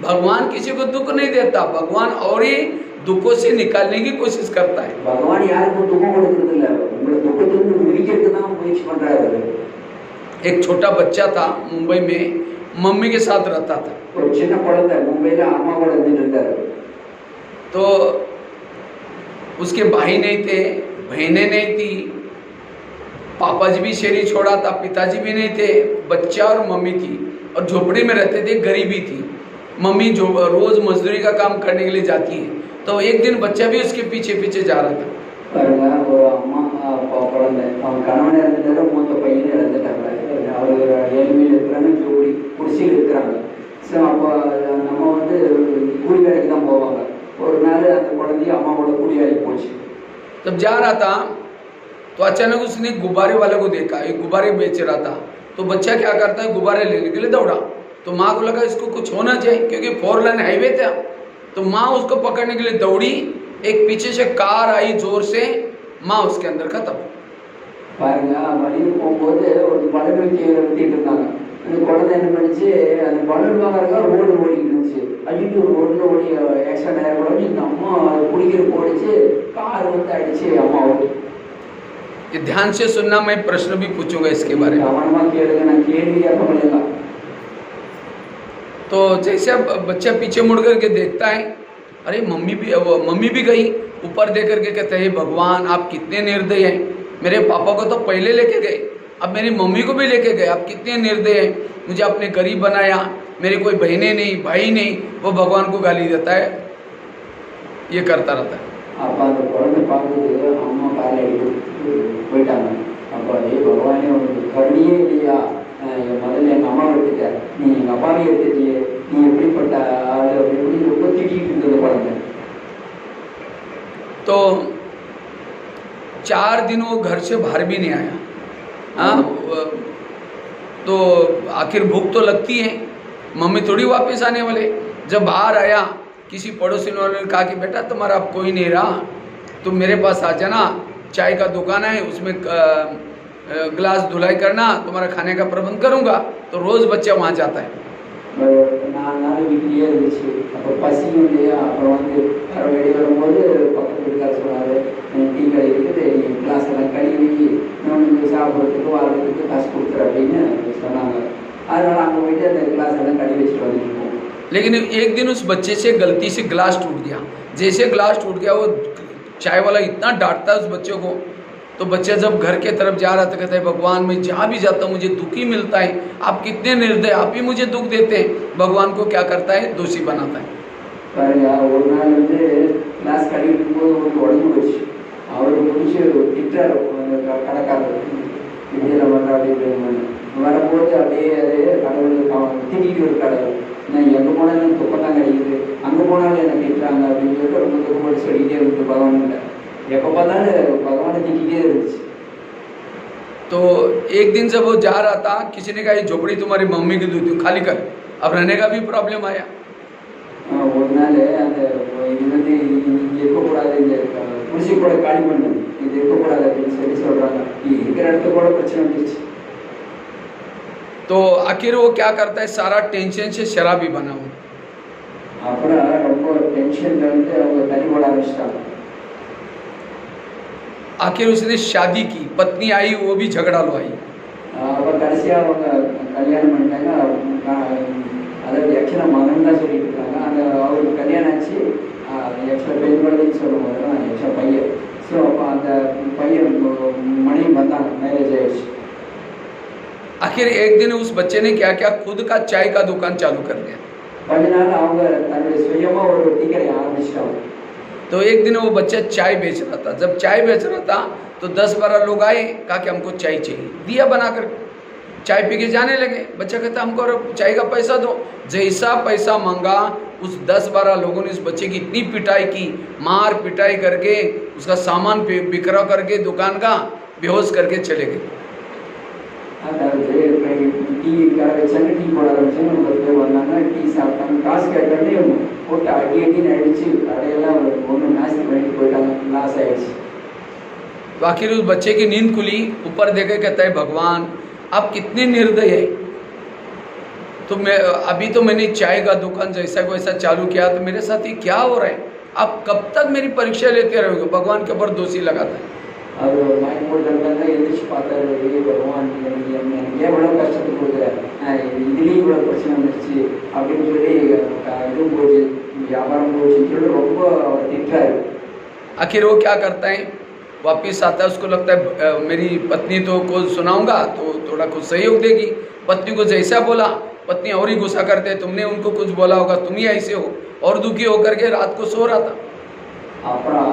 S1: भगवान किसी को दुख नहीं देता, भगवान और ही दुखों से निकालने की कोशिश करता है.
S2: भगवान யாருக்கும் துக்கம் கொடுக்கிறது இல்ல, உங்களை துக்கத்திலிருந்து விடுவிக்கிறதுக்கு தான் முயற்சி பண்றாரு.
S1: एक छोटा बच्चा था मुंबई में, मम्मी के साथ रहता था.
S2: ஒரு சின்ன குழந்தை மும்பைல அம்மா கூட இருந்தாரு.
S1: तो उसके भाई नहीं थे, बहनें नहीं थी, पापा जी भी शरीर छोड़ा था, पिताजी भी नहीं थे, बच्चा और मम्मी थी और झोपड़ी में रहते थे, गरीबी थी. मम्मी जो रोज मजदूरी का काम करने के लिए जाती है, तो एक दिन बच्चा भी उसके पीछे पीछे जा रहा था.
S2: ஒரு அம்மா குழந்தை, அவன் கணவன் இறந்துட்டாரு, மூத்த பையன் இறந்துட்டாங்க. அவர் ஏழ்மையில் இருக்கிறாங்க, ஜோடி குடிசையில் இருக்கிறாங்க. ஸோ அப்போ நம்ம கூலி வேலைக்கு தான் போவாங்க. ஒரு நாள் அந்த குழந்தைய அம்மாவோட கூலி வேலைக்கு போச்சு.
S1: जब जा रहा था तो अचानक उसने गुब्बारे वाले को देखा, एक गुब्बारे बेच रहा था. तो बच्चा क्या करता है, गुब्बारे लेने के लिए दौड़ा. तो माँ को लगा इसको कुछ होना चाहिए, क्योंकि 4 लेन हाईवे था. तो माँ उसको पकड़ने के लिए दौड़ी, एक पीछे से कार आई जोर से, माँ उसके अंदर खत्म.
S2: பாருங்க, வழியில் போகும்போது ஒரு பலன் வெட்டிட்டு இருந்தாங்க. அந்த குழந்தை என்ன பண்ணிச்சு, அந்த பலன் வாங்கறதுக்காக ரோடு ஓடிட்டு இருந்துச்சு. அடிட்டு ரோட்ல ஓடி ஆக்சிடென்ட் ஆகிடும். இந்த அம்மா குடிக்கிற போடிச்சு, கார் அடிச்சு அம்மா ஓடி.
S1: ये ध्यान से सुनना, मैं प्रश्न भी पूछूंगा इसके बारे में.
S2: கவனமா கேளுங்க, நான் கேள்வி கேட்க முடியல.
S1: तो जैसे अब बच्चा पीछे मुड़ करके देखता है, अरे मम्मी भी गई. ऊपर देख करके कहते हैं, भगवान आप कितने निर्दय हैं, मेरे पापा को तो पहले लेके गए, अब मेरी मम्मी को भी लेके गए, आप कितने निर्दय हैं, मुझे आपने गरीब बनाया, मेरी कोई बहनें नहीं, भाई नहीं. वो भगवान को गाली देता है, ये करता रहता है.
S2: அப்போ அந்த குழந்தை பார்க்குறது அம்மா காலை போயிட்டாங்க. அப்போ பகவானே உனக்கு கருணியே இல்லையா, முதல்ல எங்கள் அம்மாவை எடுத்துட்ட, நீ எங்கள் அப்பாவை எடுத்துட்டியே, நீ எப்படிப்பட்ட ஆள் எப்படி ரொம்ப திட்டிகிட்டு இருந்தது குழந்தை.
S1: तो 4 दिन वो घर से बाहर भी नहीं आया. हाँ, तो आखिर भूख तो लगती है, मम्मी थोड़ी वापस आने वाले. जब बाहर आया, किसी पड़ोसी वाले ने कहा कि बेटा तुम्हारा अब कोई नहीं रहा, तुम मेरे पास आ जाना, चाय का दुकान है, उसमें गिलास धुलाई करना, तुम्हारा खाने का प्रबंध करूँगा. तो रोज़ बच्चा वहाँ जाता है.
S2: நான் வீட்டிலேயே இருந்துச்சு. அப்போ பசியும் இல்லையா, அப்புறம் வெளியே வரும்போது பக்கத்து வீட்டுக்கார சொன்னார், டீ கடை இருக்குது, நீ கிளாஸ் எல்லாம் கழுவி இன்னொன்று சாப்பிட்றதுக்கு வாழ்றதுக்கு காசு கொடுத்துரு அப்படின்னு சொன்னாங்க. அதனால் அங்கே போயிட்டு அந்த கிளாஸ் எல்லாம் கழுவி வச்சுட்டு வந்துருக்கோம்.
S1: लेकिन एक दिन उस बच्चे से गलती से गिलास टूट गया. जैसे गिलास टूट गया, वो चाय वाला इतना डांटता है उस बच्चे को. तो बच्चा जब घर के तरफ जा रहा था, कहता है भगवान मैं जहाँ भी जाता हूँ मुझे दुख ही मिलता है, आप कितने निर्दय, आप ही मुझे दुख देते हैं. भगवान को क्या करता है, दोषी बनाता है.
S2: பாருங்க, ஒரு நாள் கிளாஸ் கழுவிட்டு போது ஒரு உடம்பு போச்சு. அவருக்கு பிடிச்சி திட்டார் கடைக்காரர், இப்படியெல்லாம் பண்ணுறா அப்படி வரும்போது அப்படியே அது கடவுள் திட்டிகிட்டு ஒரு கடவுள், நான் எங்கே போனாலும் துப்பத்தான் கிடைக்குது, அங்கே போனாலும் என்னை திட்டுறாங்க அப்படின்னு சொல்லிட்டு ரொம்ப துக்கப்பட்டு சொல்லிக்கிட்டே இருந்துச்சு பகவான்கிட்ட. எப்போ பார்த்தாலும் பகவானை திட்டிகிட்டே இருந்துச்சு.
S1: तो एक दिन जब वो जा रहा था, किसी ने कहा ये झोपड़ी तुम्हारी मम्मी की दूध खाली कर, अब रहने का भी प्रॉब्लम आया.
S2: ஒரு நாள் அந்த இது வந்து இங்கே இருக்கக்கூடாது, இந்த குடிசை கூட காலி பண்ணணும், இது இருக்கக்கூடாது அப்படின்னு சொல்லி சொல்கிறாங்க. இருக்கிற இடத்துல கூட பிரச்சனை வந்துருச்சு.
S1: तो आखिर वो क्या करता है, सारा टेंशन से शराबी बना हो.
S2: அப்புறம் ரொம்ப டென்ஷன்ல வந்து அவங்க தண்ணி போட ஆரம்பிச்சிட்டாங்க.
S1: आखिर उसने शादी की, पत्नी आई, वो भी झगड़ालू आई.
S2: அப்புறம் கடைசியாக அவங்க கல்யாணம் பண்ணிட்டாங்க. அதாவது ஆக்சுவலாக மகன் தான் சொல்லிட்டு இருக்காங்க. அந்த அவருக்கு கல்யாணம் ஆச்சு, ஆக்சுவலாக பெண் குழந்தைன்னு சொல்லும்போது ஆக்சுவலாக பையன். ஸோ அப்போ அந்த பையன் மனைவி வந்தாங்க, மேரேஜ் ஆயிடுச்சு.
S1: आखिर एक दिन उस बच्चे ने क्या किया, खुद का चाय का दुकान चालू कर दिया.
S2: கொஞ்ச நாள் அவங்க தன்னுடைய சுயமாக ஒரு டீ கடை ஆரம்பிச்சிட்டாங்க.
S1: तो एक दिन वो बच्चा चाय बेच रहा था. जब चाय बेच रहा था तो 10-12 लोग आए, कहा कि हमको चाय चाहिए, दिया बनाकर चाय पी के जाने लगे. बच्चा कहता हमको चाय का पैसा दो. जैसा पैसा मांगा, उस 10-12 लोगों ने उस बच्चे की इतनी पिटाई की, मार पिटाई करके उसका सामान बिखरा करके दुकान का बेहोश करके चले गए.
S2: அதாவது டீ கடை வச்சாங்க, டீ போட ஆரம்பிச்சாங்க. 50 பேர் வந்தாங்க, டீ சாப்பிட்டாங்க. காசு கேட்டோடனே போட்டு அடி அடின்னு அடிச்சு கடையெல்லாம் ஒன்று நாஸ்தி பண்ணிட்டு போயிட்டாங்க. லாஸ் ஆயிடுச்சு.
S1: तो आखिर उस बच्चे की नींद खुली, ऊपर देखे, कहता है भगवान आप कितने निर्दय है. तो मैं अभी तो मैंने चाय का दुकान जैसा को वैसा चालू किया, तो मेरे साथ ये क्या हो रहा है, आप कब तक मेरी परीक्षा लेते रहोगे. भगवान के ऊपर दोषी लगाता है.
S2: அவர் மயக்கம் போட்டாங்க. எந்திரிச்சு பார்த்தாரு, பகவான் எனக்கு ஏன் இவ்வளோ கஷ்டத்தை கொடுக்குறேன், இதுலேயும் இவ்வளோ பிரச்சனை வந்துருச்சு அப்படின்னு சொல்லி இதுவும் போச்சு, வியாபாரம் போச்சுன்னு சொல்லி ரொம்ப அவர் திட்டாரு.
S1: आखिर वो क्या करता है, वापिस आता है. उसको लगता है मेरी पत्नी तो को सुनाऊंगा तो थोड़ा कुछ सहयोग देगी. पत्नी को जैसा बोला, पत्नी और ही गुस्सा करते, तुमने उनको कुछ बोला होगा, तुम ही ऐसे हो, और दुखी होकर के रात को सो रहा था.
S2: அப்புறம்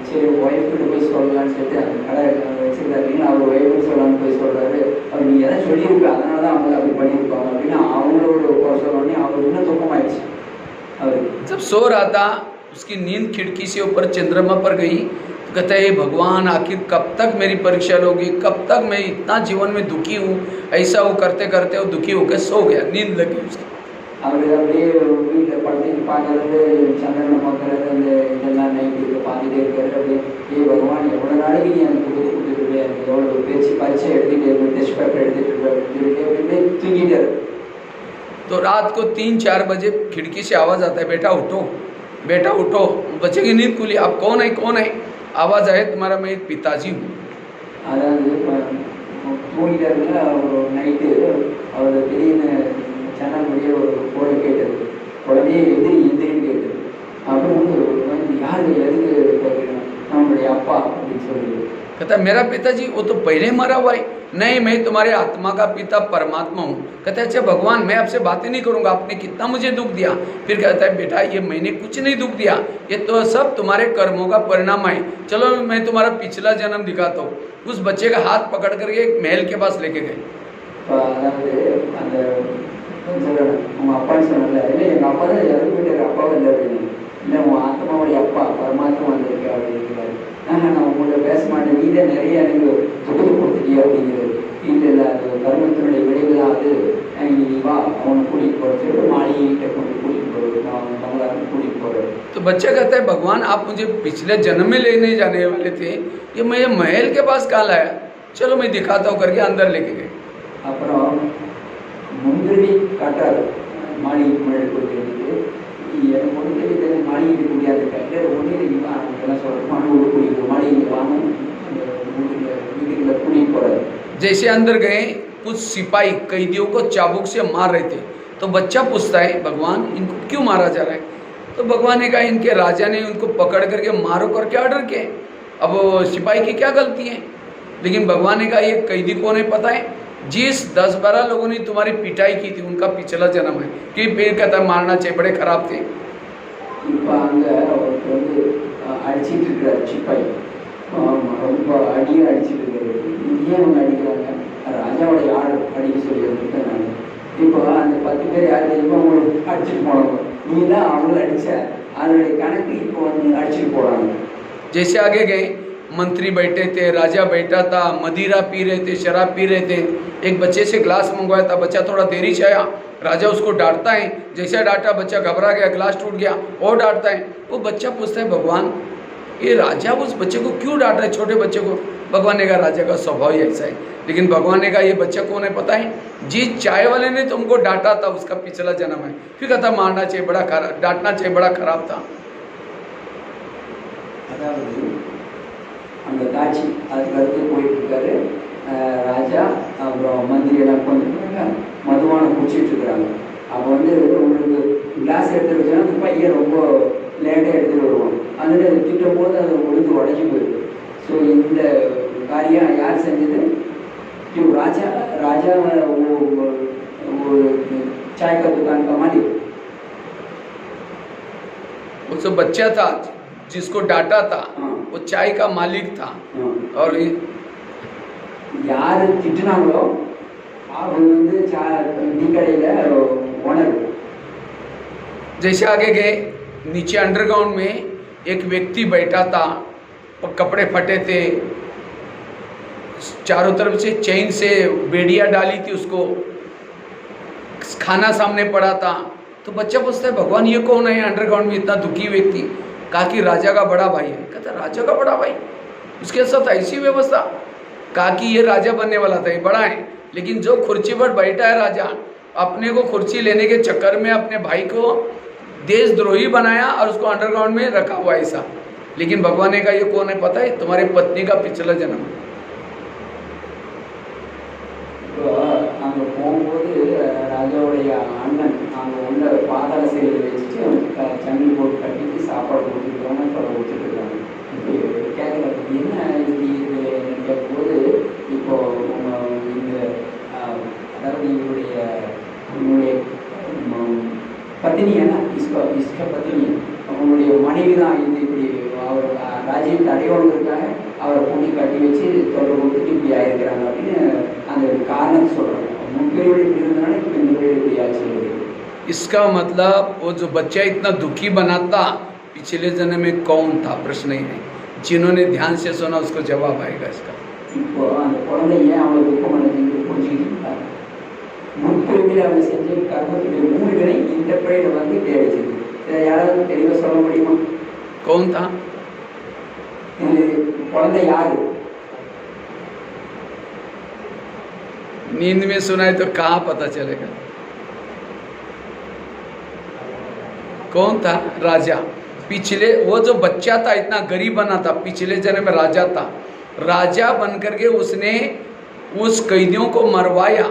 S2: சரி ஒய்ஃப்கிட்ட போய் சொல்லலான்னு சொல்லிட்டு அந்த கடை வச்சுருந்தாருன்னு அவர் ஒய்ஃப்னு சொல்லலான்னு போய் சொல்கிறாரு. அவர் நீ எதாவது சொல்லியிருப்ப, அதனால தான் அவங்க அப்படி பண்ணியிருப்பாங்க அப்படின்னு அவங்களோட சொல்லணுன்னே அவருக்கு இன்னும் துக்கமாயிடுச்சு. அவர்
S1: जब सो रहा था, उसकी नींद खिड़की से ऊपर चंद्रमा पर गई. तो कहता है भगवान आखिर कब तक मेरी परीक्षा लोगी, कब तक मैं इतना जीवन में दुखी हूँ. ऐसा वो करते करते वो दुखी होकर सो गया, नींद लगी उसकी.
S2: அவர் அப்படியே வீட்டில் படுத்துட்டு பார்க்கறது, சந்திரனை பார்க்கறது, அந்த இதெல்லாம் நைட்டு பார்த்துட்டே இருக்காரு. அப்படியே பகவான் எவ்வளோ நாளைக்கு நீ எனக்கு கொடுத்துட்டு இருப்பேன், எனக்கு எவ்வளோ பேச்சு பரிச்சை எடுத்துகிட்டு இருப்பேன், டெஸ்ட் பேப்பர் எடுத்துகிட்டு இருப்பேன் அப்படின்னு சொல்லிட்டு அப்படியே தூங்கிட்டார்.
S1: तो रात को 3-4 बजे खिड़की से आवाज़ आता है, बेटा उठो, बेटा उठो. बच्चे की नींद खुली. आप कौन है, कौन है. आवाज़ आए तुम्हारा मैं एक पिताजी हूँ.
S2: அதாவது தூங்கிட்டாருல அவர் நைட்டு. அவர் திடீர்னு சேனல் ஒரு போட கேட்டது. உடனே எந்திரின்னு கேட்டது. அப்புறம் வந்து யார் எதுக்கு கேட்குறேன், நம்மளுடைய அப்பா அப்படின்னு சொல்லுது.
S1: कहता मेरा पिताजी वो तो पहले मरा हुआ है. नहीं, मैं तुम्हारे आत्मा का पिता परमात्मा हूँ. कहता है अच्छा भगवान मैं आपसे बातें नहीं करूँगा, आपने कितना मुझे दुख दिया. फिर कहता है बेटा ये मैंने कुछ नहीं दुख दिया, ये तो सब तुम्हारे कर्मों का परिणाम है. चलो मैं तुम्हारा पिछला जन्म दिखाता हूँ. उस बच्चे का हाथ पकड़ करके एक महल के पास लेके गए.
S2: அதாவது அந்த சொல்லணும், உங்கள் அப்பான்னு சொன்னல, இல்லை எங்கள் அப்பா தான் இறந்து போயிட்டாரு, அப்பாவும் இல்லை அப்படின்னு. இல்லை உன் ஆத்மாவுடைய அப்பா பரமாத்மா வந்திருக்கு அப்படிங்கிறாரு. நான் உங்கள்கிட்ட பேச மாட்டேன், நீ தான் நிறைய எனக்கு துக்கத்தை கொடுத்துட்டியா அப்படிங்கிறது. இல்லை இல்லை அது கர்மத்தினுடைய விளைவு தான் அது, நீ வா அவனை கூட்டிகிட்டு போகிறது சொல்லிட்டு மாளிகைகிட்ட கூட்டிகிட்டு போகிறது, நான் அவனை தமிழ்நாட்டில் கூட்டிகிட்டு போகிறேன்.
S1: तो बच्चा कहता है भगवान आप मुझे पिछले जन्म में लेने जाने वाले थे, ये मैं महल के पास कहाँ लाया, चलो मैं दिखाता हूँ करके अंदर लेके गए.
S2: அப்புறம் முந்திரி காட்டார் மாளிகைக்கு முன்னாடி கொடுத்துருக்கு. எனக்கு ஒன்று தெரியுது, மாளிகைக்கு முடியாது கேட்டு ஒன்று எல்லாம் சொல்கிறேன், மாணவர்கள் கூட்டிகிட்டு மாளிகைக்கு வாங்க வீட்டுக்குள்ள கூட்டிகிட்டு போகிறாரு.
S1: जैसे अंदर गए, कुछ सिपाही कैदियों को चाबुक से मार रहे थे. तो बच्चा पूछता है भगवान इनको क्यों मारा जा रहा है. तो भगवान ने कहा इनके राजा ने उनको पकड़ करके मारो करके ऑर्डर किए. अब सिपाही की क्या गलती है. लेकिन भगवान ने कहा ये कैदी कौन है पता है, जिस 10-12 लोगों ने तुम्हारी पिटाई की थी उनका पिछला जन्म है. कि फिर कहता मारना चाहिए, बड़े खराब थे.
S2: இப்போ அங்கே அவருக்கு வந்து அடிச்சிட்டு இருக்கிறார் சிப்பாய், ரொம்ப அடியாக அடிச்சிட்டு இருக்காரு. ஏன் அவங்க அடிக்கிறாங்க, ராஜாவுடைய ஆள் அடிக்க சொல்லி அடிச்சுட்டு போனவங்க, நீ தான் அவங்கள அடிச்ச, அதனுடைய கணக்கு இப்போ வந்து அடிச்சுட்டு போறாங்க.
S1: जैसे आगे गए, मंत्री बैठे थे, राजा बैठा था, मदिरा पी रहे थे, शराब पी रहे थे। एक बच्चे से ग्लास मंगवाया था, बच्चा थोड़ा देरी से आया, राजा उसको डांटता है, जैसे डांटा बच्चा घबरा गया, ग्लास टूट गया और डांटता है। वो बच्चा पूछता है भगवान ये राजा उस बच्चे को क्यों डांट रहा है, छोटे बच्चे को। भगवान ने कहा राजा का स्वभाव ही ऐसा है। लेकिन भगवान ने कहा ये बच्चा कौन है पता है, जिस चाय वाले ने तुमको डांटा था उसका पिछला जन्म है। फिर कहता मारना चाहिए बड़ा खराब, डांटना चाहिए बड़ा खराब था।
S2: அதாவது அந்த காட்சி அதுக்கு அடுத்து போயிட்டு இருக்காரு. ராஜா அப்புறம் மந்திரியெல்லாம் கொஞ்சம் மதுவானம் குடிச்சிட்டு இருக்கிறாங்க. அப்போ வந்து உங்களுக்கு கிளாஸ் எடுத்துட்டு வச்சோன்னா அந்த பையன் ரொம்ப லேட்டாக எடுத்துகிட்டு வருவான். அதில் அது திட்டும் போது அது உழுந்து உடஞ்சி போயிடுது. ஸோ இந்த காரியம் யார் செஞ்சது? ராஜா ராஜா ஒரு चाय का दुकान का मालिक,
S1: वो जो बच्चा था जिसको डांटा था वो चाय का मालिक था। और
S2: யார் திட்டினாங்களோ அவர் வந்து டீ கடையில் ஓனர்.
S1: जैसे आगे गए, नीचे अंडरग्राउंड में एक व्यक्ति बैठा था और कपड़े फटे थे, चारों तरफ से चेन से बेड़ियाँ डाली थी, उसको खाना सामने पड़ा था। तो बच्चा पूछता है भगवान ये कौन है अंडरग्राउंड में इतना दुखी व्यक्ति। कहा कि राजा का बड़ा भाई है। कहता राजा का बड़ा भाई, उसके साथ ऐसी व्यवस्था। कहा कि ये राजा बनने वाला था, ये बड़ा है, लेकिन जो कुर्सी पर बैठा है राजा, अपने को कुर्सी लेने के चक्कर में अपने भाई को देशद्रोही बनाया और उसको अंडरग्राउंड में रखा हुआ ऐसा। लेकिन भगवान ने कहा ये कौन है पता है, तुम्हारी पत्नी का पिछला जन्म।
S2: அங்கே போகும்போது ராஜாவுடைய அண்ணன் அங்கே உள்ள பாதாள சிறையில் வச்சுட்டு சங்கிலி போட்டு கட்டிட்டு சாப்பாடு கொடுத்துருக்காங்க, படம் கொடுத்துருக்காங்க. இப்போ கேட்குறாங்க என்ன இப்படி இதுன்னு கேட்கும்போது, இப்போ இந்த அதாவது இவருடைய பத்தினி என்ன இஷ்ட பத்தினி அவங்களுடைய மனைவி தான் இது இப்படி அவர் ராஜ்யத்தை அடையணுங்கிறதுக்காக அவரை பூட்டி கட்டி வச்சு தொடர்பு கொடுத்துட்டு இப்படி ஆயிருக்கிறாங்க அப்படின்னு அந்த காரணத்தை சொல்கிறாங்க. முன்பிரிவில் இப்படி இருந்தனால இப்போ இந்த பிரிவில் இப்படி ஆச்சு.
S1: इसका मतलब वो जो बच्चा इतना दुखी बनाता पिछले जन्म में कौन था, प्रश्न ही है। जिन्होंने ध्यान से सुना उसको जवाब आएगा इसका।
S2: இப்போ அந்த குழந்தை ஏன் அவங்களை துக்கம் பண்ணது புரிஞ்சுக்கிட்டு இருக்காங்க. முன்பிரிவில் அவங்க செஞ்ச கர்மத்துடைய மூலிகளை இந்த பிரிவில் வந்து தேடிச்சது. யாராவது தெளிவாக சொல்ல முடியுமா?
S1: कौन था?
S2: குழந்தை யாரு?
S1: नींद में सुनाए तो कहाँ पता चलेगा कौन था? राजा। पिछले वो जो बच्चा था इतना गरीब बना था, पिछले जन्म में राजा था। राजा बन करके उसने उस कैदियों को मरवाया,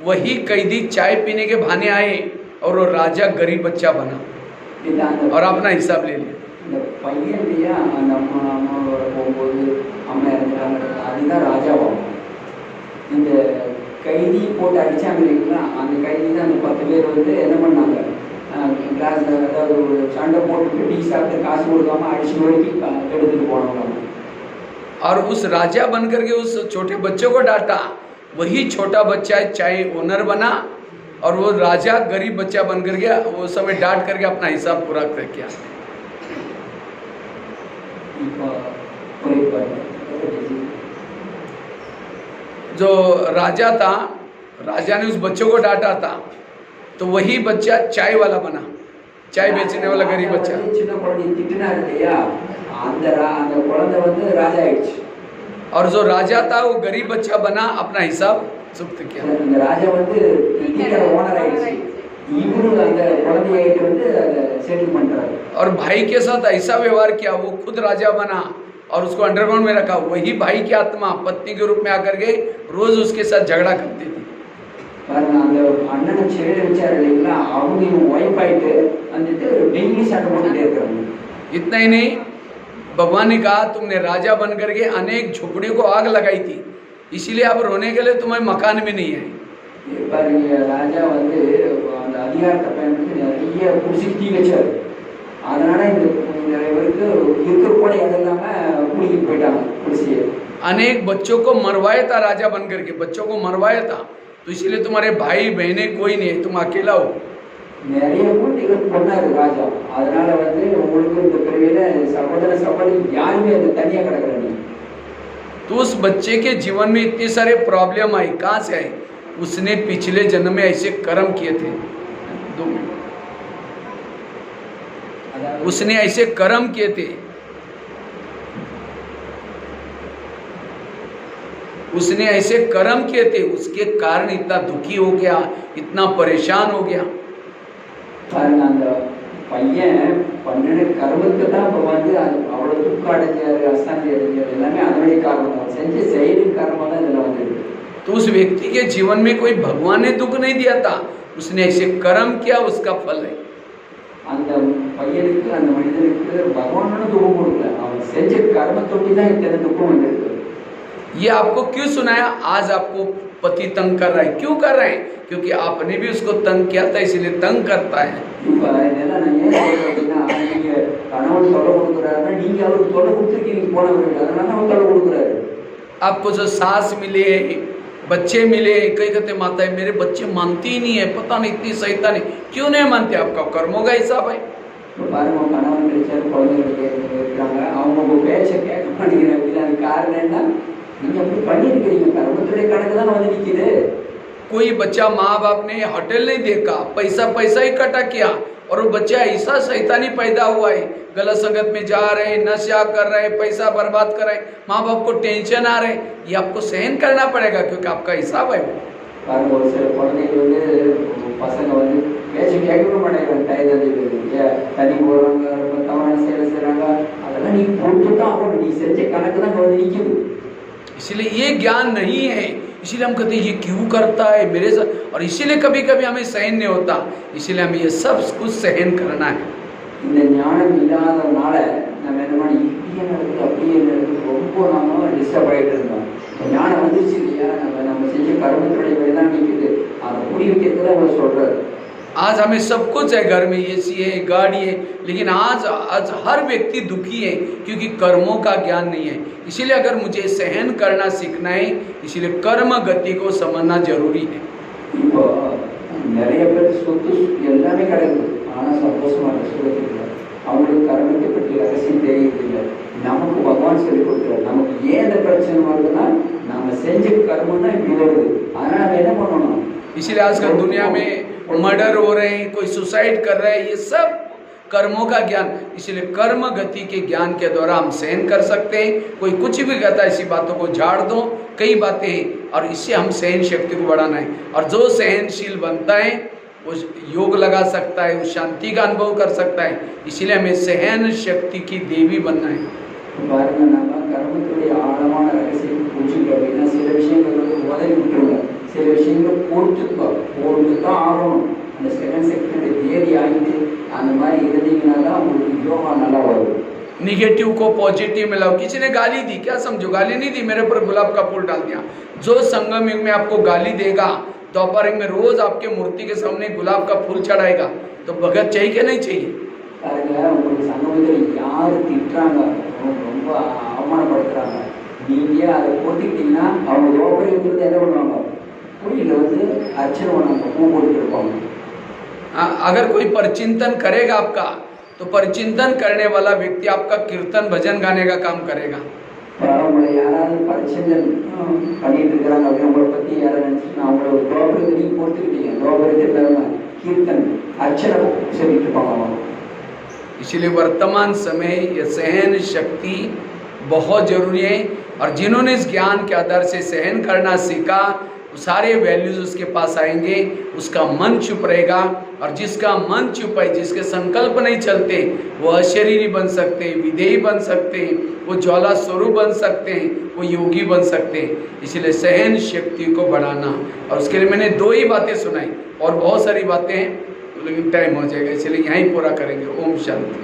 S1: वही कैदी चाय पीने के बहाने आए और वो राजा गरीब बच्चा बना और अपना हिसाब ले लिया।
S2: இந்த பையன் இல்லையா அந்த அம்மாவோட போகும்போது அம்மா இறந்துட்டாங்க, அதுதான் ராஜாவாகும். இந்த கைதி போட்டு அடித்தாங்க இல்லைங்களா, அந்த கைதி தான் அந்த 10 பேர் வந்து என்ன பண்ணாங்க, கிளாஸ் அதாவது ஒரு சண்டை போட்டு டீ சாப்பிட்டு காசு கொடுக்காம அடிச்சு நோக்கி எடுத்துட்டு போனவங்க.
S1: और उस राजा बन करके उस छोटे बच्चे को डांटा, वही छोटा बच्चा चाय ओनर बना और वो राजा गरीब बच्चा बन कर गया। वो समय डांट करके अपना हिसाब पूरा कर किया। जो राजा था, राजा ने उस बच्चे को डांटा था, तो वही बच्चा चाय वाला बना, चाय बेचने वाला गरीब बच्चा।
S2: சின்ன குழந்தை திட்டினார் இல்லையா, அந்த குழந்தை வந்து ராஜா ஆயிடுச்சு।
S1: और जो राजा था वो गरीब बच्चा बना, अपना हिसाब चुक्त किया।
S2: இந்த ராஜா வந்து ஓனர் ஆயிடுச்சு, இவரு அந்த குழந்தையாயிட்டு வந்து அதை செட்டில் பண்றாரு।
S1: और भाई के साथ ऐसा व्यवहार किया, वो खुद राजा बना और उसको अंडरग्राउंड में रखा। वही भाई की आत्मा पत्नी के रूप में आकर के रोज उसके साथ झगड़ा करती थी।
S2: பாருங்க, அந்த அண்ணனை சிறையில் வச்சாரு இல்லைங்களா, அவங்க இவங்க ஒய்ஃப் ஆயிட்டு வந்துட்டு டெய்லி சண்டை போட்டுட்டே இருக்காங்க।
S1: इतना ही नहीं, भगवान ने कहा तुमने राजा बन करके अनेक झोपड़ियों को आग लगाई थी, इसीलिए अब रोने के लिए तुम्हें मकान भी नहीं है।
S2: பாருங்க, ராஜா வந்து அந்த அதிகாரத்தை பயன்படுத்தி நிறைய குடிச்சு தீ வச்சாரு, அதனால இந்த இவருக்கு இருக்கிற கூட இல்லாம குடிக்கிட்டு போயிட்டாங்க குடிச்சு।
S1: अनेक बच्चों को मरवाया था राजा बन करके, बच्चों को मरवाया था, तो इसीलिए तुम्हारे भाई बहने कोई नहीं है, तुम अकेला हो।
S2: நிறைய குழந்தைகள் கொன்னாரு ராஜா. அதனால வந்து உங்களுக்கு இந்த பிறவியில சகோதர சகோதரி யாருமே அது தனியா கிடக்கல. நீ
S1: तो उस बच्चे के जीवन में इतने सारे प्रॉब्लम आई, कहाँ से आई? उसने पिछले जन्म में ऐसे कर्म किए थे। 2 मिनट। उसने ऐसे कर्म किए थे, उसने ऐसे कर्म किए थे, उसके कारण इतना दुखी हो गया, इतना परेशान हो गया।
S2: பாருங்க, அந்த பையன் பண்ணின கர்மத்துக்கு தான் இப்போ வந்து அவ்வளவு துக்கம் அடைஞ்சாரு, அசாந்தி அடைஞ்சாரு. எல்லாமே அதனுடைய காரணம் தான், செஞ்ச செயலின் காரணமாக தான் இதெல்லாம் வந்துருக்கு.
S1: तो उस व्यक्ति के जीवन में कोई भगवान ने दुख नहीं दिया था, उसने ऐसे कर्म किया, उसका फल है।
S2: அந்த பையனுக்கு அந்த மனிதனுக்கு பகவானோட துக்கம் கொடுக்கல, அவன் செஞ்ச கர்மத்தொட்டி தான் இத்தனை துக்கம் வந்திருக்கு.
S1: ये आपको क्यों सुनाया? आज आपको पति तंग कर रहा है, क्यों कर रहे हैं? क्योंकि आपने भी उसको तंग किया था, इसलिए तंग करता है।
S2: இப்போ இதெல்லாம் நான் ஏன் சொல்றேன் அப்படின்னா, நீங்க கணவன் தொல்லை கொடுக்குறாருன்னா நீங்க அவருக்கு தொல்லை கொடுத்துருக்கீங்க போனவர்கள், அதனால அவர் தொல்லை கொடுக்குறாரு.
S1: आपको जो सास मिले, बच्चे मिले, कई कहते माता है मेरे बच्चे मानती ही नहीं है, पता नहीं इतनी सहीता नहीं, क्यों नहीं मानते? आपका कर्मों का हिसाब है।
S2: இப்போ பாருங்க, கணவன் கிடைச்சாரு, குழந்தைகளுக்கு இருக்கிறாங்க, அவங்க உங்க பேச்சை கேட்க மாட்டேங்கிறாங்க. அது காரணம் என்ன? நீங்க அப்படி பண்ணிருக்கிறீங்க, கர்மத்துடைய கணக்கு தான் வந்து நிக்குது.
S1: कोई बच्चा माँ बाप ने होटल नहीं देखा, पैसा पैसा इकट्ठा किया, और वो बच्चा ऐसा शैतानी पैदा हुआ है, गलत संगत में जा रहे, नशा कर रहे, पैसा बर्बाद कर रहे, माँ बाप को टेंशन आ रहे, ये आपको सहन करना पड़ेगा, क्योंकि आपका हिसाब है।
S2: பாருங்க, ஒரு சில குழந்தைகள் வந்து பசங்க வந்து பேச்சு கேட்க மாட்டேங்கிறாங்க, தனி போறாங்க, தவறான செயலை செய்றாங்க. அதெல்லாம் நீ பொறுத்து தான் ஆகணும், நீ செஞ்ச கணக்கு தான் வந்து நிக்குது.
S1: इसलिए ये ज्ञान नहीं है, इसीलिए हम कहते हैं ये क्यों करता है मेरे साथ, और इसीलिए कभी कभी हमें सहन नहीं होता, इसीलिए हमें ये सब कुछ सहन करना है।
S2: இந்த ஞானம் இல்லாதனால நம்ம என்ன பண்ணி இப்படியே நடக்குது அப்படியே நடக்குது, ரொம்ப நாம டிஸ்டர்ப் ஆகிட்டு இருந்தோம். ஞானம் வந்துருச்சு இல்லையா, நம்ம செஞ்ச கர்மத்துடைய தான் நிற்குது, அதை புரிய வைக்கிறது தான் அவர் சொல்றாரு.
S1: आज हमें सब कुछ है, घर में एसी है, गाड़ी है, लेकिन आज हर व्यक्ति दुखी है, क्योंकि कर्मों का ज्ञान नहीं है। इसीलिए अगर मुझे सहन करना सीखना है, इसीलिए कर्म गति को समझना जरूरी है।
S2: இப்போ நிறைய பேர் சொத்து எல்லாமே கிடைக்குது, ஆனால் சந்தோஷமா சுகத்துக்கு அவங்களுக்கு கர்மத்தை பற்றி ரகசியம் தெரியவில்லை. நமக்கு பகவான் சொல்லி கொடுக்குறாரு. நமக்கு ஏன் இந்த பிரச்சனை வருதுன்னா, நம்ம செஞ்ச கர்மம் தான் இப்படி வருது. அதனால நம்ம என்ன பண்ணணும்?
S1: इसीलिए आजकल दुनिया में मर्डर हो रहे हैं, कोई सुसाइड कर रहे हैं, ये सब कर्मों का ज्ञान। इसलिए कर्म गति के ज्ञान के द्वारा हम सहन कर सकते हैं। कोई कुछ भी कहता है, ऐसी बातों को झाड़ दो, कई बातें, और इससे हम सहन शक्ति को बढ़ाना है। और जो सहनशील बनता है वो योग लगा सकता है, वो शांति का अनुभव कर सकता है। इसीलिए हमें सहन शक्ति की देवी बनना है।
S2: பாருங்க, நம்ம கர்மத்துடைய ஆழமான ரகசியம் புரிஞ்சுக்க அப்படின்னா சில விஷயங்கள் வந்து உதவி விட்டுருங்க, சில விஷயங்கள் பொறுத்து தான் ஆகணும். அந்த செகண்ட் செக்டருடைய தேதி ஆகிட்டு அந்த மாதிரி இருந்தீங்கன்னா தான் உங்களுக்கு யோகா நல்லா வரும்.
S1: निगेटिव को पॉजिटिव में लाओ। किसी ने गाली दी, क्या समझो गाली नहीं दी, मेरे ऊपर गुलाब का फूल डाल दिया। जो संगम युग में आपको गाली देगा, दोपहर में रोज आपके मूर्ति के सामने गुलाब का फूल चढ़ाएगा, तो भगत चाहिए कि नहीं चाहिए?
S2: பாருங்க, உங்களுக்கு சங்கமத்தில் யார் திட்டுறாங்க, ரொம்ப அவமானப்படுத்துறாங்க, நீங்க அதை போட்டுக்கிட்டீங்கன்னா அவங்க யோகத்தை என்ன பண்ணுவாங்க? கோயிலில் வந்து அர்ச்சனை பண்ணாங்க, பூ போட்டுருப்பாங்க.
S1: अगर कोई परिचिंतन करेगा आपका, तो परिचिंतन करने वाला व्यक्ति आपका कीर्तन भजन गाने का काम करेगा।
S2: அவங்களை யாராவது பரிச்சந்தன் பண்ணிட்டு இருக்கிறாங்க அப்படின்னு உங்களை பற்றி யாராவது நினச்சின்னா அவங்கள கோபுரத்தை நீங்கள் கொடுத்துக்கிட்டீங்க, கோபுரத்தை தருங்க, கீர்த்தன் அர்ச்சனை சொல்லிட்டு இருப்பாங்க.
S1: इसलिए वर्तमान समय ये सहन शक्ति बहुत जरूरी है, और जिन्होंने इस ज्ञान के आधार से सहन करना सीखा, सारे वैल्यूज उसके पास आएंगे, उसका मन चुप रहेगा। और जिसका मन चुप है, जिसके संकल्प नहीं चलते, वो अशरीरी बन सकते हैं, विधेयी बन सकते हैं, वो ज्वाला स्वरूप बन सकते हैं, वो योगी बन सकते हैं। इसलिए सहन शक्ति को बढ़ाना, और उसके लिए मैंने 2 ही बातें सुनाई, और बहुत सारी बातें हैं, लेकिन टाइम हो जाएगा, इसलिए यहीं पूरा करेंगे। ओम शांति।